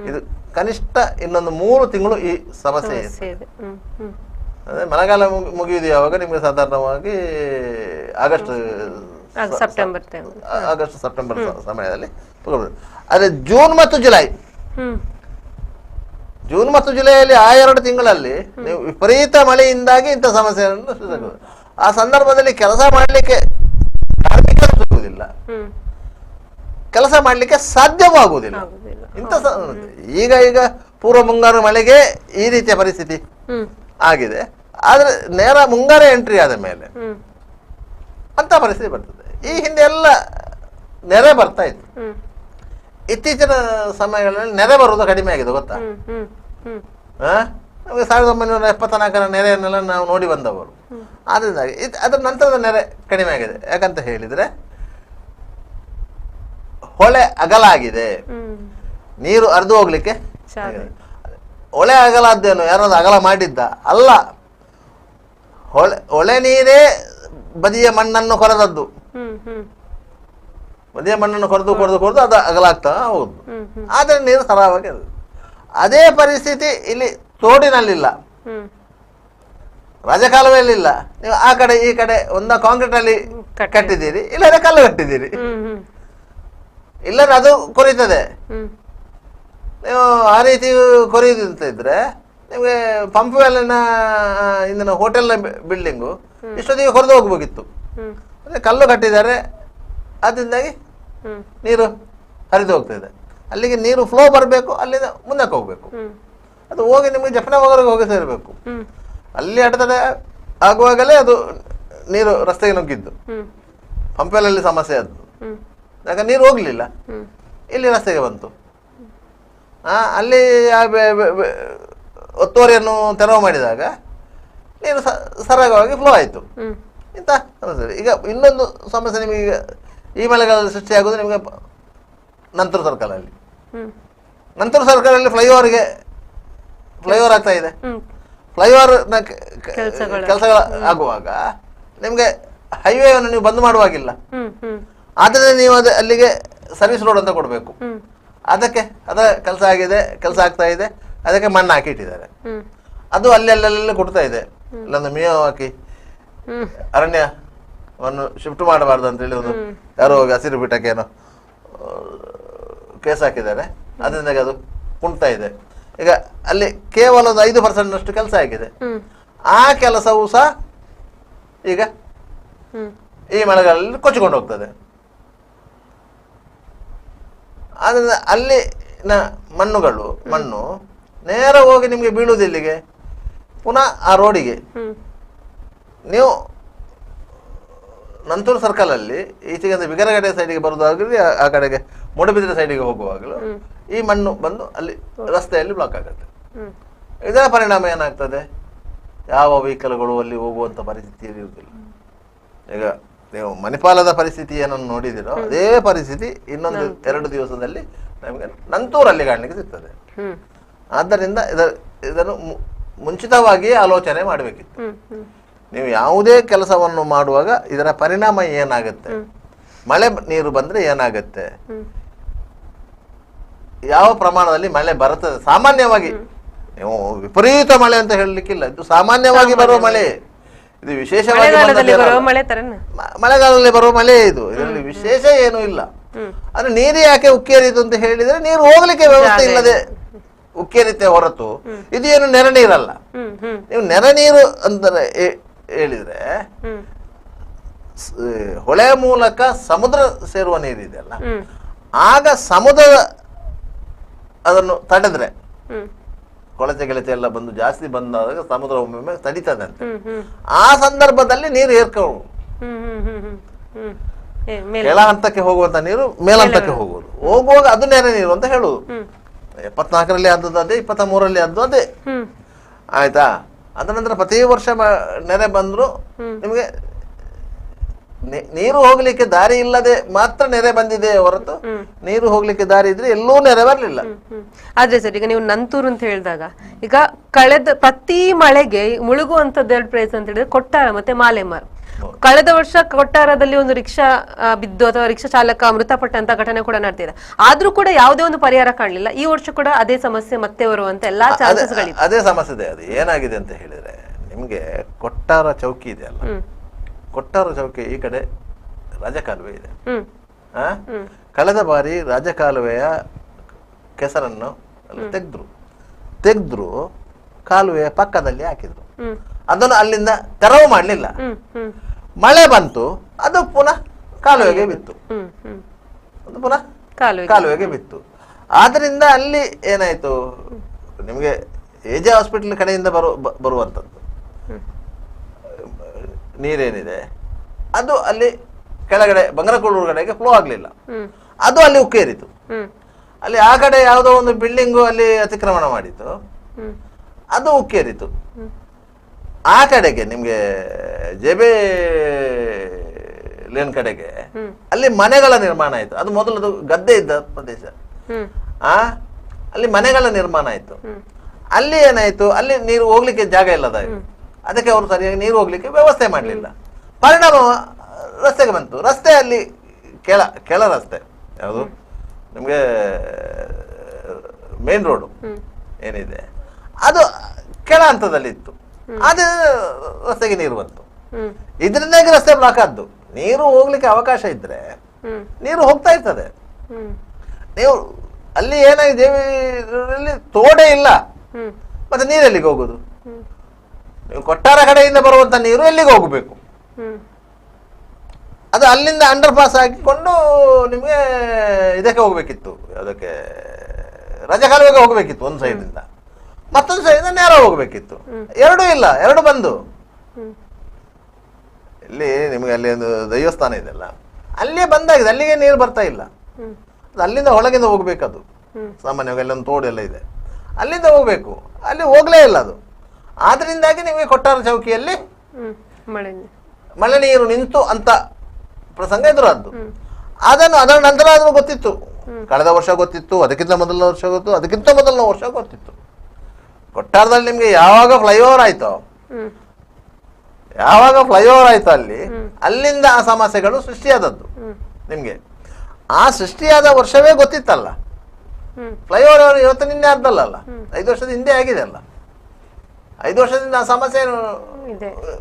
ಇದು ಕನಿಷ್ಠ ಇನ್ನೊಂದು 3 ತಿಂಗಳು ಈ ಸಮಸ್ಯೆ ಇದೆ. ಅದೇ ಮಳೆಗಾಲ ಮುಗಿಯುವುದು ಯಾವಾಗ ನಿಮಗೆ ಸಾಧಾರಣವಾಗಿ ಆಗಸ್ಟ್ ಸೆಪ್ಟೆಂಬರ್ ಸಮಯದಲ್ಲಿ. ಅದೇ ಜೂನ್ ಮತ್ತು ಜುಲೈಯಲ್ಲಿ ಆ 2 ತಿಂಗಳಲ್ಲಿ ನೀವು ವಿಪರೀತ ಮಳೆಯಿಂದಾಗಿ ಇಂಥ ಸಮಸ್ಯೆಯನ್ನು ಸೃಷ್ಟಿಸುವುದು. ಆ ಸಂದರ್ಭದಲ್ಲಿ ಕೆಲಸ ಮಾಡಲಿಕ್ಕೆ ಕಾರ್ಮಿಕರು ಸಿಗುವುದಿಲ್ಲ, ಕೆಲಸ ಮಾಡಲಿಕ್ಕೆ ಸಾಧ್ಯವಾಗುವುದಿಲ್ಲ. ಇಂಥ ಈಗ ಪೂರ್ವ ಮುಂಗಾರು ಮಳೆಗೆ ಈ ರೀತಿಯ ಪರಿಸ್ಥಿತಿ ಆಗಿದೆ. ಆದ್ರೆ ನೇರ ಮುಂಗಾರು ಎಂಟ್ರಿ ಆದ ಮೇಲೆ ಅಂತ ಪರಿಸ್ಥಿತಿ ಬರ್ತದೆ. ಈ ಹಿಂದೆ ಎಲ್ಲ ನೆರೆ ಬರ್ತಾ ಇತ್ತು. ಇತ್ತೀಚಿನ ಸಮಯಗಳಲ್ಲಿ ನೆರೆ ಬರುವುದು ಕಡಿಮೆ ಆಗಿದೆ, ಗೊತ್ತಾ? ನಮಗೆ 1974 ನೆರೆಯನ್ನೆಲ್ಲ ನಾವು ನೋಡಿ ಬಂದವರು. ಆದ್ರಿಂದಾಗಿ ಅದರ ನಂತರದ ನೆರೆ ಕಡಿಮೆ ಆಗಿದೆ. ಯಾಕಂತ ಹೇಳಿದ್ರೆ ಹೊಳೆ ಅಗಲ ಆಗಿದೆ, ನೀರು ಹರಿದು ಹೋಗ್ಲಿಕ್ಕೆ. ಹೊಳೆ ಅಗಲ ಆದ್ದೇನು ಯಾರಾದ್ರು ಅಗಲ ಮಾಡಿದ್ದ ಅಲ್ಲ, ಹೊಳೆ ನೀರೇ ಬದಿಯ ಮಣ್ಣನ್ನು ಕೊರೆದದ್ದು. ಬದಿಯ ಮಣ್ಣನ್ನು ಕೊರೆದು ಅದು ಅಗಲ ಆಗ್ತಾ ಹೋಗುದು. ಆದ್ರೆ ನೀರು ಸರಾಗವಾಗಿ ಅದು. ಅದೇ ಪರಿಸ್ಥಿತಿ ಇಲ್ಲಿ ತೋಡಿನಲ್ಲಿಲ್ಲ, ರಾಜಕಾಲುವೆಯಲ್ಲಿಲ್ಲ. ನೀವು ಆ ಕಡೆ ಈ ಕಡೆ ಒಂದ ಕಾಂಕ್ರೀಟ್ ಅಲ್ಲಿ ಕಟ್ಟಿದ್ದೀರಿ, ಇಲ್ಲದ್ರೆ ಕಲ್ಲು ಕಟ್ಟಿದ್ದೀರಿ, ಇಲ್ಲದ್ರೆ ಅದು ಕೊರೀತದೆ. ನೀವು ಆ ರೀತಿ ಕೊರೆಯುವುದು ಅಂತ ಇದ್ರೆ ನಿಮಗೆ ಪಂಪ್ವೆಲ್ನ ಇಂದಿನ ಹೋಟೆಲ್ನ ಬಿಲ್ಡಿಂಗು ಇಷ್ಟೊತ್ತಿಗೆ ಕೊರೆದು ಹೋಗ್ಬೇಕಿತ್ತು. ಕಲ್ಲು ಕಟ್ಟಿದ್ದಾರೆ, ಅದರಿಂದಾಗಿ ನೀರು ಹರಿದು ಹೋಗ್ತಾ ಇದೆ. ಅಲ್ಲಿಗೆ ನೀರು ಫ್ಲೋ ಬರಬೇಕು, ಅಲ್ಲಿಂದ ಮುಂದಕ್ಕೆ ಹೋಗ್ಬೇಕು. ಅದು ಹೋಗಿ ನಿಮಗೆ ಜಫ್ನಾವರೆಗೆ ಹೋಗಿ ಸೇರಬೇಕು. ಅಲ್ಲಿ ಅಡೆತಡೆ ಆಗುವಾಗಲೇ ಅದು ನೀರು ರಸ್ತೆಗೆ ನುಗ್ಗಿದ್ದು. ಪಂಪೆಲಲ್ಲಿ ಸಮಸ್ಯೆ ಅದು, ಯಾಕಂದ್ರೆ ನೀರು ಹೋಗ್ಲಿಲ್ಲ, ಇಲ್ಲಿ ರಸ್ತೆಗೆ ಬಂತು. ಅಲ್ಲಿ ಒತ್ತುವರಿಯನ್ನು ತೆರವು ಮಾಡಿದಾಗ ನೀರು ಸರಾಗವಾಗಿ ಫ್ಲೋ ಆಯಿತು. ಇಂಥ ಸಮಸ್ಯೆ. ಈಗ ಇನ್ನೊಂದು ಸಮಸ್ಯೆ ನಿಮಗೆ ಈ ಮಳೆಗಾಲದಲ್ಲಿ ಸೃಷ್ಟಿಯಾಗೋದು ನಿಮಗೆ ನಂತೂರು ಸರ್ಕಲಲ್ಲಿ. ನಂತೂರು ಸರ್ಕಲಲ್ಲಿ ಫ್ಲೈಓವರ್ ಆಗ್ತಾ ಇದೆ. ಫ್ಲೈಓವರ್ನ ಕೆಲಸಗಳು ಆಗುವಾಗ ನಿಮಗೆ ಹೈವೇವನ್ನು ನೀವು ಬಂದ್ ಮಾಡುವಾಗಿಲ್ಲ. ಆದರೆ ನೀವು ಅಲ್ಲಿಗೆ ಸರ್ವಿಸ್ ರೋಡ್ ಅಂತ ಕೊಡಬೇಕು. ಅದಕ್ಕೆ ಅದರ ಕೆಲಸ ಆಗ್ತಾ ಇದೆ. ಅದಕ್ಕೆ ಮಣ್ಣು ಹಾಕಿ ಇಟ್ಟಿದ್ದಾರೆ. ಅದು ಅಲ್ಲೆಲ್ಲ ಕೊಡ್ತಾ ಇದೆ. ಇಲ್ಲೊಂದು ಮೇವು ಹಾಕಿ ಅರಣ್ಯವನ್ನು ಶಿಫ್ಟ್ ಮಾಡಬಾರ್ದು ಅಂತೇಳಿ ಒಂದು ಯಾರೋ ಹಸಿರು ಬಿಟ್ಟಕ್ಕೆ ಏನೋ ಕೇಸ್ ಹಾಕಿದ್ದಾರೆ. ಅದರಿಂದಾಗಿ ಅದು ಕುಣ್ತಾ ಇದೆ. ಈಗ ಅಲ್ಲಿ ಕೇವಲ ಒಂದು 5% ಕೆಲಸ ಆಗಿದೆ. ಆ ಕೆಲಸವೂ ಸಹ ಈಗ ಈ ಮಳೆಗಾಲದಲ್ಲಿ ಕೊಚ್ಚಿಕೊಂಡು ಹೋಗ್ತದೆ. ಆದ್ರಿಂದ ಅಲ್ಲಿನ ಮಣ್ಣು ನೇರ ಹೋಗಿ ನಿಮಗೆ ಬೀಳುವುದು ಇಲ್ಲಿಗೆ, ಪುನಃ ಆ ರೋಡಿಗೆ. ನೀವು ನಂತೂರು ಸರ್ಕಲ್ ಅಲ್ಲಿ ಈಚೆಗೆ ವಿಗರಗಡೆ ಸೈಡಿಗೆ ಬರುದಾಗಲಿ, ಆ ಕಡೆಗೆ ಮೂಡಬಿದ್ರೆ ಸೈಡಿಗೆ ಹೋಗುವಾಗಲೂ ಈ ಮಣ್ಣು ಬಂದು ಅಲ್ಲಿ ರಸ್ತೆಯಲ್ಲಿ ಬ್ಲಾಕ್ ಆಗುತ್ತೆ. ಇದರ ಪರಿಣಾಮ ಏನಾಗ್ತದೆ? ಯಾವ ವೆಹಿಕಲ್ಗಳು ಅಲ್ಲಿ ಹೋಗುವಂತ ಪರಿಸ್ಥಿತಿ ಇರುವುದಿಲ್ಲ. ಈಗ ನೀವು ಮಣಿಪಾಲದ ಪರಿಸ್ಥಿತಿ ಏನನ್ನು ನೋಡಿದಿರೋ ಅದೇ ಪರಿಸ್ಥಿತಿ ಇನ್ನೊಂದು 2 ದಿವಸದಲ್ಲಿ ನಮಗೆ ನಂತೂರಲ್ಲಿ ಕಾಣಲಿಕ್ಕೆ ಸಿಗ್ತದೆ. ಆದ್ದರಿಂದ ಇದನ್ನು ಮುಂಚಿತವಾಗಿಯೇ ಆಲೋಚನೆ ಮಾಡಬೇಕಿತ್ತು. ನೀವು ಯಾವುದೇ ಕೆಲಸವನ್ನು ಮಾಡುವಾಗ ಇದರ ಪರಿಣಾಮ ಏನಾಗುತ್ತೆ, ಮಳೆ ನೀರು ಬಂದ್ರೆ ಏನಾಗುತ್ತೆ, ಯಾವ ಪ್ರಮಾಣದಲ್ಲಿ ಮಳೆ ಬರುತ್ತದೆ. ಸಾಮಾನ್ಯವಾಗಿ ನೀವು ವಿಪರೀತ ಮಳೆ ಅಂತ ಹೇಳಲಿಕ್ಕಿಲ್ಲ, ಇದು ಸಾಮಾನ್ಯವಾಗಿ ಬರುವ ಮಳೆ. ಇದು ವಿಶೇಷವಾಗಿ ಮಳೆಗಾಲದಲ್ಲಿ ಬರುವ ಮಳೆ ಇದು. ಇದರಲ್ಲಿ ವಿಶೇಷ ಏನೂ ಇಲ್ಲ. ಅಂದ್ರೆ ನೀರು ಯಾಕೆ ಉಕ್ಕೇರಿತು ಅಂತ ಹೇಳಿದ್ರೆ ನೀರು ಹೋಗ್ಲಿಕ್ಕೆ ವ್ಯವಸ್ಥೆ ಇಲ್ಲದೆ ಉಕ್ಕೇರಿತೆ ಹೊರತು ಇದು ಏನು ನೆರೆ ನೀರಲ್ಲ. ನೀವು ನೆರೆ ನೀರು ಅಂದರೆ ಹೇಳಿದ್ರೆ ಹೊಳೆ ಮೂಲಕ ಸಮುದ್ರ ಸೇರುವ ನೀರಿದೆಯಲ್ಲ, ಆಗ ಸಮುದ್ರ ಅದನ್ನು ತಡೆದ್ರೆ ಕೊಳಚೆ ಗೆಳಚೆ ಎಲ್ಲ ಬಂದು ಜಾಸ್ತಿ ಬಂದಾಗ ಸಮುದ್ರ ಒಮ್ಮೊಮ್ಮೆ ತಡಿತದಂತೆ. ಆ ಸಂದರ್ಭದಲ್ಲಿ ನೀರು ಏರ್ಕೊಂಡು ಕೆಳ ಹಂತಕ್ಕೆ ಹೋಗುವಂತ ನೀರು ಮೇಲಂತಕ್ಕೆ ಹೋಗುವಾಗ ಅದು ನೆರೆ ನೀರು ಅಂತ ಹೇಳುದು. 74ರಲ್ಲಿ ಆದದ್ದು ಅದೇ, 23ರಲ್ಲಿ ಆದದ್ದು ಅದೇ. ಆಯ್ತಾ? ಅದ ನಂತರ ಪ್ರತಿ ವರ್ಷ ನೆರೆ ಬಂದ್ರು ನಿಮಗೆ ನೀರು ಹೋಗ್ಲಿಕ್ಕೆ ದಾರಿ ಇಲ್ಲದೆ ಮಾತ್ರ ನೆರೆ ಬಂದಿದೆ ಹೊರತು ನೀರು ಹೋಗ್ಲಿಕ್ಕೆ ದಾರಿ ಇದ್ರೆ ಎಲ್ಲೂ ನೆರೆ ಬರ್ಲಿಲ್ಲ. ಆದ್ರೆ ಸರ್, ಈಗ ನೀವು ನಂತೂರು ಅಂತ ಹೇಳಿದಾಗ ಈಗ ಕಳೆದ ಪ್ರತಿ ಮಳೆಗೆ ಮುಳುಗುವಂತದ್ದು 2 ಪ್ಲೇಸ್ ಅಂತ ಹೇಳಿದ್ರೆ ಕೊಟ್ಟಾರ ಮತ್ತೆ ಮಾಲೆಮಾರ್. ಕಳೆದ ವರ್ಷ ಕೊಟ್ಟಾರದಲ್ಲಿ ಒಂದು ರಿಕ್ಷಾ ಬಿದ್ದು ಅಥವಾ ರಿಕ್ಷಾ ಚಾಲಕ ಮೃತಪಟ್ಟಂತ ಘಟನೆ ಕೂಡ ನಡೆದಿದೆ. ಆದ್ರೂ ಕೂಡ ಯಾವುದೇ ಒಂದು ಪರಿಹಾರ ಕಾಣಲಿಲ್ಲ. ಈ ವರ್ಷ ಕೂಡ ಅದೇ ಸಮಸ್ಯೆ ಮತ್ತೆ ಬರುವಂತ ಎಲ್ಲಾ ಚಾನ್ಸಸ್ಗಳಿವೆ. ಅದೇ ಸಮಸ್ಯೆ ಇದೆ. ಅದು ಏನಾಗಿದೆ ಅಂತ ಹೇಳಿದ್ರೆ, ನಿಮ್ಗೆ ಕೊಟ್ಟಾರ ಚೌಕಿ ಇದೆ ಅಲ್ಲ, ಕೊಟ್ಟಾರ ಚೌಕಿ ಈ ಕಡೆ ರಾಜಕಾಲುವೆ ಇದೆ. ಕಳೆದ ಬಾರಿ ರಾಜಕಾಲುವೆಯ ಕೆಸರನ್ನು ತೆಗೆದ್ರು ಕಾಲುವೆಯ ಪಕ್ಕದಲ್ಲಿ ಹಾಕಿದ್ರು. ಅದನ್ನು ಅಲ್ಲಿಂದ ತೆರವು ಮಾಡಲಿಲ್ಲ. ಮಳೆ ಬಂತು, ಅದು ಪುನಃ ಕಾಲುವೆಗೆ ಬಿತ್ತು. ಅದು ಪುನಃ ಕಾಲುವೆಗೆ ಬಿತ್ತು. ಆದ್ರಿಂದ ಅಲ್ಲಿ ಏನಾಯ್ತು, ನಿಮಗೆ ಎಜೆ ಹಾಸ್ಪಿಟಲ್ ಕಡೆಯಿಂದ ಬರುವಂತದ್ದು ನೀರೇನಿದೆ ಅದು ಅಲ್ಲಿ ಕೆಳಗಡೆ ಬಂಗರಕೊಳೂರು ಕಡೆಗೆ ಫ್ಲೋ ಆಗ್ಲಿಲ್ಲ. ಅದು ಅಲ್ಲಿ ಉಕ್ಕೇರಿತು. ಅಲ್ಲಿ ಆ ಕಡೆ ಯಾವುದೋ ಒಂದು ಬಿಲ್ಡಿಂಗು ಅಲ್ಲಿ ಅತಿಕ್ರಮಣ ಮಾಡಿತ್ತು, ಅದು ಉಕ್ಕೇರಿತು. ಆ ಕಡೆಗೆ ನಿಮ್ಗೆ ಜೆಬೆ ಲೇನ್ ಕಡೆಗೆ ಅಲ್ಲಿ ಮನೆಗಳ ನಿರ್ಮಾಣ ಆಯ್ತು. ಅದು ಮೊದಲದು ಗದ್ದೆ ಇದ್ದ ಪ್ರದೇಶ. ಅಲ್ಲಿ ಮನೆಗಳ ನಿರ್ಮಾಣ ಆಯ್ತು. ಅಲ್ಲಿ ಏನಾಯ್ತು, ಅಲ್ಲಿ ನೀರು ಹೋಗ್ಲಿಕ್ಕೆ ಜಾಗ ಇಲ್ಲದಾಯ್ತು. ಅದಕ್ಕೆ ಅವರು ಸರಿಯಾಗಿ ನೀರು ಹೋಗ್ಲಿಕ್ಕೆ ವ್ಯವಸ್ಥೆ ಮಾಡಲಿಲ್ಲ. ಪರಿಣಾಮ ರಸ್ತೆಗೆ ಬಂತು. ರಸ್ತೆ ಅಲ್ಲಿ ಕೆಳ ರಸ್ತೆ ಯಾವುದು ನಿಮ್ಗೆ ಮೇನ್ ರೋಡ್ ಏನಿದೆ ಅದು ಕೆಳ ಹಂತದಲ್ಲಿ ಇತ್ತು. ಅದೇ ರಸ್ತೆಗೆ ನೀರು ಬಂತು. ಇದರಿಂದಾಗಿ ರಸ್ತೆ ಬ್ಲಾಕ್ ಆದ್ದು. ನೀರು ಹೋಗ್ಲಿಕ್ಕೆ ಅವಕಾಶ ಇದ್ರೆ ನೀರು ಹೋಗ್ತಾ ಇರ್ತದೆ. ನೀವು ಅಲ್ಲಿ ಏನಾಗಿದೆ, ತೋಡೆ ಇಲ್ಲ, ಮತ್ತೆ ನೀರೆಲ್ಲಿಗೆ ಹೋಗುದು? ನೀವು ಕೊಟ್ಟಾರ ಕಡೆಯಿಂದ ಬರುವಂತ ನೀರು ಎಲ್ಲಿಗೆ ಹೋಗಬೇಕು? ಅದು ಅಲ್ಲಿಂದ ಅಂಡರ್ ಪಾಸ್ ಹಾಕಿಕೊಂಡು ನಿಮಗೆ ಇದಕ್ಕೆ ಹೋಗ್ಬೇಕಿತ್ತು, ಅದಕ್ಕೆ ರಾಜಕಾಲುವೆಗೆ ಹೋಗ್ಬೇಕಿತ್ತು. ಒಂದು ಸೈಡಿಂದ ಮತ್ತೊಂದು ಸೈಡಿಂದ ನೇರ ಹೋಗ್ಬೇಕಿತ್ತು. ಎರಡೂ ಇಲ್ಲ, ಎರಡು ಬಂದು ಇಲ್ಲಿ ನಿಮಗೆ ಅಲ್ಲಿ ಒಂದು ದೈವಸ್ಥಾನ ಇದೆಲ್ಲ, ಅಲ್ಲೇ ಬಂದಾಗಿದೆ. ಅಲ್ಲಿಗೆ ನೀರು ಬರ್ತಾ ಇಲ್ಲ. ಅಲ್ಲಿಂದ ಹೊಳಗಿಂದ ಹೋಗ್ಬೇಕದು. ಸಾಮಾನ್ಯವಾಗಿ ಅಲ್ಲೊಂದು ತೋಡೆಲ್ಲ ಇದೆ, ಅಲ್ಲಿಂದ ಹೋಗ್ಬೇಕು. ಅಲ್ಲಿ ಹೋಗ್ಲೇ ಇಲ್ಲ ಅದು. ಆದ್ರಿಂದಾಗಿ ನಿಮಗೆ ಕೊಟ್ಟಾರ ಚೌಕಿಯಲ್ಲಿ ಮಳೆ ನೀರು ನಿಂತು ಅಂತ ಪ್ರಸಂಗ ಎದುರಾದ್ದು. ಅದರ ನಂತರ ಅದನ್ನು ಗೊತ್ತಿತ್ತು. ಕಳೆದ ವರ್ಷ ಗೊತ್ತಿತ್ತು, ಅದಕ್ಕಿಂತ ಮೊದಲನೇ ವರ್ಷ ಗೊತ್ತು, ಅದಕ್ಕಿಂತ ಮೊದಲನೇ ವರ್ಷ ಗೊತ್ತಿತ್ತು. ಕೊಟ್ಟಾರದಲ್ಲಿ ನಿಮ್ಗೆ ಯಾವಾಗ ಫ್ಲೈಓವರ್ ಆಯ್ತೋ ಅಲ್ಲಿ ಅಲ್ಲಿಂದ ಆ ಸಮಸ್ಯೆಗಳು ಸೃಷ್ಟಿಯಾದದ್ದು. ನಿಮ್ಗೆ ಆ ಸೃಷ್ಟಿಯಾದ ವರ್ಷವೇ ಗೊತ್ತಿತ್ತಲ್ಲ. ಫ್ಲೈಓವರ್ ಇವತ್ತು ನಿನ್ನೆ ಆದ್ದಲ್ಲ, 5 ವರ್ಷದ ಹಿಂದೆ ಆಗಿದೆ ಅಲ್ಲ. 5 ವರ್ಷದಿಂದ ಆ ಸಮಸ್ಯೆ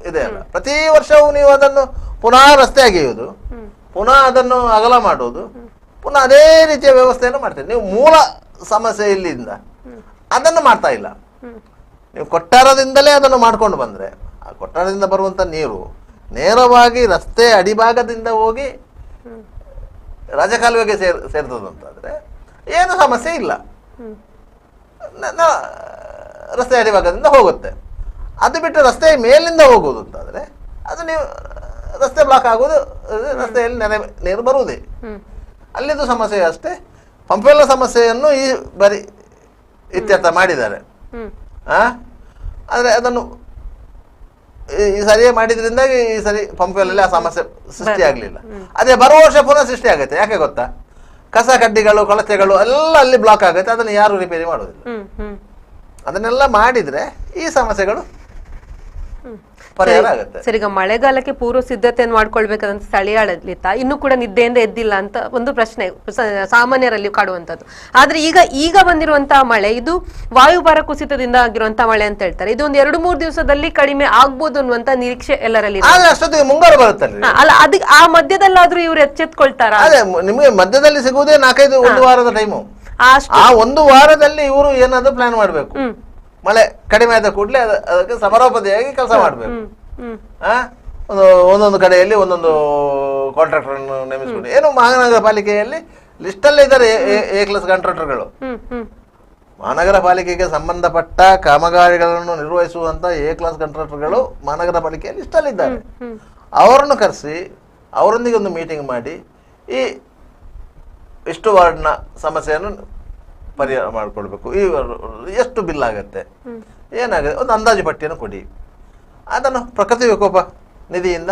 ಇದೆ ಅಲ್ಲ. ಪ್ರತಿ ವರ್ಷವೂ ನೀವು ಅದನ್ನು ಪುನಃ ರಸ್ತೆ ಅಗೆಯುವುದು, ಪುನಃ ಅದನ್ನು ಅಗಲ ಮಾಡುವುದು, ಪುನಃ ಅದೇ ರೀತಿಯ ವ್ಯವಸ್ಥೆಯನ್ನು ಮಾಡ್ತೀರಿ. ನೀವು ಮೂಲ ಸಮಸ್ಯೆ ಇಲ್ಲಿಂದ ಅದನ್ನು ಮಾಡ್ತಾ ಇಲ್ಲ. ನೀವು ಕೊಟ್ಟಾರದಿಂದಲೇ ಅದನ್ನು ಮಾಡ್ಕೊಂಡು ಬಂದ್ರೆ, ಆ ಕೊಟ್ಟಾರದಿಂದ ಬರುವಂತ ನೀರು ನೇರವಾಗಿ ರಸ್ತೆ ಅಡಿಭಾಗದಿಂದ ಹೋಗಿ ರಾಜಕಾಲುವೆಗೆ ಸೇರ್ತದಂತಾದ್ರೆ ಏನು ಸಮಸ್ಯೆ ಇಲ್ಲ. ರಸ್ತೆ ಅಡಿಭಾಗದಿಂದ ಹೋಗುತ್ತೆ. ಅದು ಬಿಟ್ಟು ರಸ್ತೆ ಮೇಲಿಂದ ಹೋಗುವುದು ಅಂತಾದ್ರೆ ಅದು ನೀವು ರಸ್ತೆ ಬ್ಲಾಕ್ ಆಗುವುದು, ರಸ್ತೆಯಲ್ಲಿ ನೀರು ಬರುವುದೇ. ಅಲ್ಲಿದ್ದು ಸಮಸ್ಯೆ ಅಷ್ಟೇ. ಪಂಪೆಲ್ಲ ಸಮಸ್ಯೆಯನ್ನು ಈ ಬಾರಿ ಇತ್ಯರ್ಥ ಮಾಡಿದ್ದಾರೆ. ಆದ್ರೆ ಅದನ್ನು ಈ ಸರಿಯೇ ಮಾಡಿದ್ರಿಂದಾಗಿ ಈ ಸರಿ ಪಂಪೆಲ್ಲಲ್ಲಿ ಆ ಸಮಸ್ಯೆ ಸೃಷ್ಟಿ ಆಗ್ಲಿಲ್ಲ. ಅದೇ ಬರುವ ವರ್ಷ ಪುನಃ ಸೃಷ್ಟಿ ಆಗುತ್ತೆ. ಯಾಕೆ ಗೊತ್ತಾ? ಕಸ ಕಡ್ಡಿಗಳು ಕೊಳಚೆಗಳು ಎಲ್ಲ ಅಲ್ಲಿ ಬ್ಲಾಕ್ ಆಗುತ್ತೆ. ಅದನ್ನು ಯಾರು ರಿಪೇರಿ ಮಾಡೋದಿಲ್ಲ. ಅದನ್ನೆಲ್ಲ ಮಾಡಿದ್ರೆ ಈ ಸಮಸ್ಯೆಗಳು ಪರಿಹಾರ ಆಗುತ್ತೆ. ಸರ್, ಈಗ ಮಳೆಗಾಲಕ್ಕೆ ಪೂರ್ವ ಸಿದ್ಧತೆಯನ್ನು ಮಾಡ್ಕೊಳ್ಬೇಕಾದಂತ ಸ್ಥಳೀಯ ಆಡಳಿತ ಇನ್ನೂ ಕೂಡ ನಿದ್ದೆಯಿಂದ ಎದ್ದಿಲ್ಲ ಅಂತ ಒಂದು ಪ್ರಶ್ನೆ ಸಾಮಾನ್ಯರಲ್ಲಿ ಕಾಡುವಂತದ್ದು. ಆದ್ರೆ ಈಗ ಬಂದಿರುವಂತಹ ಮಳೆ ಇದು ವಾಯುಭಾರ ಕುಸಿತದಿಂದ ಆಗಿರುವಂತಹ ಮಳೆ ಅಂತ ಹೇಳ್ತಾರೆ. ಇದು ಒಂದು 2-3 ದಿವಸದಲ್ಲಿ ಕಡಿಮೆ ಆಗ್ಬೋದು ಅನ್ನುವಂತ ನಿರೀಕ್ಷೆ ಎಲ್ಲರಲ್ಲಿ. ಅಷ್ಟೊತ್ತಿಗೆ ಮುಂಗಾರು ಬರುತ್ತಲ್ಲ. ಅಲ್ಲ, ಅದಕ್ಕೆ ಆ ಮಧ್ಯದಲ್ಲಾದ್ರೂ ಇವ್ರು ಎಚ್ಚೆತ್ಕೊಳ್ತಾರ? ಅದೇ ನಿಮಗೆ ಮಧ್ಯದಲ್ಲಿ ಸಿಗುವುದೇ 4-5 ವಾರದ ಟೈಮು. ಆ 1 ವಾರದಲ್ಲಿ ಇವರು ಏನಾದ್ರು ಪ್ಲಾನ್ ಮಾಡ್ಬೇಕು. ಮಳೆ ಕಡಿಮೆ ಆದ ಕೂಡಲೇ ಅದಕ್ಕೆ ಸಮರೋಪಾದಿಯಾಗಿ ಕೆಲಸ ಮಾಡ್ಬೇಕು. ಒಂದೊಂದು ಕಡೆಯಲ್ಲಿ ಒಂದೊಂದು ಕಾಂಟ್ರಾಕ್ಟರ್ ನೇಮಿಸ್ಕೊಂಡು, ಏನು ಮಹಾನಗರ ಪಾಲಿಕೆಯಲ್ಲಿ ಲಿಸ್ಟ್ ಅಲ್ಲೇ ಇದ್ದಾರೆ ಎ ಕ್ಲಾಸ್ ಕಾಂಟ್ರಾಕ್ಟರ್ಗಳು. ಮಹಾನಗರ ಪಾಲಿಕೆಗೆ ಸಂಬಂಧಪಟ್ಟ ಕಾಮಗಾರಿಗಳನ್ನು ನಿರ್ವಹಿಸುವಂತ ಎ ಕ್ಲಾಸ್ ಕಾಂಟ್ರಾಕ್ಟರ್ಗಳು ಮಹಾನಗರ ಪಾಲಿಕೆಯಲ್ಲಿ ಇಷ್ಟಲ್ಲಿದ್ದಾರೆ. ಅವರನ್ನು ಕರೆಸಿ ಅವರೊಂದಿಗೆ ಒಂದು ಮೀಟಿಂಗ್ ಮಾಡಿ ಈ ಇಷ್ಟು ವಾರ್ಡ್ನ ಸಮಸ್ಯೆಯನ್ನು ಪರಿಹಾರ ಮಾಡಿಕೊಳ್ಬೇಕು, ಎಷ್ಟು ಬಿಲ್ ಆಗುತ್ತೆ, ಏನಾಗುತ್ತೆ, ಒಂದು ಅಂದಾಜು ಪಟ್ಟಿಯನ್ನು ಕೊಡಿ. ಅದನ್ನು ಪ್ರಕೃತಿ ವಿಕೋಪ ನಿಧಿಯಿಂದ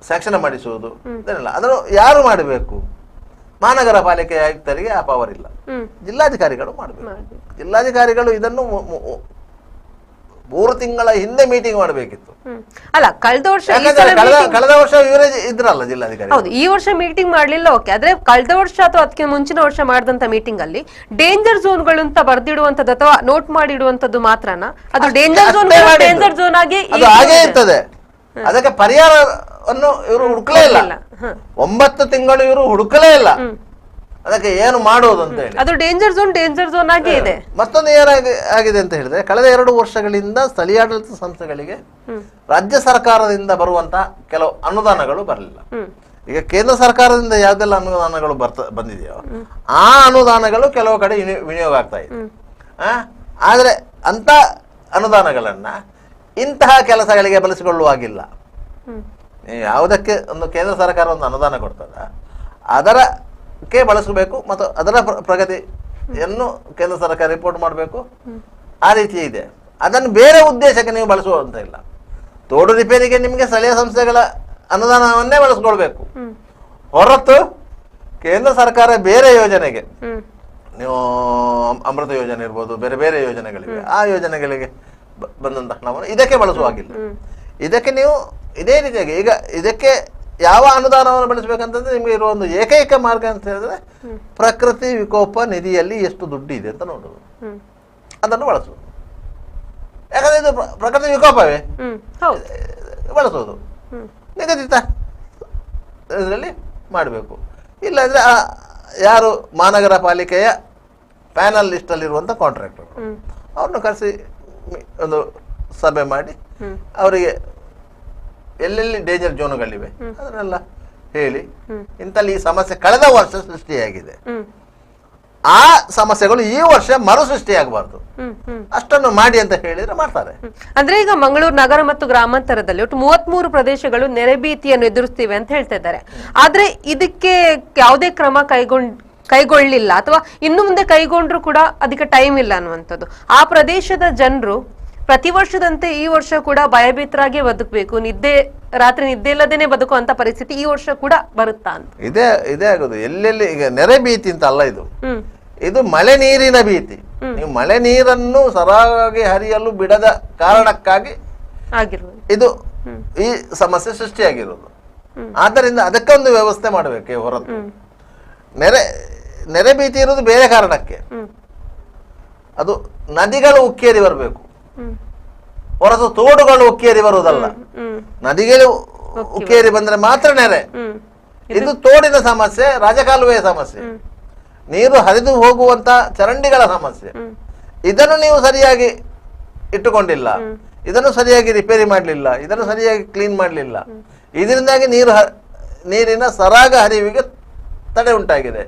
ಸ್ಯಾಂಕ್ಷನ್ ಮಾಡಿಸುವುದು ಇದನ್ನೆಲ್ಲ ಅದನ್ನು ಯಾರು ಮಾಡಬೇಕು? ಮಹಾನಗರ ಪಾಲಿಕೆ ಆಯುಕ್ತರಿಗೆ ಆ ಪವರ್ ಇಲ್ಲ, ಜಿಲ್ಲಾಧಿಕಾರಿಗಳು ಮಾಡಬೇಕು. ಜಿಲ್ಲಾಧಿಕಾರಿಗಳು ಇದನ್ನು 3 ತಿಂಗಳ ಹಿಂದೆ ಮೀಟಿಂಗ್ ಮಾಡಬೇಕಿತ್ತು. ಅಲ್ಲ, ಕಳೆದ ವರ್ಷ ಕಳೆದ ವರ್ಷ ಇವರೇ ಇದ್ರಲ್ಲ ಜಿಲ್ಲಾಧಿಕಾರಿ. ಹೌದು, ಈ ವರ್ಷ ಮೀಟಿಂಗ್ ಮಾಡ್ಲಿಲ್ಲ, ಓಕೆ. ಆದ್ರೆ ಕಳೆದ ವರ್ಷ ಅಥವಾ ಅದಕ್ಕೆ ಮುಂಚಿನ ವರ್ಷ ಮಾಡಿದಂತ ಮೀಟಿಂಗ್ ಅಲ್ಲಿ ಡೇಂಜರ್ ಝೋನ್ಗಳು ಅಂತ ಬರ್ದಿಡುವಂತದ್ದು ಅಥವಾ ನೋಟ್ ಮಾಡಿಡುವಂತದ್ದು ಮಾತ್ರನಾ? ಅದು ಡೇಂಜರ್ ಝೋನ್ ಆಗಿ ಹಾಗೆ ಇರ್ತದೆ. ಅದಕ್ಕೆ ಪರಿಹಾರವನ್ನು ಇವರು ಹುಡುಕಲೇ ಇಲ್ಲ. 9 ತಿಂಗಳು ಇವರು ಹುಡುಕಲೇ ಇಲ್ಲ ಅದಕ್ಕೆ ಏನು ಮಾಡುವುದು ಅಂತ ಹೇಳಿ. ಅದು ಡೇಂಜರ್ ಝೋನ್ ಆಗಿ ಇದೆ. ಮತ್ತೊಂದು ಏನಾಗಿದೆ ಅಂತ ಹೇಳಿದ್ರೆ, ಕಳೆದ 2 ವರ್ಷಗಳಿಂದ ಸ್ಥಳೀಯಾಡಳಿತ ಸಂಸ್ಥೆಗಳಿಗೆ ರಾಜ್ಯ ಸರ್ಕಾರದಿಂದ ಬರುವಂತಹ ಕೆಲವು ಅನುದಾನಗಳು ಬರಲಿಲ್ಲ. ಈಗ ಕೇಂದ್ರ ಸರ್ಕಾರದಿಂದ ಯಾವ್ದೆಲ್ಲ ಅನುದಾನಗಳು ಬಂದಿದೆಯೋ ಆ ಅನುದಾನಗಳು ಕೆಲವು ಕಡೆ ವಿನಿಯೋಗ ಆಗ್ತಾ ಇದೆ. ಆದ್ರೆ ಅಂತ ಅನುದಾನಗಳನ್ನ ಇಂತಹ ಕೆಲಸಗಳಿಗೆ ಬಳಸಿಕೊಳ್ಳುವಾಗಿಲ್ಲ. ಯಾವುದಕ್ಕೆ ಒಂದು ಕೇಂದ್ರ ಸರ್ಕಾರ ಒಂದು ಅನುದಾನ ಕೊಡ್ತದ ಅದರಕ್ಕೆ ಬಳಸಬೇಕು ಮತ್ತು ಅದರ ಪ್ರಗತಿಯನ್ನು ಕೇಂದ್ರ ಸರ್ಕಾರ ರಿಪೋರ್ಟ್ ಮಾಡಬೇಕು. ಆ ರೀತಿ ಇದೆ. ಅದನ್ನು ಬೇರೆ ಉದ್ದೇಶಕ್ಕೆ ನೀವು ಬಳಸುವಂತ ಇಲ್ಲ. ತೋಡು ರಿಪೇರಿಗೆ ನಿಮಗೆ ಸ್ಥಳೀಯ ಸಂಸ್ಥೆಗಳ ಅನುದಾನವನ್ನೇ ಬಳಸ್ಕೊಳ್ಬೇಕು ಹೊರತು ಕೇಂದ್ರ ಸರ್ಕಾರ ಬೇರೆ ಯೋಜನೆಗೆ, ನೀವು ಅಮೃತ ಯೋಜನೆ ಇರ್ಬೋದು, ಬೇರೆ ಬೇರೆ ಯೋಜನೆಗಳಿವೆ, ಆ ಯೋಜನೆಗಳಿಗೆ ಬಂದಂತಹ ಹಣವನ್ನು ಇದಕ್ಕೆ ಬಳಸುವಾಗಿಲ್ಲ. ಇದಕ್ಕೆ ನೀವು ಇದೇ ರೀತಿಯಾಗಿ ಈಗ ಇದಕ್ಕೆ ಯಾವ ಅನುದಾನವನ್ನು ಬಳಸಬೇಕಂತಂದ್ರೆ ನಿಮಗೆ ಇರುವ ಒಂದು ಏಕೈಕ ಮಾರ್ಗ ಅಂತ ಹೇಳಿದ್ರೆ ಪ್ರಕೃತಿ ವಿಕೋಪ ನಿಧಿಯಲ್ಲಿ ಎಷ್ಟು ದುಡ್ಡು ಇದೆ ಅಂತ ನೋಡುವುದು, ಅದನ್ನು ಬಳಸುವುದು. ಯಾಕಂದ್ರೆ ಇದು ಪ್ರಕೃತಿ ವಿಕೋಪವೇ, ಬಳಸೋದು ನಿಗದಿತ ಇದರಲ್ಲಿ ಮಾಡಬೇಕು. ಇಲ್ಲಾಂದ್ರೆ ಯಾರು ಮಹಾನಗರ ಪಾಲಿಕೆಯ ಪ್ಯಾನಲ್ ಲಿಸ್ಟ್ ಅಲ್ಲಿರುವಂಥ ಕಾಂಟ್ರಾಕ್ಟರ್ ಅವ್ರನ್ನ ಕರೆಸಿ ಒಂದು ಸಭೆ ಮಾಡಿ ಅವರಿಗೆ ಎಲ್ಲೆಲ್ಲಿ ಡೇಂಜರ್ ಝೋನ್ಗಳಿವೆ ಅದನ್ನೆಲ್ಲ ಹೇಳಿ, ಇಂತಲ್ಲಿ ಈ ಸಮಸ್ಯೆ ಕಳೆದ ವರ್ಷ ಸೃಷ್ಟಿಯಾಗಿದೆ, ಆ ಸಮಸ್ಯೆಗಳು ಈ ವರ್ಷ ಮರು ಸೃಷ್ಟಿಯಾಗಬಾರ್ದು, ಅಷ್ಟನ್ನು ಮಾಡಿ ಅಂತ ಹೇಳಿದ್ರೆ ಮಾಡ್ತಾರೆ. ಅಂದ್ರೆ ಈಗ ಮಂಗಳೂರು ನಗರ ಮತ್ತು ಗ್ರಾಮಾಂತರದಲ್ಲಿ ಒಟ್ಟು 33 ಪ್ರದೇಶಗಳು ನೆರೆ ಭೀತಿಯನ್ನು ಎದುರಿಸ್ತಿವೆ ಅಂತ ಹೇಳ್ತಾ ಇದ್ದಾರೆ. ಆದ್ರೆ ಇದಕ್ಕೆ ಯಾವುದೇ ಕ್ರಮ ಕೈಗೊಳ್ಳಿಲ್ಲ ಅಥವಾ ಇನ್ನು ಮುಂದೆ ಕೈಗೊಂಡ್ರು ಕೂಡ ಅದಕ್ಕೆ ಟೈಮ್ ಇಲ್ಲ ಅನ್ನುವಂಥದ್ದು. ಆ ಪ್ರದೇಶದ ಜನರು ಪ್ರತಿ ವರ್ಷದಂತೆ ಈ ವರ್ಷ ಕೂಡ ಭಯಭೀತರಾಗಿ ಬದುಕಬೇಕು, ರಾತ್ರಿ ನಿದ್ದೆ ಇಲ್ಲದೇನೆ ಬದುಕುವಂತ ಪರಿಸ್ಥಿತಿ ಈ ವರ್ಷ ಕೂಡ ಬರುತ್ತಾ ಅಂತ. ಇದೇ ಆಗೋದು. ಎಲ್ಲೆಲ್ಲಿ ಈಗ ನೆರೆ ಭೀತಿ ಅಂತ ಅಲ್ಲ, ಇದು ಮಳೆ ನೀರಿನ ಭೀತಿ. ನೀವು ಮಳೆ ನೀರನ್ನು ಸರಾಗಿ ಹರಿಯಲು ಬಿಡದ ಕಾರಣಕ್ಕಾಗಿ ಇದು ಈ ಸಮಸ್ಯೆ ಸೃಷ್ಟಿಯಾಗಿರೋದು. ಆದ್ದರಿಂದ ಅದಕ್ಕೆ ಒಂದು ವ್ಯವಸ್ಥೆ ಮಾಡಬೇಕೆ ಹೊರತು ನೆರೆ ಭೀತಿ ಇರೋದು ಬೇರೆ ಕಾರಣಕ್ಕೆ. ಅದು ನದಿಗಳು ಉಕ್ಕೇರಿ ಬರಬೇಕು ಹೊರತು ತೋಡುಗಳು ಉಕ್ಕೇರಿ ಬರುವುದಲ್ಲ. ನದಿಗಳು ಉಕ್ಕೇರಿ ಬಂದ್ರೆ ಮಾತ್ರ ನೆರೆ. ಇದು ತೋಡಿನ ಸಮಸ್ಯೆ, ರಾಜಕಾಲುವೆಯ ಸಮಸ್ಯೆ, ನೀರು ಹರಿದು ಹೋಗುವಂತ ಚರಂಡಿಗಳ ಸಮಸ್ಯೆ. ಇದನ್ನು ನೀವು ಸರಿಯಾಗಿ ಇಟ್ಟುಕೊಂಡಿಲ್ಲ, ಇದನ್ನು ಸರಿಯಾಗಿ ರಿಪೇರಿ ಮಾಡಲಿಲ್ಲ, ಇದನ್ನು ಸರಿಯಾಗಿ ಕ್ಲೀನ್ ಮಾಡಲಿಲ್ಲ. ಇದರಿಂದಾಗಿ ನೀರಿನ ಸರಾಗ ಹರಿವಿಗೆ ತಡೆ ಉಂಟಾಗಿದೆ.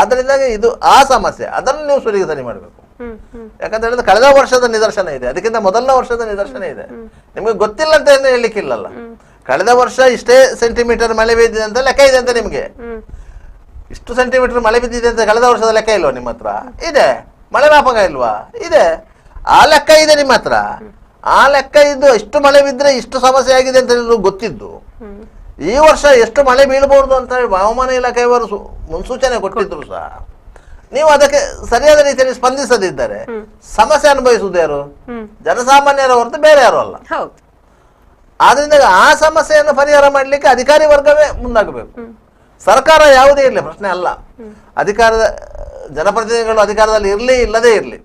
ಆದ್ದರಿಂದಾಗಿ ಇದು ಆ ಸಮಸ್ಯೆ, ಅದನ್ನು ನೀವು ಸರಿ ಮಾಡಬೇಕು. ಯಾಕಂತ ಹೇಳಿದ್ರೆ ಕಳೆದ ವರ್ಷದ ನಿದರ್ಶನ ಇದೆ, ಅದಕ್ಕಿಂತ ಮೊದಲನೇ ವರ್ಷದ ನಿದರ್ಶನ ಇದೆ. ನಿಮ್ಗೆ ಗೊತ್ತಿಲ್ಲ ಅಂತ ಏನು ಹೇಳಲಿಕ್ಕಿಲ್ಲಲ್ಲ. ಕಳೆದ ವರ್ಷ ಇಷ್ಟೇ ಸೆಂಟಿಮೀಟರ್ ಮಳೆ ಬಿದ್ದಿದೆ ಅಂತ ಲೆಕ್ಕ ಇದೆ ಅಂತ ನಿಮ್ಗೆ. ಇಷ್ಟು ಸೆಂಟಿಮೀಟರ್ ಮಳೆ ಬಿದ್ದಿದೆ ಅಂತ ಕಳೆದ ವರ್ಷದ ಲೆಕ್ಕ ಇಲ್ವಾ ನಿಮ್ಮ ಹತ್ರ? ಇದೆ. ಮಳೆ ಮಾಪಕ ಇಲ್ವಾ? ಇದೆ. ಆ ಲೆಕ್ಕ ಇದೆ ನಿಮ್ಮ ಹತ್ರ. ಆ ಲೆಕ್ಕ ಇದ್ದು ಇಷ್ಟು ಮಳೆ ಬಿದ್ದರೆ ಇಷ್ಟು ಸಮಸ್ಯೆ ಆಗಿದೆ ಅಂತ ಗೊತ್ತಿದ್ದು ಈ ವರ್ಷ ಎಷ್ಟು ಮಳೆ ಬೀಳಬಹುದು ಅಂತ ಹೇಳಿ ಹವಾಮಾನ ಇಲಾಖೆಯವರು ಮುನ್ಸೂಚನೆ ಕೊಟ್ಟಿದ್ರು ಸಹ ನೀವು ಅದಕ್ಕೆ ಸರಿಯಾದ ರೀತಿಯಲ್ಲಿ ಸ್ಪಂದಿಸದಿದ್ದರೆ ಸಮಸ್ಯೆ ಅನುಭವಿಸುವುದು ಯಾರು? ಜನಸಾಮಾನ್ಯರ ಹೊರತು ಬೇರೆ ಯಾರು ಅಲ್ಲ. ಆದ್ರಿಂದ ಆ ಸಮಸ್ಯೆಯನ್ನು ಪರಿಹಾರ ಮಾಡಲಿಕ್ಕೆ ಅಧಿಕಾರಿ ವರ್ಗವೇ ಮುಂದಾಗಬೇಕು. ಸರ್ಕಾರ ಯಾವುದೇ ಇರಲಿ ಪ್ರಶ್ನೆ ಅಲ್ಲ. ಅಧಿಕಾರದ ಜನಪ್ರತಿನಿಧಿಗಳು ಅಧಿಕಾರದಲ್ಲಿ ಇರಲಿ ಇಲ್ಲದೇ ಇರಲಿ,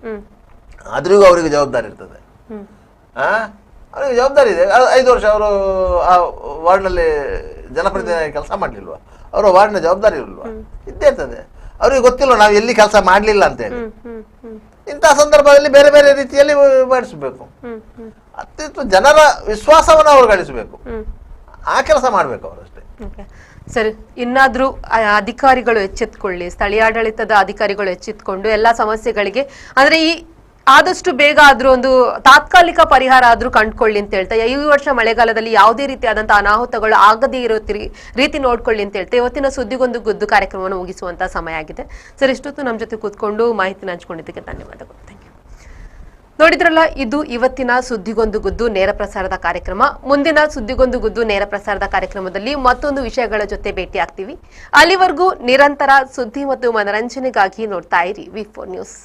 ಆದ್ರಿಗೂ ಅವರಿಗೆ ಜವಾಬ್ದಾರಿ ಇರ್ತದೆ. ಅವರಿಗೆ ಜವಾಬ್ದಾರಿ ಇದೆ. 5 ವರ್ಷ ಅವರು ಆ ವಾರ್ಡ್ನಲ್ಲಿ ಜನಪ್ರತಿನಿಧಿ ಕೆಲಸ ಮಾಡಲಿಲ್ವಾ? ಅವರ ವಾರ್ಡ್ನ ಜವಾಬ್ದಾರಿ ಇರಲ್ವಾ? ಇದ್ದೇ ಇರ್ತದೆ. ಅವ್ರಿಗೆ ಗೊತ್ತಿಲ್ಲ ನಾವು ಎಲ್ಲಿ ಕೆಲಸ ಮಾಡಲಿಲ್ಲ ಅಂತೇಳಿ. ಇಂತಹ ಸಂದರ್ಭದಲ್ಲಿ ಬೇರೆ ಬೇರೆ ರೀತಿಯಲ್ಲಿ ಮಾಡಿಸಬೇಕು. ಅತ್ಯಂತ ಜನರ ವಿಶ್ವಾಸವನ್ನು ಅವರು ಗಳಿಸಬೇಕು. ಆ ಕೆಲಸ ಮಾಡಬೇಕು ಅವರಷ್ಟೇ. ಸರಿ, ಇನ್ನಾದ್ರೂ ಅಧಿಕಾರಿಗಳು ಎಚ್ಚೆತ್ಕೊಳ್ಳಿ, ಸ್ಥಳೀಯಾಡಳಿತದ ಅಧಿಕಾರಿಗಳು ಎಚ್ಚೆತ್ಕೊಂಡು ಎಲ್ಲಾ ಸಮಸ್ಯೆಗಳಿಗೆ ಅಂದ್ರೆ ಈ ಆದಷ್ಟು ಬೇಗ ಆದ್ರೂ ಒಂದು ತಾತ್ಕಾಲಿಕ ಪರಿಹಾರ ಆದ್ರೂ ಕಂಡುಕೊಳ್ಳಿ ಅಂತ ಹೇಳ್ತಾ, ಈ ವರ್ಷ ಮಳೆಗಾಲದಲ್ಲಿ ಯಾವುದೇ ರೀತಿಯಾದಂತಹ ಅನಾಹುತಗಳು ಆಗದೇ ಇರೋ ರೀತಿ ನೋಡ್ಕೊಳ್ಳಿ ಅಂತ ಹೇಳ್ತಾ ಇವತ್ತಿನ ಸುದ್ದಿಗೊಂದು ಗುದ್ದು ಕಾರ್ಯಕ್ರಮವನ್ನು ಮುಗಿಸುವಂತ ಸಮಯ ಆಗಿದೆ. ಸರ್, ಇಷ್ಟೊತ್ತು ನಮ್ಮ ಜೊತೆ ಕೂತ್ಕೊಂಡು ಮಾಹಿತಿನ ಹಂಚ್ಕೊಂಡಿದ್ದಕ್ಕೆ ಧನ್ಯವಾದಗಳು. Thank you. ನೋಡಿದ್ರಲ್ಲ, ಇದು ಇವತ್ತಿನ ಸುದ್ದಿಗೊಂದು ಗುದ್ದು ನೇರ ಪ್ರಸಾರದ ಕಾರ್ಯಕ್ರಮ. ಮುಂದಿನ ಸುದ್ದಿಗೊಂದು ಗುದ್ದು ನೇರ ಪ್ರಸಾರದ ಕಾರ್ಯಕ್ರಮದಲ್ಲಿ ಮತ್ತೊಂದು ವಿಷಯಗಳ ಜೊತೆ ಭೇಟಿ ಆಗ್ತೀವಿ. ಅಲ್ಲಿವರೆಗೂ ನಿರಂತರ ಸುದ್ದಿ ಮತ್ತು ಮನರಂಜನೆಗಾಗಿ ನೋಡ್ತಾ ಇರಿ ವಿ4 ನ್ಯೂಸ್.